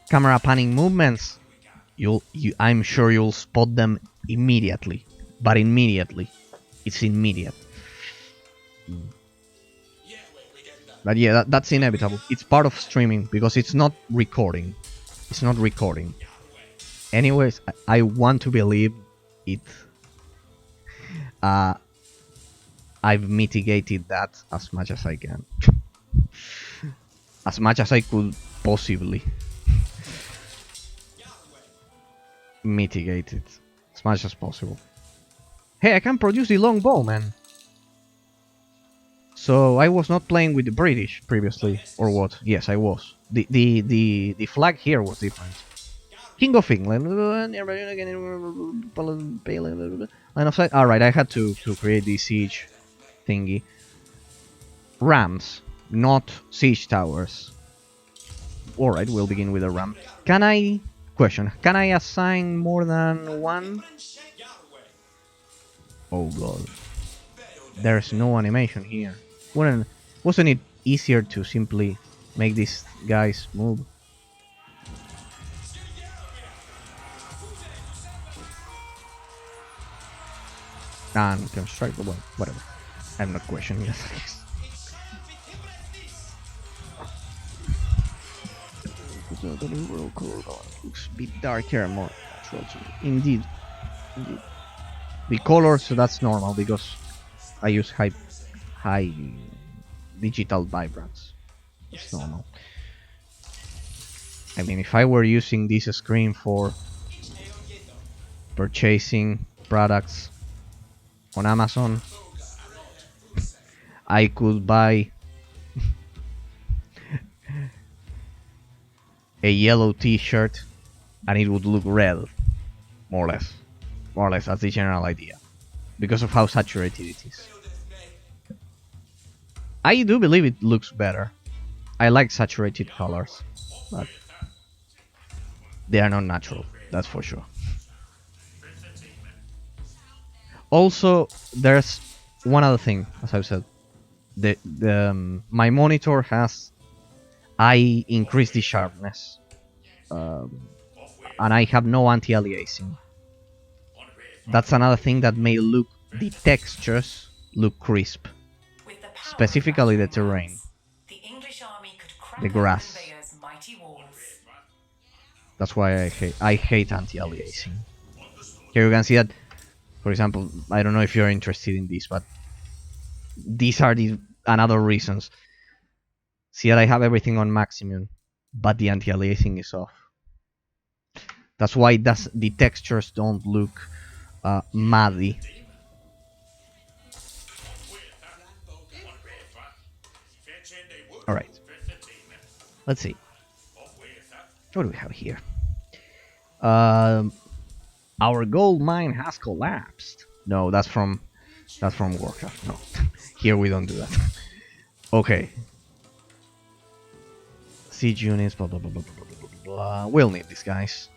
camera panning movements, I'm sure you'll spot them immediately. But immediately, it's immediate. But yeah, that's inevitable. It's part of streaming because it's not recording. Anyways, I want to believe it. I've mitigated that as much as I can. As much as I could possibly mitigate it. As much as possible. Hey, I can produce the longbow, man. So I was not playing with the British previously, or what? Yes, I was. The flag here was different. King of England. Line of sight. Alright, I had to create the siege thingy. Rams, not siege towers. Alright, we'll begin with a ram. Can I assign more than one? Oh god. There's no animation here. Wasn't it easier to simply make these guys move? And construct, well, whatever. I'm not questioning that. Looks a bit darker and more natural to me. Indeed. The colors, that's normal because I use high digital vibrance. It's normal. I mean, if I were using this screen for purchasing products on Amazon, I could buy a yellow t-shirt and it would look red, more or less. That's the general idea, because of how saturated it is. I do believe it looks better. I like saturated colors, but they are not natural, that's for sure. Also, there's one other thing, as I've said. My monitor has... I increased the sharpness. And I have no anti-aliasing. That's another thing that may look... The textures look crisp. Specifically the terrain. The grass. That's why I hate anti-aliasing. Here you can see that, for example, I don't know if you're interested in this, but these are the another reasons. See that I have everything on maximum, but the anti-aliasing is off. That's why the textures don't look muddy. Alright. Let's see. What do we have here? Our gold mine has collapsed. No, that's from Warcraft. No, here we don't do that. Okay. Siege units. Blah blah blah blah blah blah blah. We'll need these guys.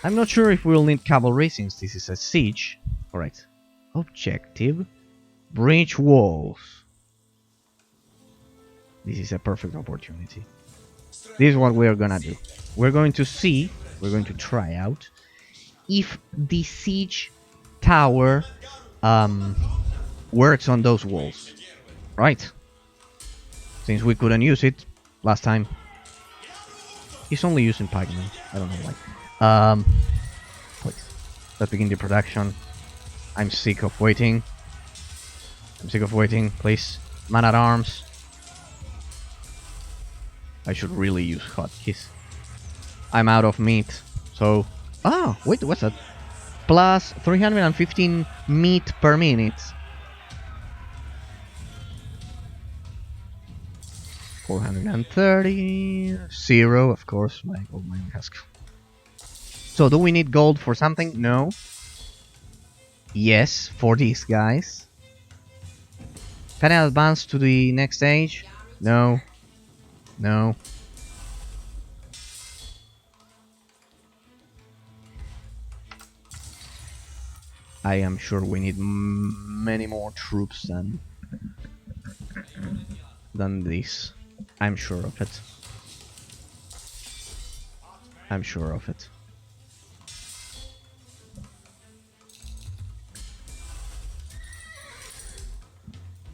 I'm not sure if we'll need cavalry since this is a siege. Alright. Objective. Breach walls. This is a perfect opportunity. This is what we're gonna do. We're going to see, we're going to try out if the siege tower works on those walls. Right? Since we couldn't use it last time. He's only using pikemen. I don't know why. Please. Let's begin the production. I'm sick of waiting. Please. Man at arms. I should really use hotkeys. I'm out of meat. So... Ah, wait, what's that? Plus 315 meat per minute. 430... 0, of course. My gold mine has... So, do we need gold for something? No. Yes, for these guys. Can I advance to the next stage? No. No. I am sure we need many more troops than this. I'm sure of it. I'm sure of it.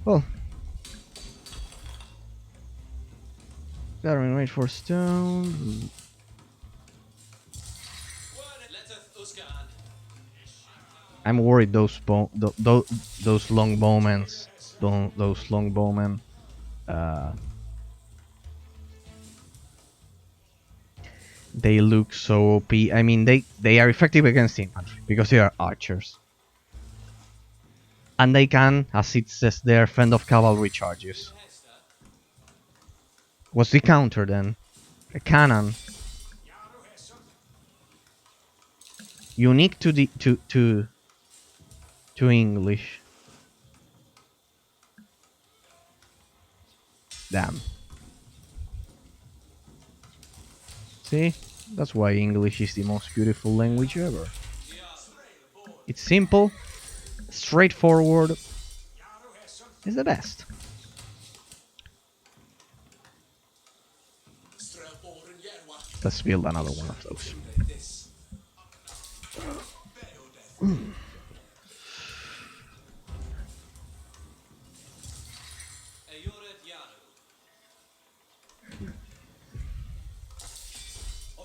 Well, gathering rate for stone. I'm worried those long bowmen, they look so OP. I mean, they are effective against infantry because they are archers, and they can, as it says there, fend off cavalry charges. What's the counter then? A cannon. Unique to the to English. Damn. See? That's why English is the most beautiful language ever. It's simple, straightforward, it's the best. Let's build another one of those.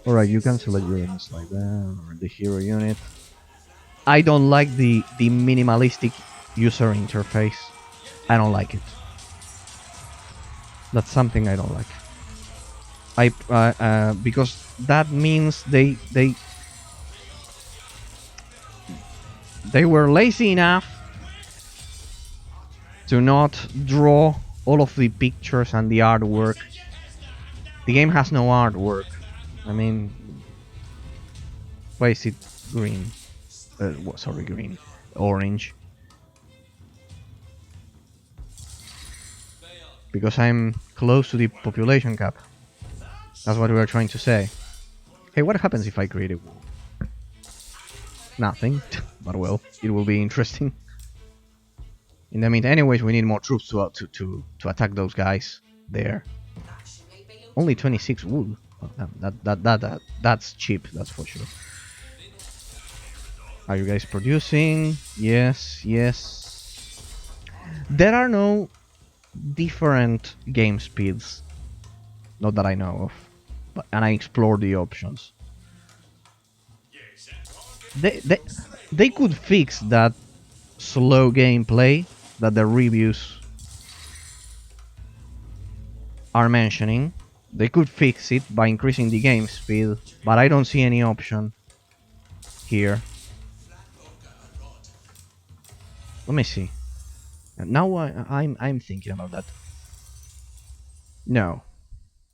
Alright, you can select your units like that, or the hero unit. I don't like the minimalistic user interface. I don't like it. That's something I don't like. Because that means they were lazy enough to not draw all of the pictures and the artwork. The game has no artwork. I mean, why is it green? Sorry, green. Orange. Because I'm close to the population cap. That's what we are trying to say. Hey, what happens if I create a wall? Nothing. But well, it will be interesting. In the meantime, anyways, we need more troops to attack those guys there. Only 26 wood. Oh, that's cheap. That's for sure. Are you guys producing? Yes, yes. There are no different game speeds, not that I know of, and I explored the options. They could fix that slow gameplay that the reviews are mentioning. They could fix it by increasing the game speed, but I don't see any option here. Let me see. Now I'm thinking about that. No.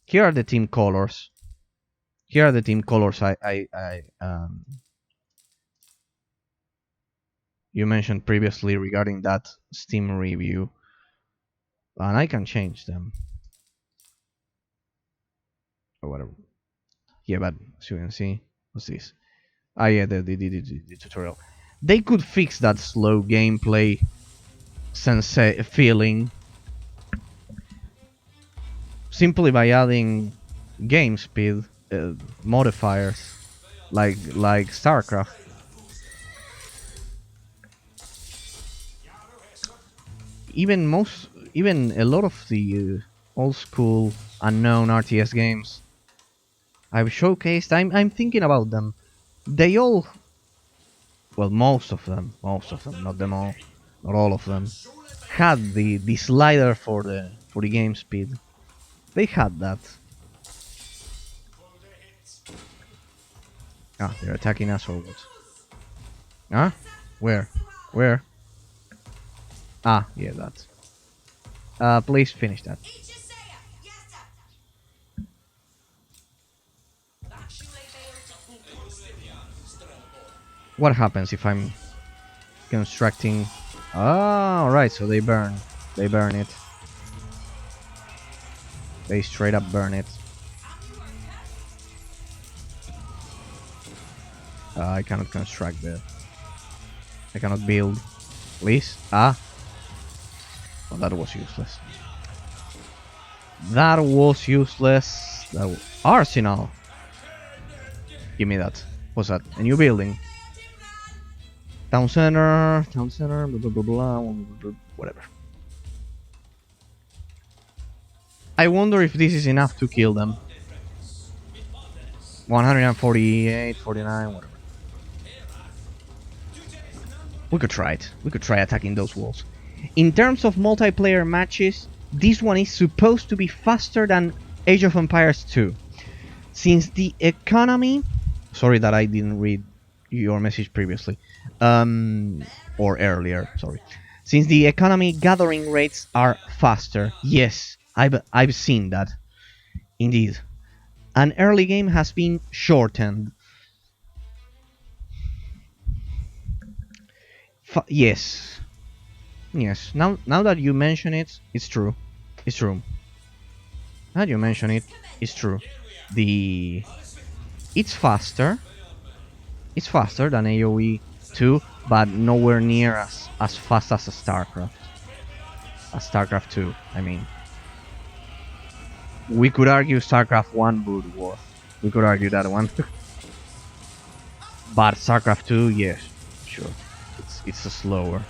Here are the team colors. Here are the team colors. You mentioned previously regarding that Steam review, and I can change them or whatever. Yeah, but as you can see, what's this? Ah, yeah, the tutorial. They could fix that slow gameplay feeling simply by adding game speed modifiers like StarCraft. Even a lot of the old school unknown RTS games I've showcased, I'm thinking about them. They all, well, most of them, not them all, not all of them, had the slider for the game speed. They had that. Ah, they're attacking us or what? Huh? Where? Where? Ah, yeah, that. Please finish that. What happens if I'm constructing? Oh, right. So they burn. They burn it. They straight up burn it. I cannot construct there. I cannot build. Please. Ah. Oh, that was useless. That was useless. Arsenal. Give me that. What's that? A new building. Town center. Town center. Blah blah blah blah. Whatever. I wonder if this is enough to kill them. 148, 49, whatever. We could try it. We could try attacking those walls. In terms of multiplayer matches, this one is supposed to be faster than Age of Empires 2. Since the economy... Sorry that I didn't read your message previously. Or earlier, sorry. Since the economy gathering rates are faster. Yes, I've seen that. Indeed. An early game has been shortened. Yes. Yes. Now that you mention it, it's true. It's true. Now that you mention it, it's true. It's faster. It's faster than AoE 2, but nowhere near as fast as a StarCraft. As StarCraft 2, I mean. We could argue StarCraft 1 would worth. We could argue that one. But StarCraft 2, yes, sure. It's a slower.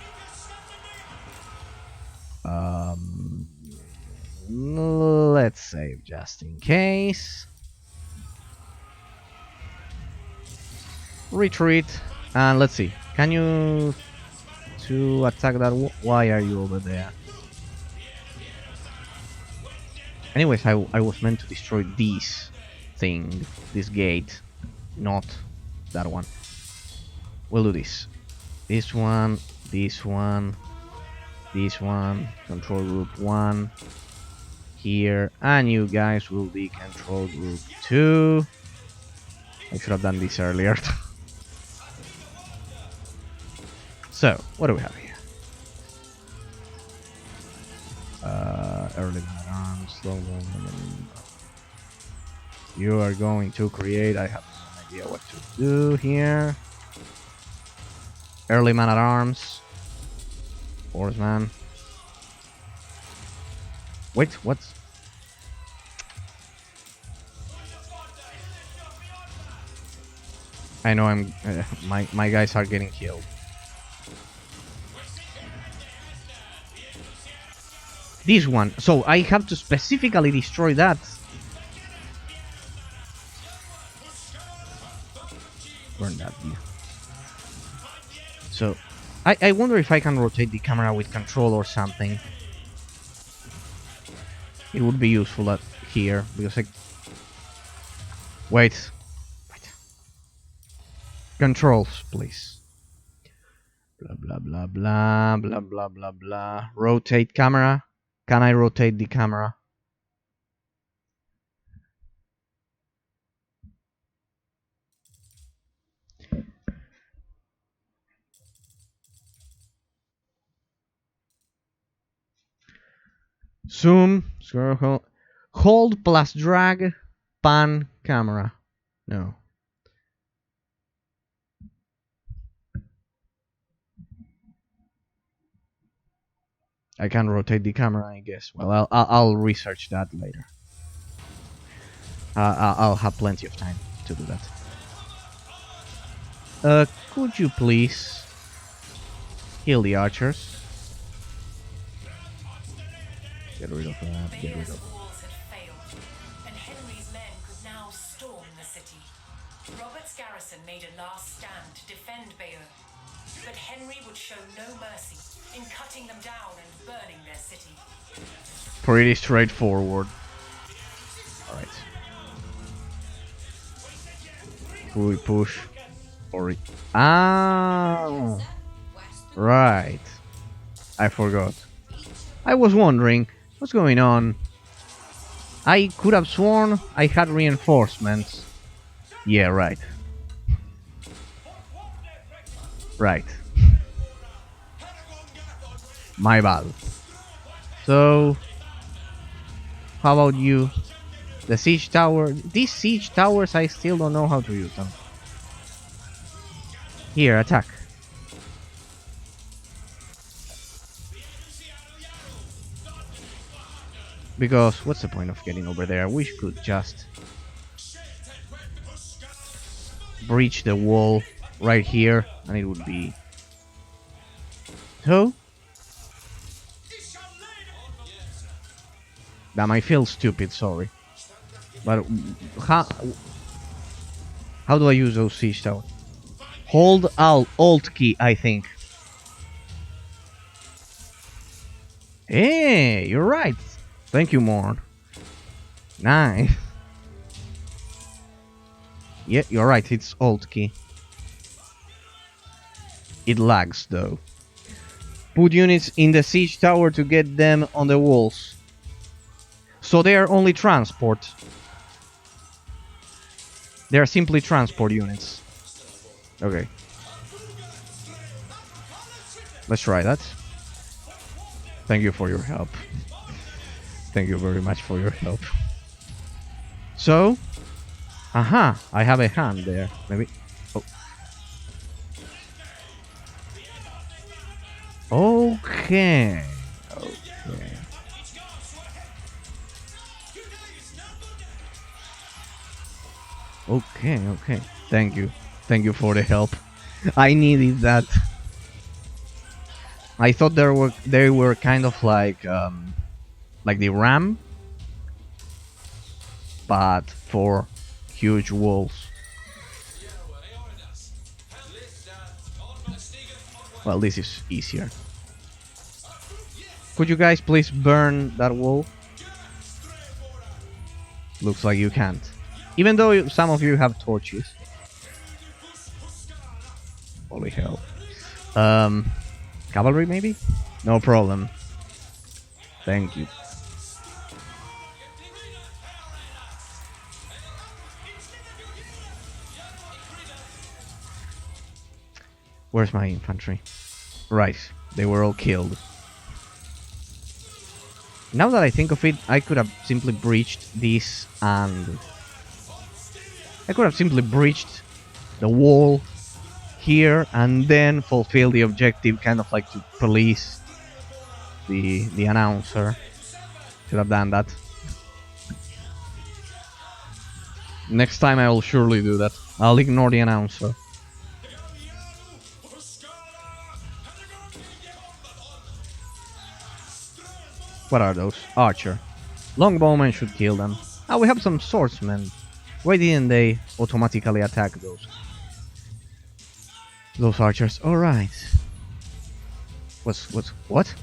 Let's save just in case. Retreat, and let's see. Can you to attack that? Why are you over there? Anyways, I was meant to destroy this thing, this gate, not that one. We'll do this. This one, this one, this one, control group 1, here, and you guys will be control group 2. I should have done this earlier. So, what do we have here? Early arms, slow movement. You are going to create, I have no idea what to do here. Early man at arms. Horseman. Wait, what? I know I'm my guys are getting killed. This one, so I have to specifically destroy that. Burn that. So I wonder if I can rotate the camera with control or something. It would be useful here because I... Wait. Controls, please. Blah blah blah blah blah blah blah blah. Rotate camera. Can I rotate the camera? Zoom. Hold plus drag. Pan camera. No. I can rotate the camera, I guess. Well, I'll research that later. I'll have plenty of time to do that. Could you please heal the archers? Get rid of that. Get rid of. Walls had failed, and Henry's men could now storm the city. Robert's garrison made a last stand to defend Bayeux, but Henry would show no mercy in cutting them down and burning their city. Pretty straightforward. Alright. We push. Or ah, right. I forgot. I was wondering what's going on. I could have sworn I had reinforcements. Yeah, right. Right. My bad. So, how about you? The siege tower. These siege towers, I still don't know how to use them. Here, attack. Because what's the point of getting over there? We could just breach the wall right here, and it would be. So, damn, I feel stupid. Sorry, but how do I use those siege towers? Hold Alt key, I think. Hey, you're right. Thank you, Morn. Nice. Yeah, you're right. It's Alt key. It lags though. Put units in the siege tower to get them on the walls. So they are only transport. They are simply transport units. Okay. Let's try that. Thank you for your help. Thank you very much for your help. So, aha, I have a hand there. Maybe. Oh. Okay. Okay. Okay. Okay. Thank you. Thank you for the help. I needed that. I thought they were kind of like the ram, but for huge wolves. Well, this is easier. Could you guys please burn that wall? Looks like you can't. Even though some of you have torches. Holy hell. Cavalry maybe? No problem. Thank you. Where's my infantry? Right, they were all killed. Now that I think of it, I could have simply breached this and... I could have simply breached the wall here and then fulfill the objective, kind of like to police the announcer. Should have done that. Next time I will surely do that. I'll ignore the announcer. What are those? Archer. Longbowmen should kill them. Ah, we have some swordsmen. Why didn't they automatically attack those archers? All right. What?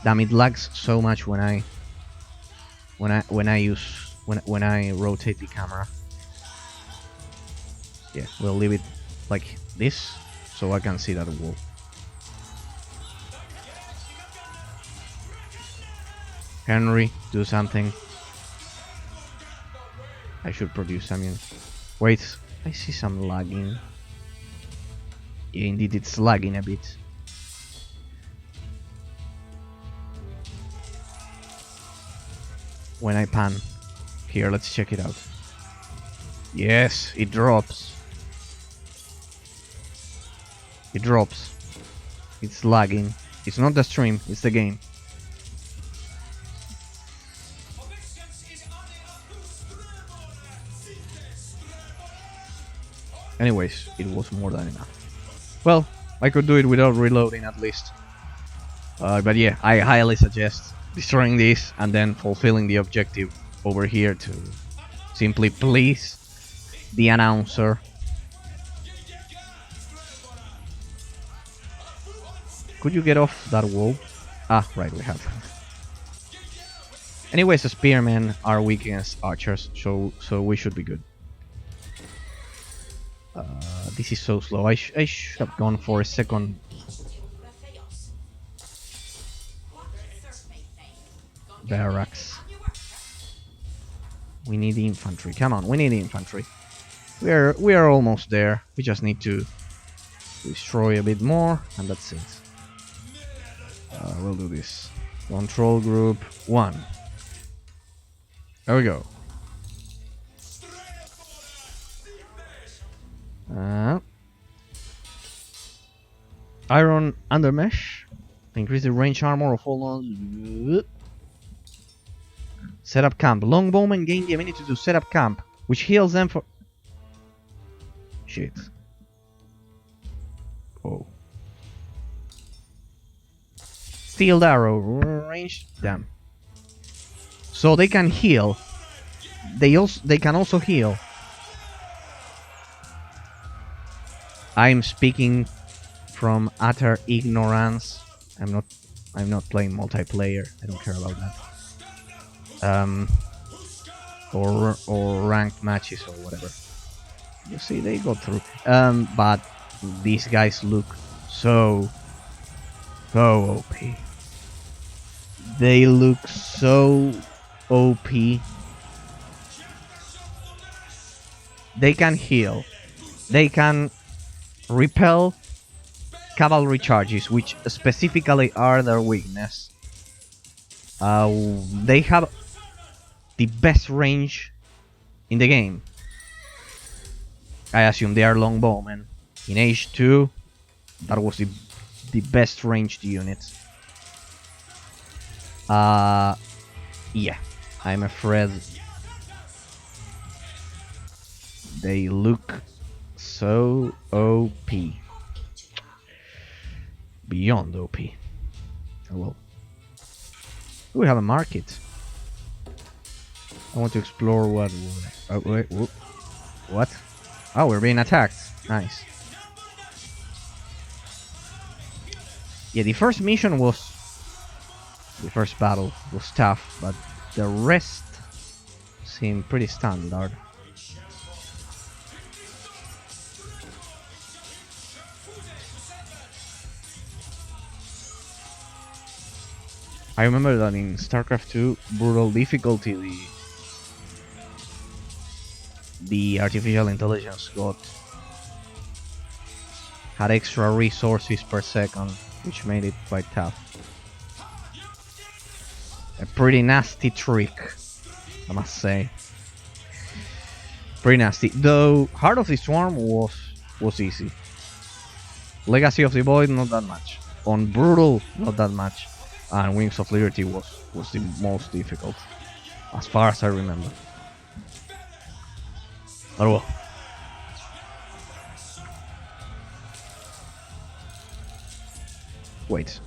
Damn, it lags so much when I rotate the camera. Yeah, we'll leave it like this so I can see that wall. Henry, do something. I should produce some units. Wait, I see some lagging. Yeah, indeed, it's lagging a bit. when I pan. Here, let's check it out. Yes, it drops. It drops. It's lagging. It's not the stream, it's the game. Anyways, it was more than enough. Well, I could do it without reloading at least. But yeah, I highly suggest destroying this and then fulfilling the objective over here to simply please the announcer. Could you get off that wall? Ah, right, we have. Anyways, the spearmen are weak against archers, so we should be good. This is so slow. I should have gone for a second. Barracks. We need infantry. Come on, we need infantry. We are almost there. We just need to destroy a bit more, and that's it. We'll do this. Control group 1. There we go. Iron undermesh. Increase the range armor of all on. Set up camp. Longbowmen gain the ability to set up camp, which heals them for. Shit. Oh. Steeled arrow range. Damn. So they can heal. They can also heal. I'm speaking from utter ignorance. I'm not playing multiplayer. I don't care about that. Or ranked matches or whatever. You see, they go through. But these guys look so OP. They look so OP. They can heal. They can repel cavalry charges, which specifically are their weakness. They have the best range in the game. I assume they are longbowmen. In Age 2, that was the best ranged unit. Yeah, I'm afraid they look so OP. Beyond OP. Oh well. We have a market. I want to explore what. Oh, wait, whoop. What? Oh, we're being attacked. Nice. Yeah, the first mission was. The first battle was tough, but the rest seemed pretty standard. I remember that in StarCraft 2 Brutal Difficulty, the artificial intelligence had extra resources per second, which made it quite tough. A pretty nasty trick, I must say. Pretty nasty. Though Heart of the Swarm was easy. Legacy of the Void, not that much. On Brutal, not that much. And Wings of Liberty was the most difficult, as far as I remember. But well. Wait.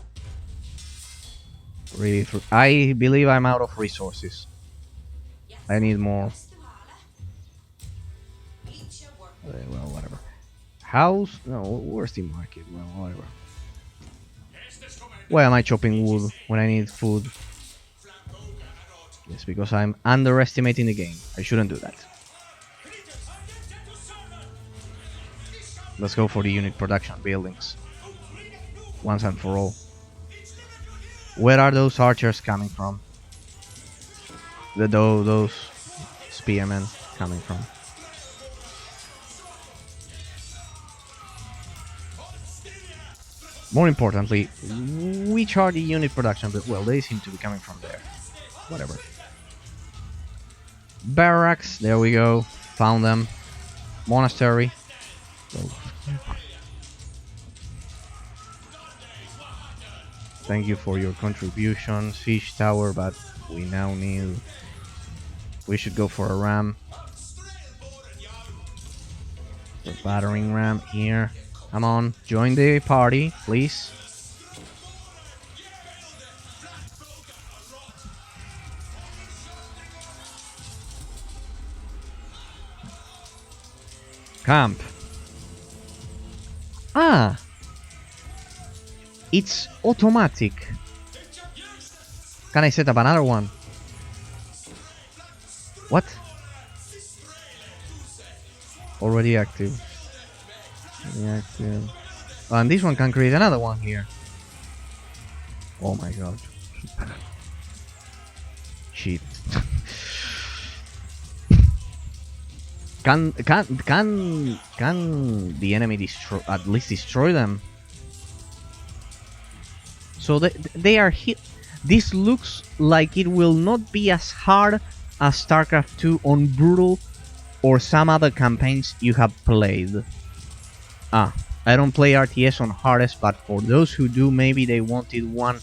Really, I believe I'm out of resources. I need more. Well, whatever. House? No, where's the market? Well, whatever. Why am I chopping wood when I need food? Yes, because I'm underestimating the game. I shouldn't do that. Let's go for the unit production buildings. Once and for all. Where are those archers coming from? Those spearmen coming from? More importantly, which are the unit production? But well, they seem to be coming from there. Whatever. Barracks, there we go. Found them. Monastery. Thank you for your contribution. Siege tower, but we now need... We should go for a ram. The battering ram here. Come on, join the party, please. Camp. Ah! It's automatic. Can I set up another one? What? Already active. Already active. And this one can create another one here. Oh my god. Shit. Can the enemy destroy, at least destroy them? So they are hit. This looks like it will not be as hard as StarCraft 2 on Brutal or some other campaigns you have played. I don't play RTS on hardest, but for those who do, maybe they wanted one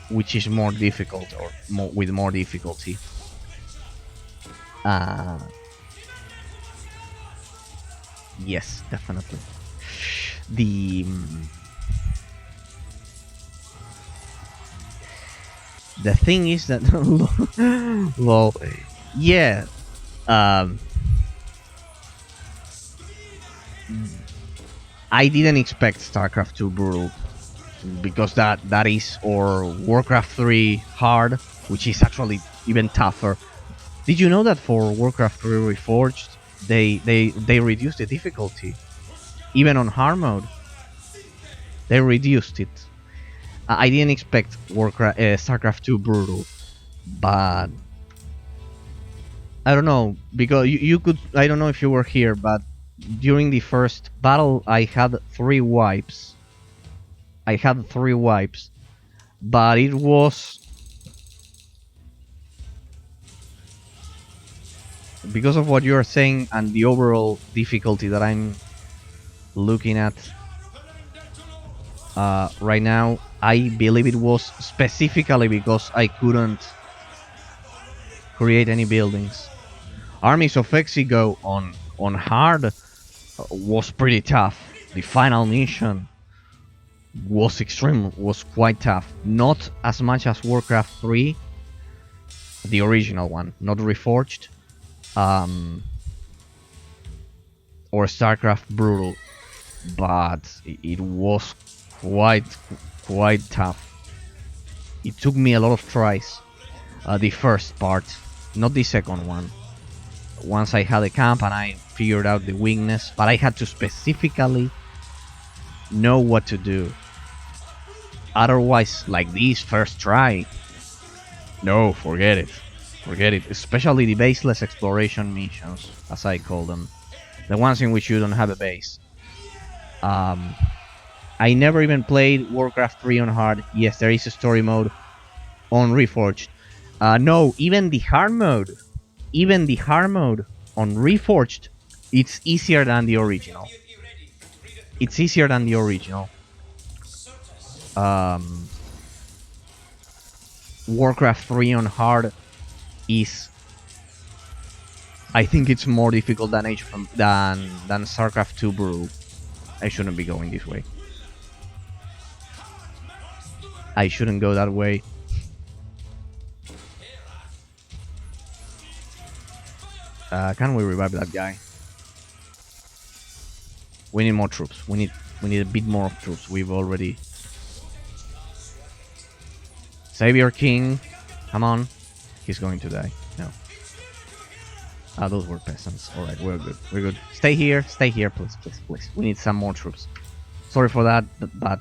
which is more difficult or with more difficulty. Yes, definitely. The thing is that well, yeah, I didn't expect StarCraft 2 Brutal because that is, or Warcraft 3 Hard, which is actually even tougher. Did you know that for Warcraft 3 Reforged they reduced the difficulty? Even on hard mode they reduced it. I didn't expect StarCraft 2 Brutal, but I don't know, because you could, I don't know if you were here, but during the first battle I had 3 wipes. But it was because of what you're saying and the overall difficulty that I'm looking at right now. I believe it was specifically because I couldn't create any buildings. Armies of Exigo on hard was pretty tough. The final mission was quite tough. Not as much as Warcraft 3, the original one, not Reforged, or StarCraft Brutal, but it was quite tough. It took me a lot of tries. The first part, not the second one. Once I had a camp and I figured out the weakness, but I had to specifically know what to do. Otherwise, like this first try, no, forget it. Especially the baseless exploration missions, as I call them, the ones in which you don't have a base. I never even played Warcraft 3 on hard. Yes, there is a story mode on Reforged. No, even the hard mode on Reforged, it's easier than the original. Warcraft 3 on hard is, I think it's more difficult than StarCraft 2 Brutal. I shouldn't be going this way. I shouldn't go that way. Can we revive that guy? We need more troops. We need a bit more of troops. We've already... Savior King, come on. He's going to die. No. Those were peasants. Alright, we're good. Stay here, please. We need some more troops. Sorry for that, but...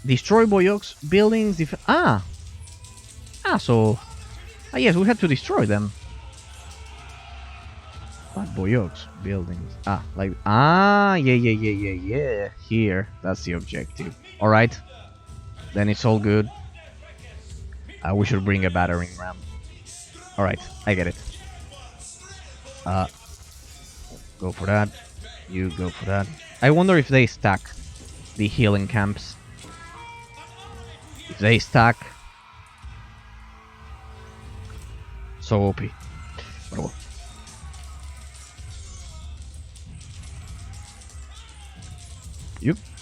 destroy Bayeux's buildings. Yes, we had to destroy them. But Bayeux's buildings. Yeah. Here, that's the objective. Alright. Then it's all good. We should bring a battering ram. Alright, I get it. Go for that. You go for that. I wonder if they stack the healing camps. If they stack... So OP. But well.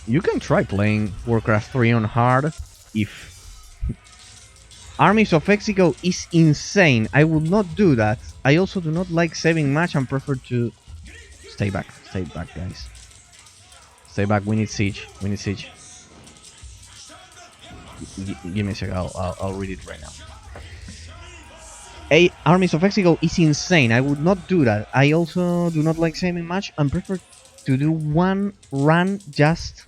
You can try playing Warcraft 3 on hard if... Armies of Mexico is insane. I would not do that. I also do not like saving match and prefer to... Stay back, guys. Stay back, we need siege. We need siege. Give me a sec, I'll read it right now. Armies of Mexico is insane. I would not do that. I also do not like saving match and prefer to do one run, just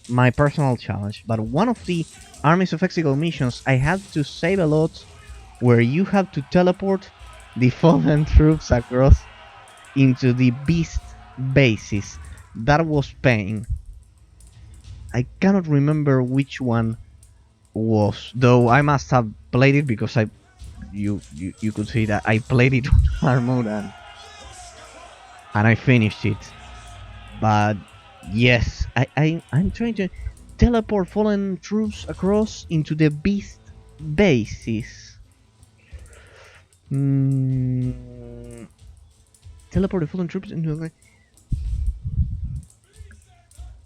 my personal challenge. But one of the Armies of Mexico missions, I had to save a lot, where you have to teleport the fallen troops across into the beast bases. That was pain. I cannot remember which one was, though I must have played it because you could see that I played it on hard mode and I finished it. But yes, I'm trying to teleport fallen troops across into the beast bases. Teleport the fallen troops into the...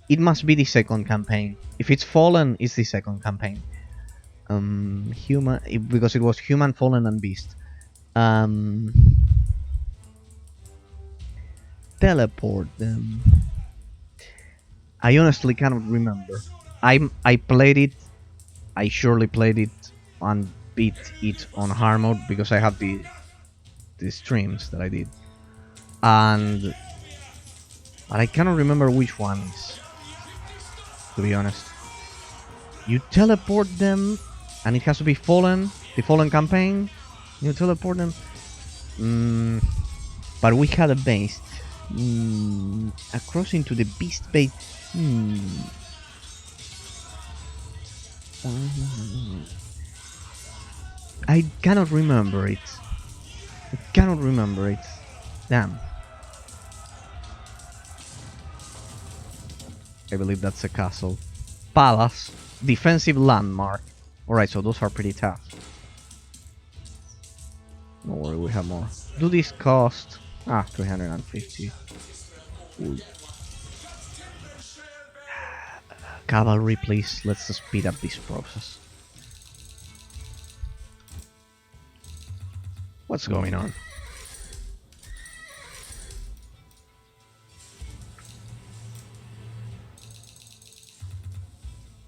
It must be the second campaign. If it's fallen, it's the second campaign. Because it was human, fallen, and beast. Teleport them. I honestly cannot remember. I played it. I surely played it and beat it on hard mode because I have the streams that I did. But I cannot remember which ones, to be honest. You teleport them, and it has to be fallen, the fallen campaign. You teleport them. But we had a base. Across into the beast base. I cannot remember it. Damn. I believe that's a castle. Palace. Defensive landmark. Alright, so those are pretty tough. Don't worry, we have more. Do this cost... 350. Ooh. Cavalry, please. Let's speed up this process. What's going on?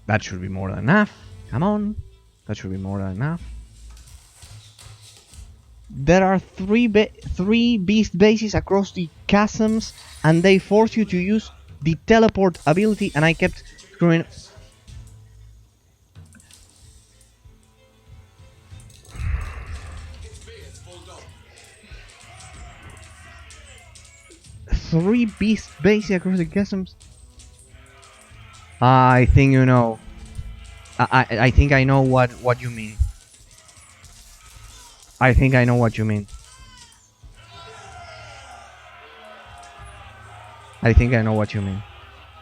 That should be more than enough. Come on. That should be more than enough. There are three beast bases across the chasms, and they force you to use the teleport ability, and I kept screwing... Three beast bases across the chasms. I think you know. I think I know what you mean. I think I know what you mean. I think I know what you mean.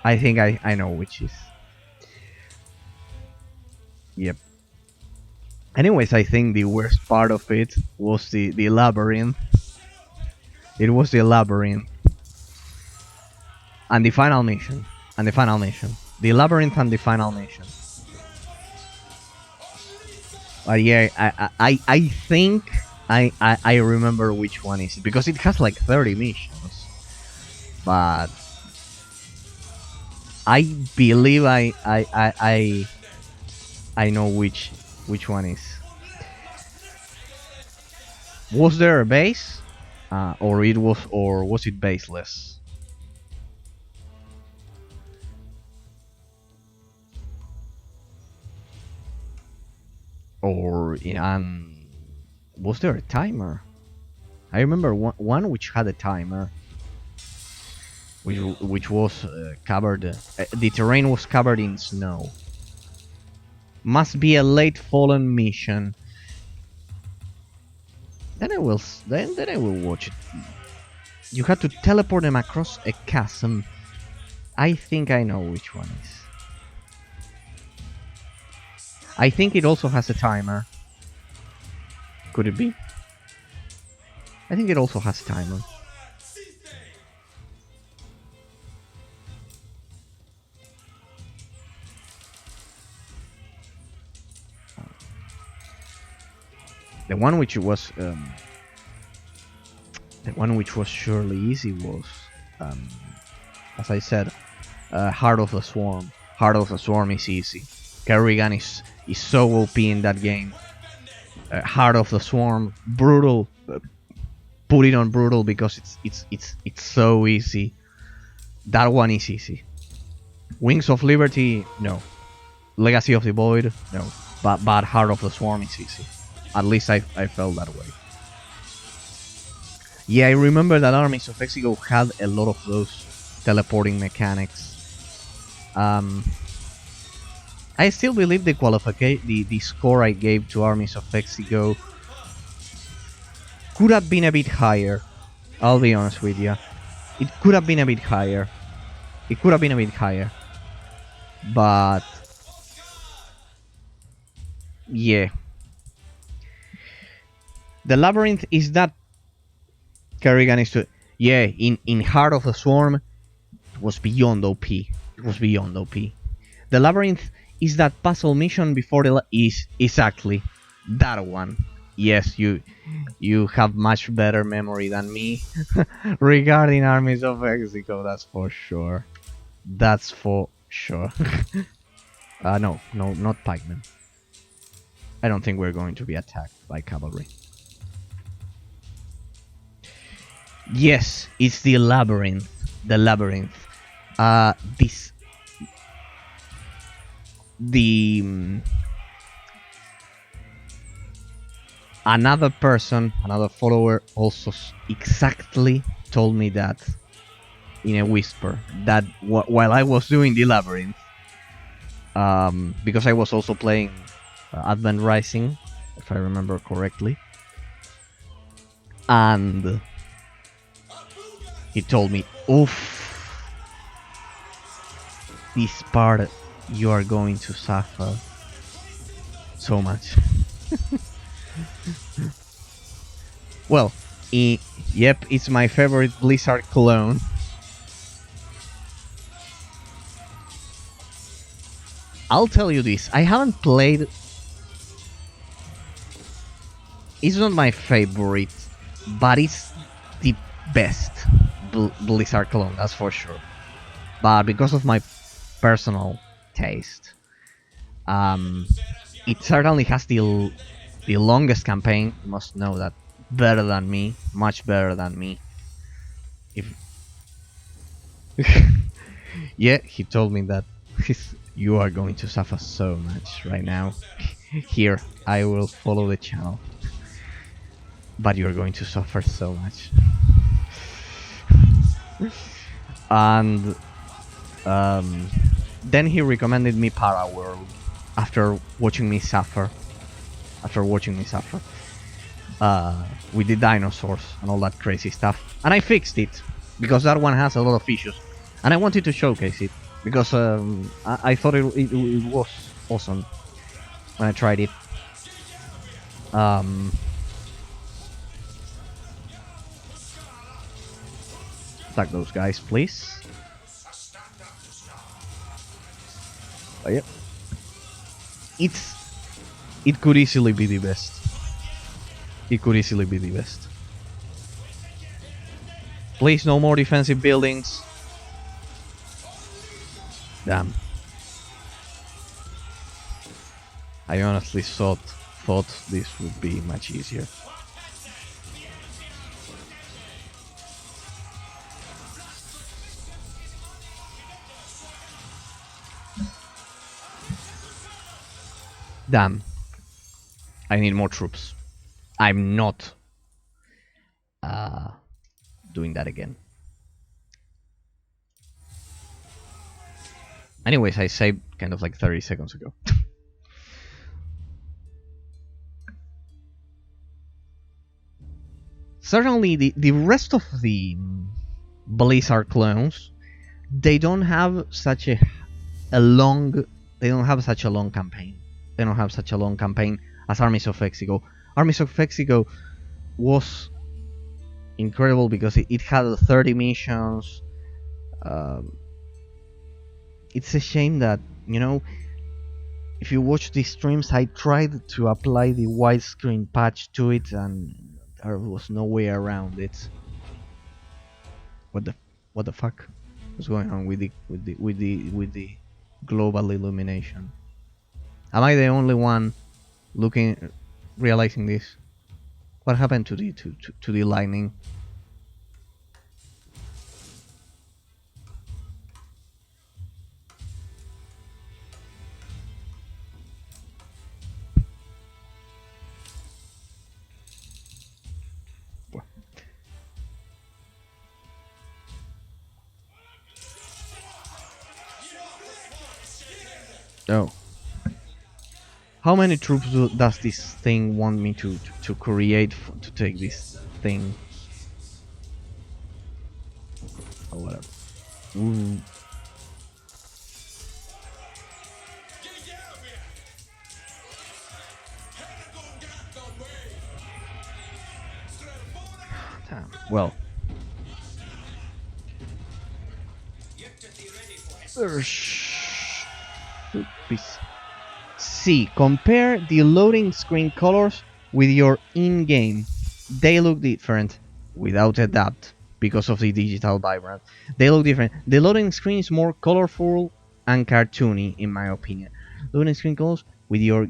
I think I know which is. Yep. Anyways, I think the worst part of it was the labyrinth. It was the labyrinth. And the final mission. The labyrinth and the final mission. But yeah, I think I remember which one is it, because it has like 30 missions. But I believe I know which one is. Was there a base, or was it baseless? Or was there a timer? I remember one which had a timer, which was covered. The terrain was covered in snow. Must be a late fallen mission. Then then I will watch it. You had to teleport them across a chasm. I think I know which one is. I think it also has a timer. Could it be? I think it also has a timer. The one which was surely easy was, as I said, Heart of the Swarm. Heart of the Swarm is easy. Kerrigan is so OP in that game. Heart of the Swarm, brutal. Put it on brutal because it's so easy. That one is easy. Wings of Liberty, no. Legacy of the Void, no. But Heart of the Swarm is easy. At least I felt that way. Yeah, I remember that Armies of Mexico had a lot of those teleporting mechanics. I still believe the score I gave to Armies of Mexico could have been a bit higher. I'll be honest with you. It could have been a bit higher. But yeah. The Labyrinth is that Kerrigan is to... Yeah, in Heart of the Swarm, it was beyond OP. The Labyrinth is that puzzle mission before the... is exactly that one. Yes, you have much better memory than me regarding Armies of Mexico, that's for sure. No, not pikemen. I don't think we're going to be attacked by cavalry. Yes, it's the Labyrinth. Another follower also exactly told me that in a whisper, that while I was doing the Labyrinth, because I was also playing Advent Rising, if I remember correctly, and he told me, oof, this part you are going to suffer so much. Well, yep, it's my favorite Blizzard clone. I'll tell you this, I haven't played... It's not my favorite, but it's the best Blizzard clone, that's for sure. But because of my personal taste, it certainly has the longest campaign. You must know that better than me, much better than me. Yeah, he told me that you are going to suffer so much right now. Here, I will follow the channel, but you're going to suffer so much. And then he recommended me Paraworld after watching me suffer. With the dinosaurs and all that crazy stuff. And I fixed it, because that one has a lot of issues. And I wanted to showcase it, because I thought it was awesome when I tried it. Attack those guys, please. Oh, yep. It could easily be the best. Please, no more defensive buildings. Damn. I honestly thought this would be much easier. Damn. I need more troops. I'm not doing that again. Anyways, I saved kind of like 30 seconds ago. certainly the rest of the Blizzard clones, they don't have such a long campaign. They don't have such a long campaign as Armies of Exigo. Armies of Exigo was incredible because it had 30 missions. It's a shame that, you know, if you watch the streams, I tried to apply the widescreen patch to it, and there was no way around it. What the fuck? What's going on with the global illumination? Am I the only one realizing this? What happened to the lightning? Oh. How many troops does this thing want me to create to take this thing? Or whatever. Ooh. Damn. Well. See, compare the loading screen colors with your in-game. They look different, without a doubt, because of the digital vibrant. They look different. The loading screen is more colorful and cartoony, in my opinion. Loading screen colors with your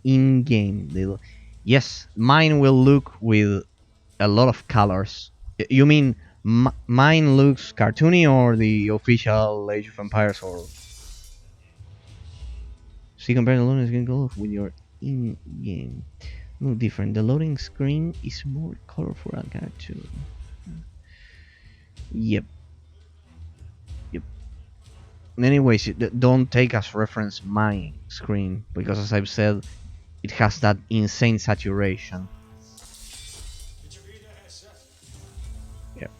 in-game. Yes, mine will look with a lot of colors. You mean mine looks cartoony, or the official Age of Empires, or... See, compare the loading screen color with your in-game. No different. The loading screen is more colorful and cartoon. Yep. Anyways, don't take as reference my screen, because as I've said, it has that insane saturation. Yep.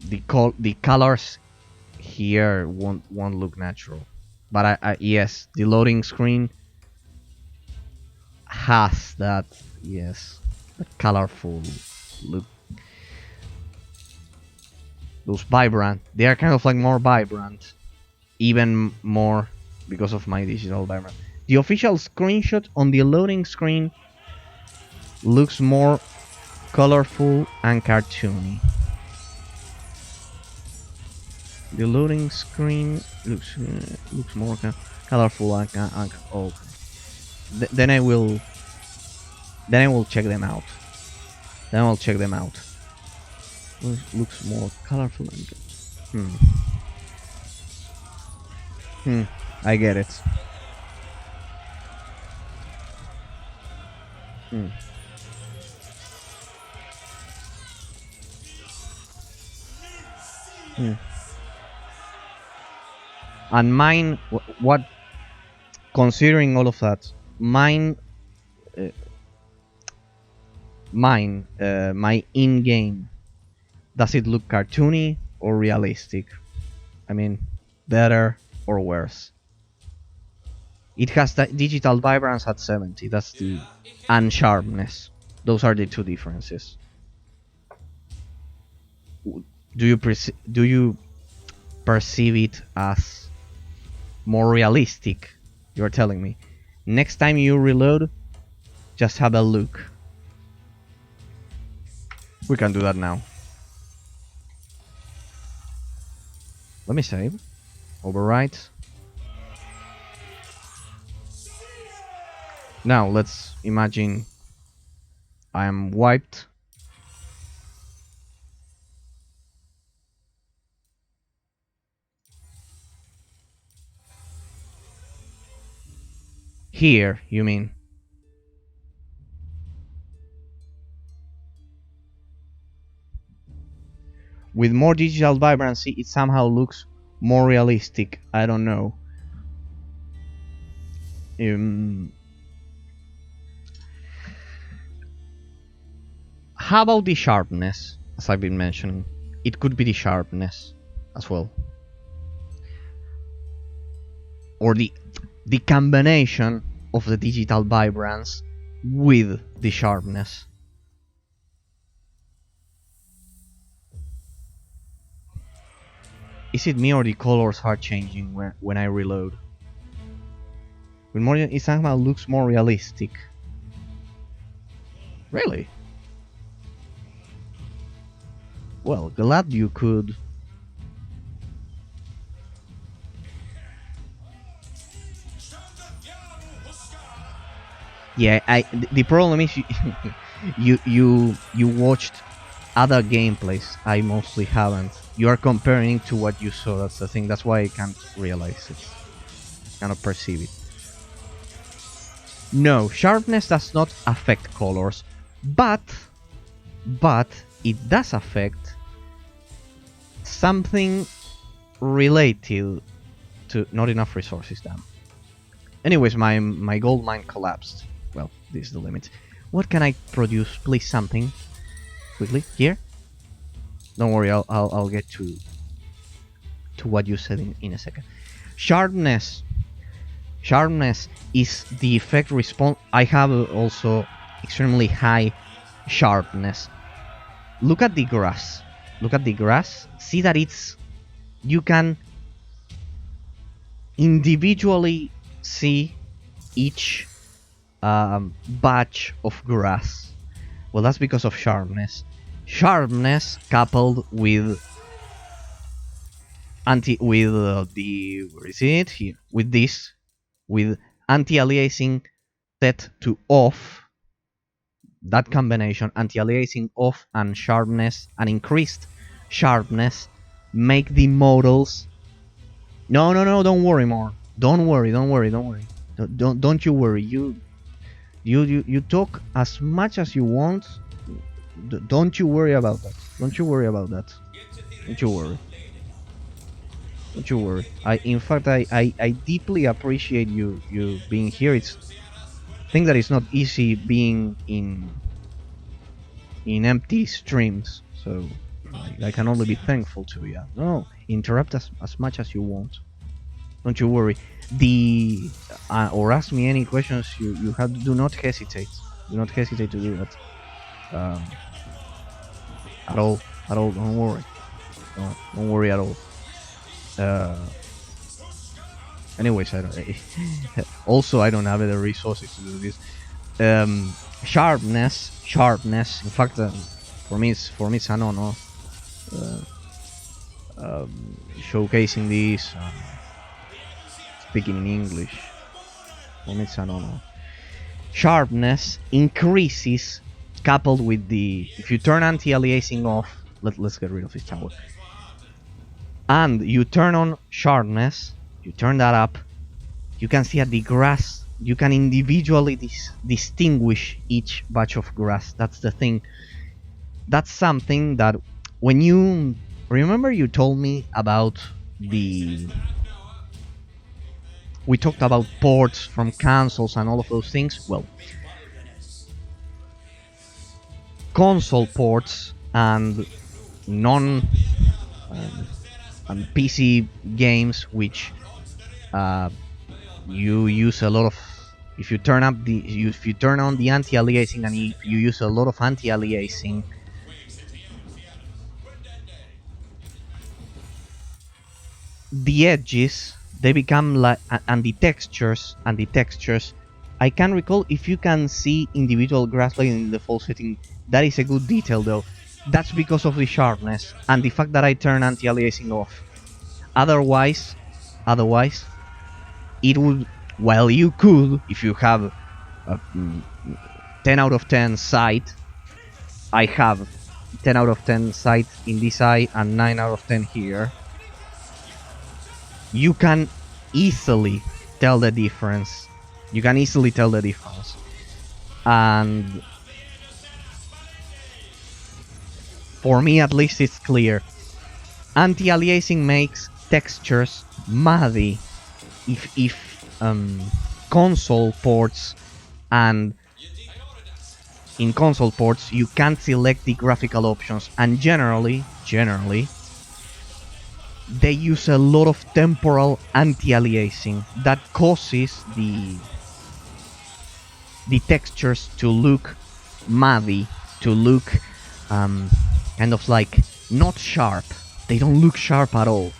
The colors here won't look natural, but yes, the loading screen has that, yes, that colorful look. Those vibrant, they are kind of like more vibrant, even more because of my digital vibrant. The official screenshot on the loading screen looks more colorful and cartoony. The loading screen looks more colorful and okay. Then I will check them out. Looks more colorful and I get it. And mine, what, considering all of that, my in-game, does it look cartoony or realistic? I mean, better or worse? It has the digital vibrance at 70, that's the, and sharpness. Those are the two differences. Do you perceive it as more realistic? You're telling me. Next time you reload, just have a look. We can do that now. Let me save. Overwrite. Now let's imagine I am wiped. Here, you mean? With more digital vibrancy, it somehow looks more realistic. I don't know. How about the sharpness, as I've been mentioning? It could be the sharpness as well. Or the combination of the digital vibrance with the sharpness. Is it me or the colors are changing when I reload? It somehow looks more realistic. Really? Well, glad you could. Yeah, the problem is you watched other gameplays. I mostly haven't. You are comparing to what you saw. That's the thing. That's why I can't realize it. Cannot perceive it. No, sharpness does not affect colors, but it does affect something related to not enough resources. Damn. Anyways, my gold mine collapsed. Well, this is the limit. What can I produce? Please, something. Quickly, here. Don't worry, I'll get to what you said in a second. Sharpness. Sharpness is the effect response. I have also extremely high sharpness. Look at the grass. Look at the grass. See that you can individually see each batch of grass. Well, that's because of sharpness. Sharpness coupled with where is it here? With anti-aliasing set to off. That combination, anti-aliasing off and sharpness and increased sharpness, make the models. No, don't worry more. Don't worry. Don't you worry. You talk as much as you want. Don't you worry about that. Don't you worry. In fact, I deeply appreciate you being here. I think that it's not easy being in empty streams, so I can only be thankful to you. No, interrupt as much as you want. Don't you worry. Or ask me any questions you have. Do not hesitate. Do not hesitate to do that. At all. Don't worry. Don't worry at all. Anyways, also I don't have the resources to do this. Sharpness. In fact, for me it's an honor showcasing this. Speaking in English, for me it's an honor. Sharpness increases coupled with if you turn anti-aliasing off. Let's get rid of this tower. And you turn on sharpness, you turn that up, you can see at the grass, you can individually distinguish each batch of grass. That's the thing. That's something that when you remember, you told me about we talked about ports from consoles and all of those things. Well, console ports and and PC games, which you use a lot of. If you turn on the anti-aliasing and you use a lot of anti-aliasing, the edges, they become like, and the textures. I can recall if you can see individual grass blades in the default setting. That is a good detail though. That's because of the sharpness and the fact that I turn anti-aliasing off. Otherwise, it would. Well, you could, if you have a 10 out of 10 sight. I have 10 out of 10 sight in this eye and 9 out of 10 here. You can easily tell the difference. And for me at least it's clear. Anti-aliasing makes textures muddy if console ports and in console ports you can't select the graphical options, and generally they use a lot of temporal anti-aliasing that causes the textures to look muddy, to look kind of like not sharp. They don't look sharp at all,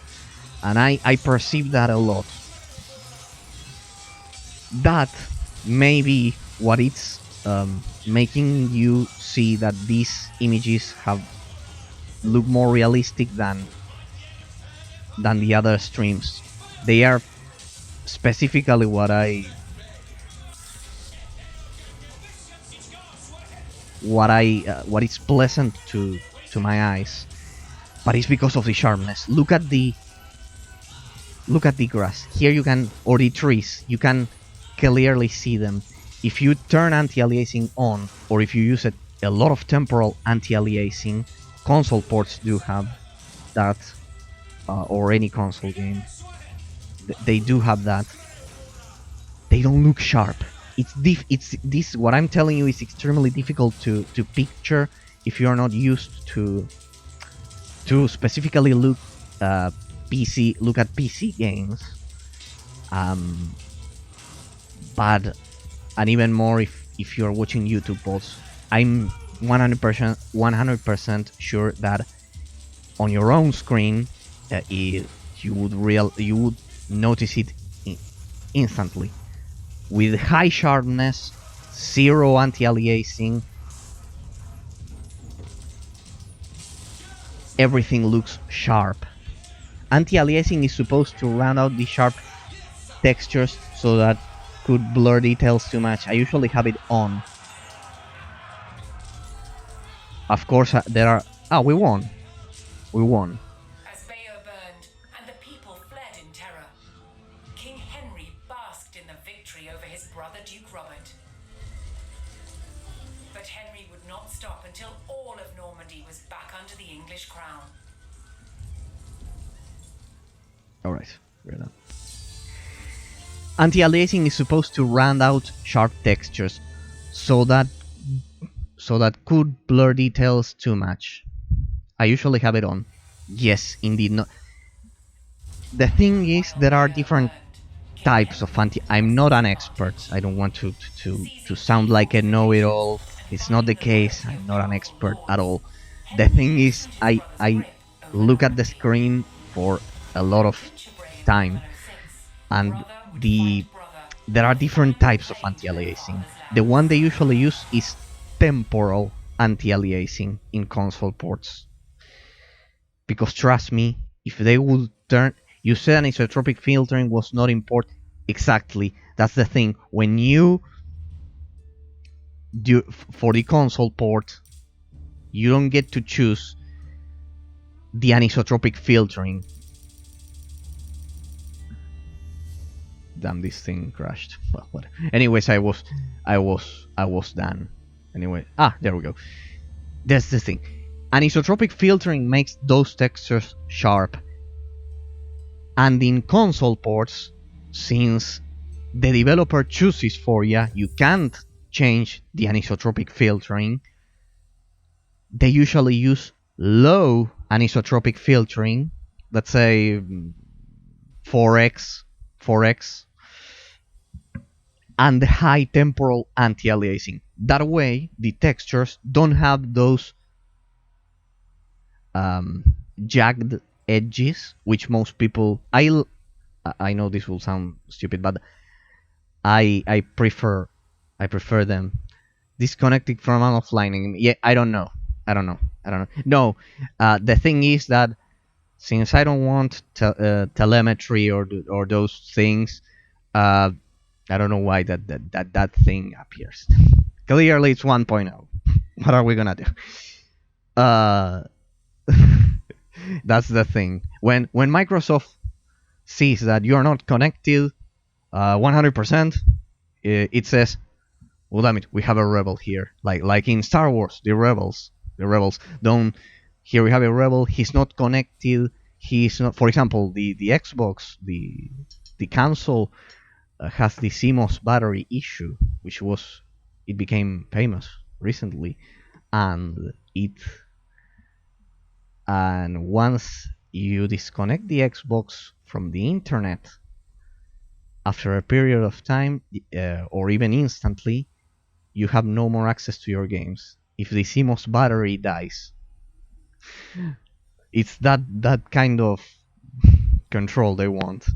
and I perceive that a lot. That may be what it's making you see that these images have look more realistic than the other streams. They are specifically what is pleasant to my eyes, but it's because of the sharpness. Look at the grass here. You can, or the trees, you can clearly see them. If you turn anti-aliasing on, or if you use a lot of temporal anti-aliasing, console ports do have that, or any console game, they do have that. They don't look sharp. It's what I'm telling you is extremely difficult to picture if you are not used to specifically look at PC games. But and even more if you're watching YouTube posts, I'm 100% sure that on your own screen you would notice it instantly. With high sharpness, zero anti-aliasing, everything looks sharp. Anti-aliasing is supposed to round out the sharp textures so that could blur details too much. I usually have it on. Of course, there are... Ah, we won. We won. As Bayeux burned and the people fled in terror, King Henry basked in the victory over his brother Duke Robert. But Henry would not stop until all of Normandy was back under the English crown. Alright, we're done. Anti-aliasing is supposed to round out sharp textures so that could blur details too much. I usually have it on. Yes, indeed. No. The thing is, there are different types of I'm not an expert. I don't want to sound like a know-it-all. It's not the case. I'm not an expert at all. The thing is, I look at the screen for a lot of time, and there are different types of anti-aliasing. The one they usually use is temporal anti-aliasing in console ports. Because trust me, if they would turn... You said anisotropic filtering was not important. Exactly, that's the thing. When you do for the console port, you don't get to choose the anisotropic filtering. Damn, this thing crashed. Well, what? Anyways, I was done. Anyway, there we go. That's the thing. Anisotropic filtering makes those textures sharp. And in console ports, since the developer chooses for you, you can't change the anisotropic filtering. They usually use low anisotropic filtering, let's say 4x, and the high temporal anti-aliasing. That way, the textures don't have those jagged edges, which most people... I know this will sound stupid, but I prefer them. Disconnected from offline. Yeah, I don't know. No, the thing is that since I don't want telemetry or those things, I don't know why that thing appears. Clearly, it's 1.0. What are we gonna do? That's the thing. When Microsoft sees that you are not connected 100%, it says, well, damn it, we have a rebel here. Like in Star Wars, the rebels don't... Here we have a rebel, he's not connected, he's not... For example, the Xbox, the console has the CMOS battery issue, which was... It became famous recently, and once you disconnect the Xbox from the internet, after a period of time, or even instantly, you have no more access to your games. If the CMOS battery dies, it's that kind of control they want.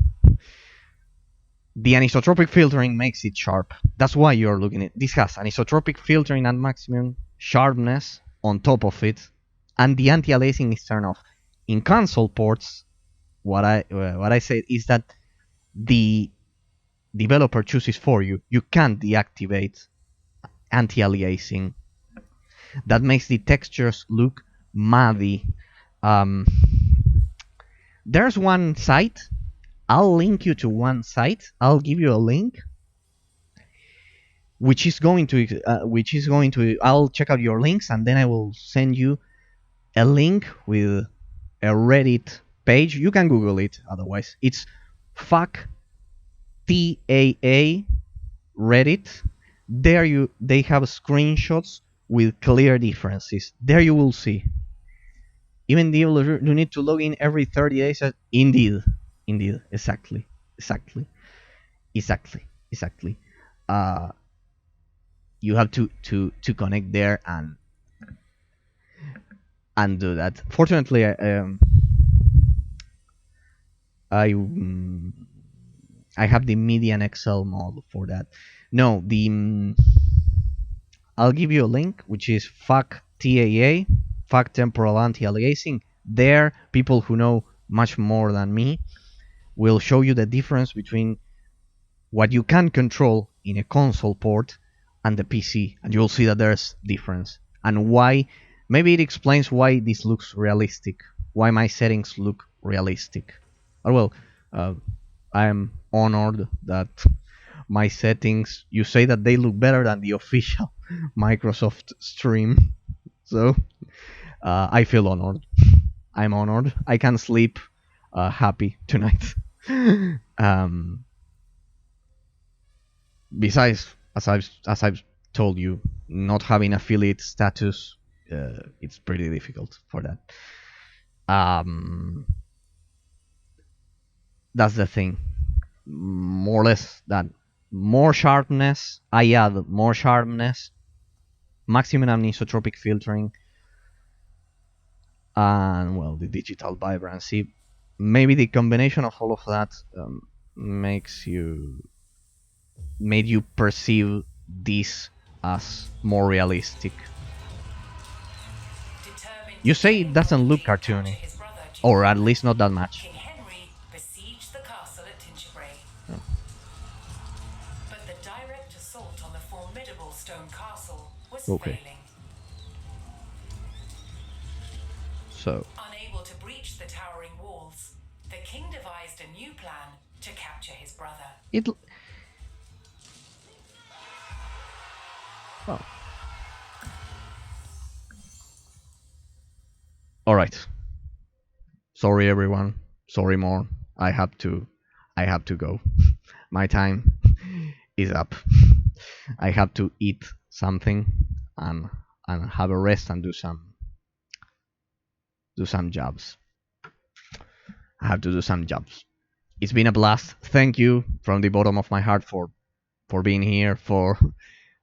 The anisotropic filtering makes it sharp. That's why you're looking at this. Has anisotropic filtering at maximum, sharpness on top of it, and the anti-aliasing is turned off. In console ports, what I said is that the developer chooses for you. You can't deactivate anti-aliasing. That makes the textures look muddy. There's one site. I'll link you to one site. I'll give you a link, which is going to. I'll check out your links, and then I will send you a link with a Reddit page. You can Google it. Otherwise, it's fuck TAA Reddit. There they have screenshots with clear differences. There you will see. Even though you need to log in every 30 days. Indeed, exactly. You have to connect there and do that. Fortunately, I have the median Excel model for that. No, I'll give you a link, which is fuck TAA, fuck temporal anti-aliasing. There, people who know much more than me will show you the difference between what you can control in a console port and the PC, and you'll see that there's difference. And why, maybe it explains why this looks realistic, why my settings look realistic. Well, I'm honored that my settings, you say that they look better than the official Microsoft stream. So I feel honored. I'm honored. I can sleep happy tonight. Besides, as I've told you, not having affiliate status, it's pretty difficult for that. That's the thing. More or less that. More sharpness. I add more sharpness. Maximum anisotropic filtering. And, well, the digital vibrancy. Maybe the combination of all of that made you perceive this as more realistic. You say it doesn't look cartoony, or at least not that much. King Henry besieged the castle at Tinchebray. Oh. But the direct assault on the formidable stone castle was Okay. failing. So, Unable to breach the towering walls, the king devised a new plan to capture his brother. Oh. All right. Sorry, everyone. Sorry, more. I have to go. My time is up. I have to eat something and have a rest and do some jobs. I have to do some jobs. It's been a blast. Thank you from the bottom of my heart for being here, for,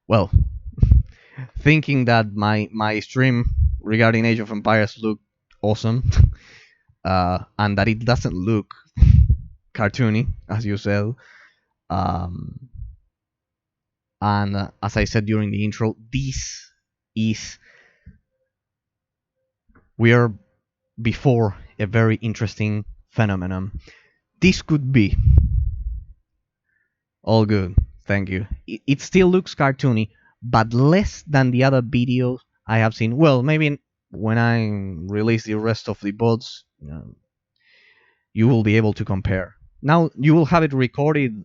well, thinking that my stream regarding Age of Empires looked awesome, and that it doesn't look cartoony, as you said. And as I said during the intro, we are before a very interesting phenomenon. This could be all good. Thank you. It still looks cartoony, but less than the other videos I have seen. Well, maybe when I release the rest of the VODs, you will be able to compare. Now you will have it recorded.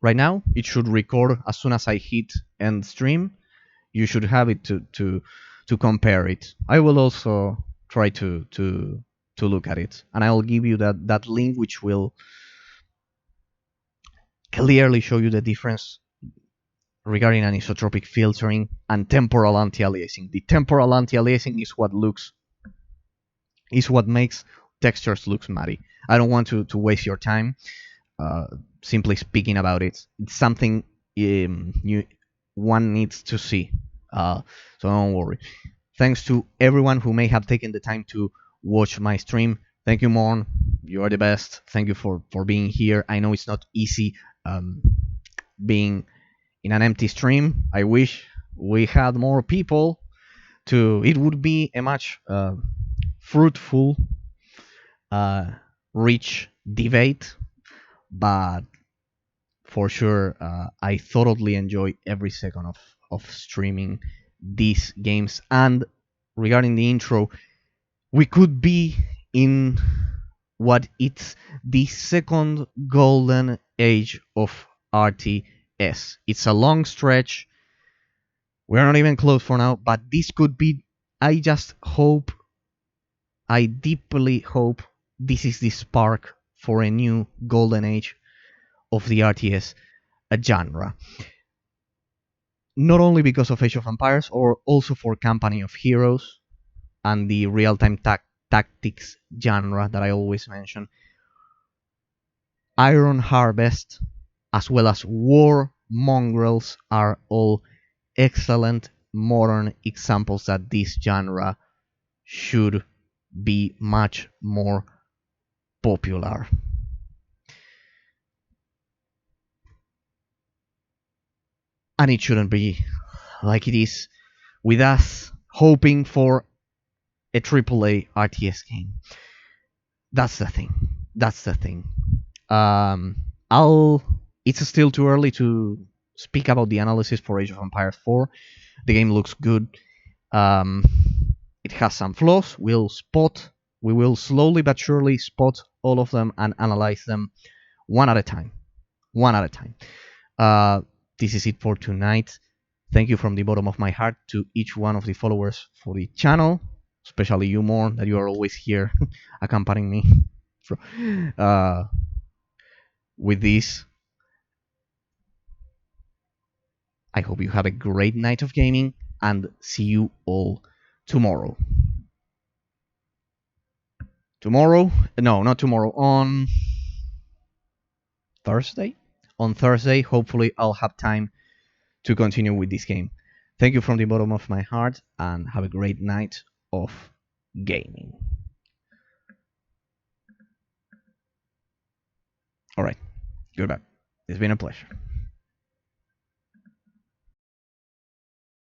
Right now, it should record as soon as I hit end stream. You should have it to compare it. I will also try to look at it, and I will give you that link, which will clearly show you the difference regarding anisotropic filtering and temporal anti-aliasing. The temporal anti-aliasing is what makes textures look muddy. I don't want to waste your time simply speaking about it. It's something one needs to see. So don't worry. Thanks to everyone who may have taken the time to watch my stream. Thank you, Morn. You are the best. Thank you for being here. I know it's not easy being in an empty stream. I wish we had more people. It would be a much fruitful, rich debate. But for sure, I thoroughly enjoy every second of streaming these games. And regarding the intro, we could be in what it's the second golden age of RTS. It's a long stretch. We're not even close for now, but this could be. I deeply hope this is the spark for a new golden age of the RTS genre. Not only because of Age of Empires, or also for Company of Heroes and the real-time tactics genre that I always mention. Iron Harvest, as well as War Mongrels, are all excellent modern examples that this genre should be much more popular. And it shouldn't be like it is, with us hoping for a AAA RTS game. That's the thing. It's still too early to speak about the analysis for Age of Empires 4. The game looks good. It has some flaws. We will slowly but surely spot all of them and analyze them one at a time. This is it for tonight. Thank you from the bottom of my heart to each one of the followers for the channel, especially you, more, that you are always here accompanying me with this. I hope you have a great night of gaming, and see you all tomorrow. No, not tomorrow, on Thursday? On Thursday, hopefully I'll have time to continue with this game. Thank you from the bottom of my heart, and have a great night of gaming. Alright, goodbye. It's been a pleasure.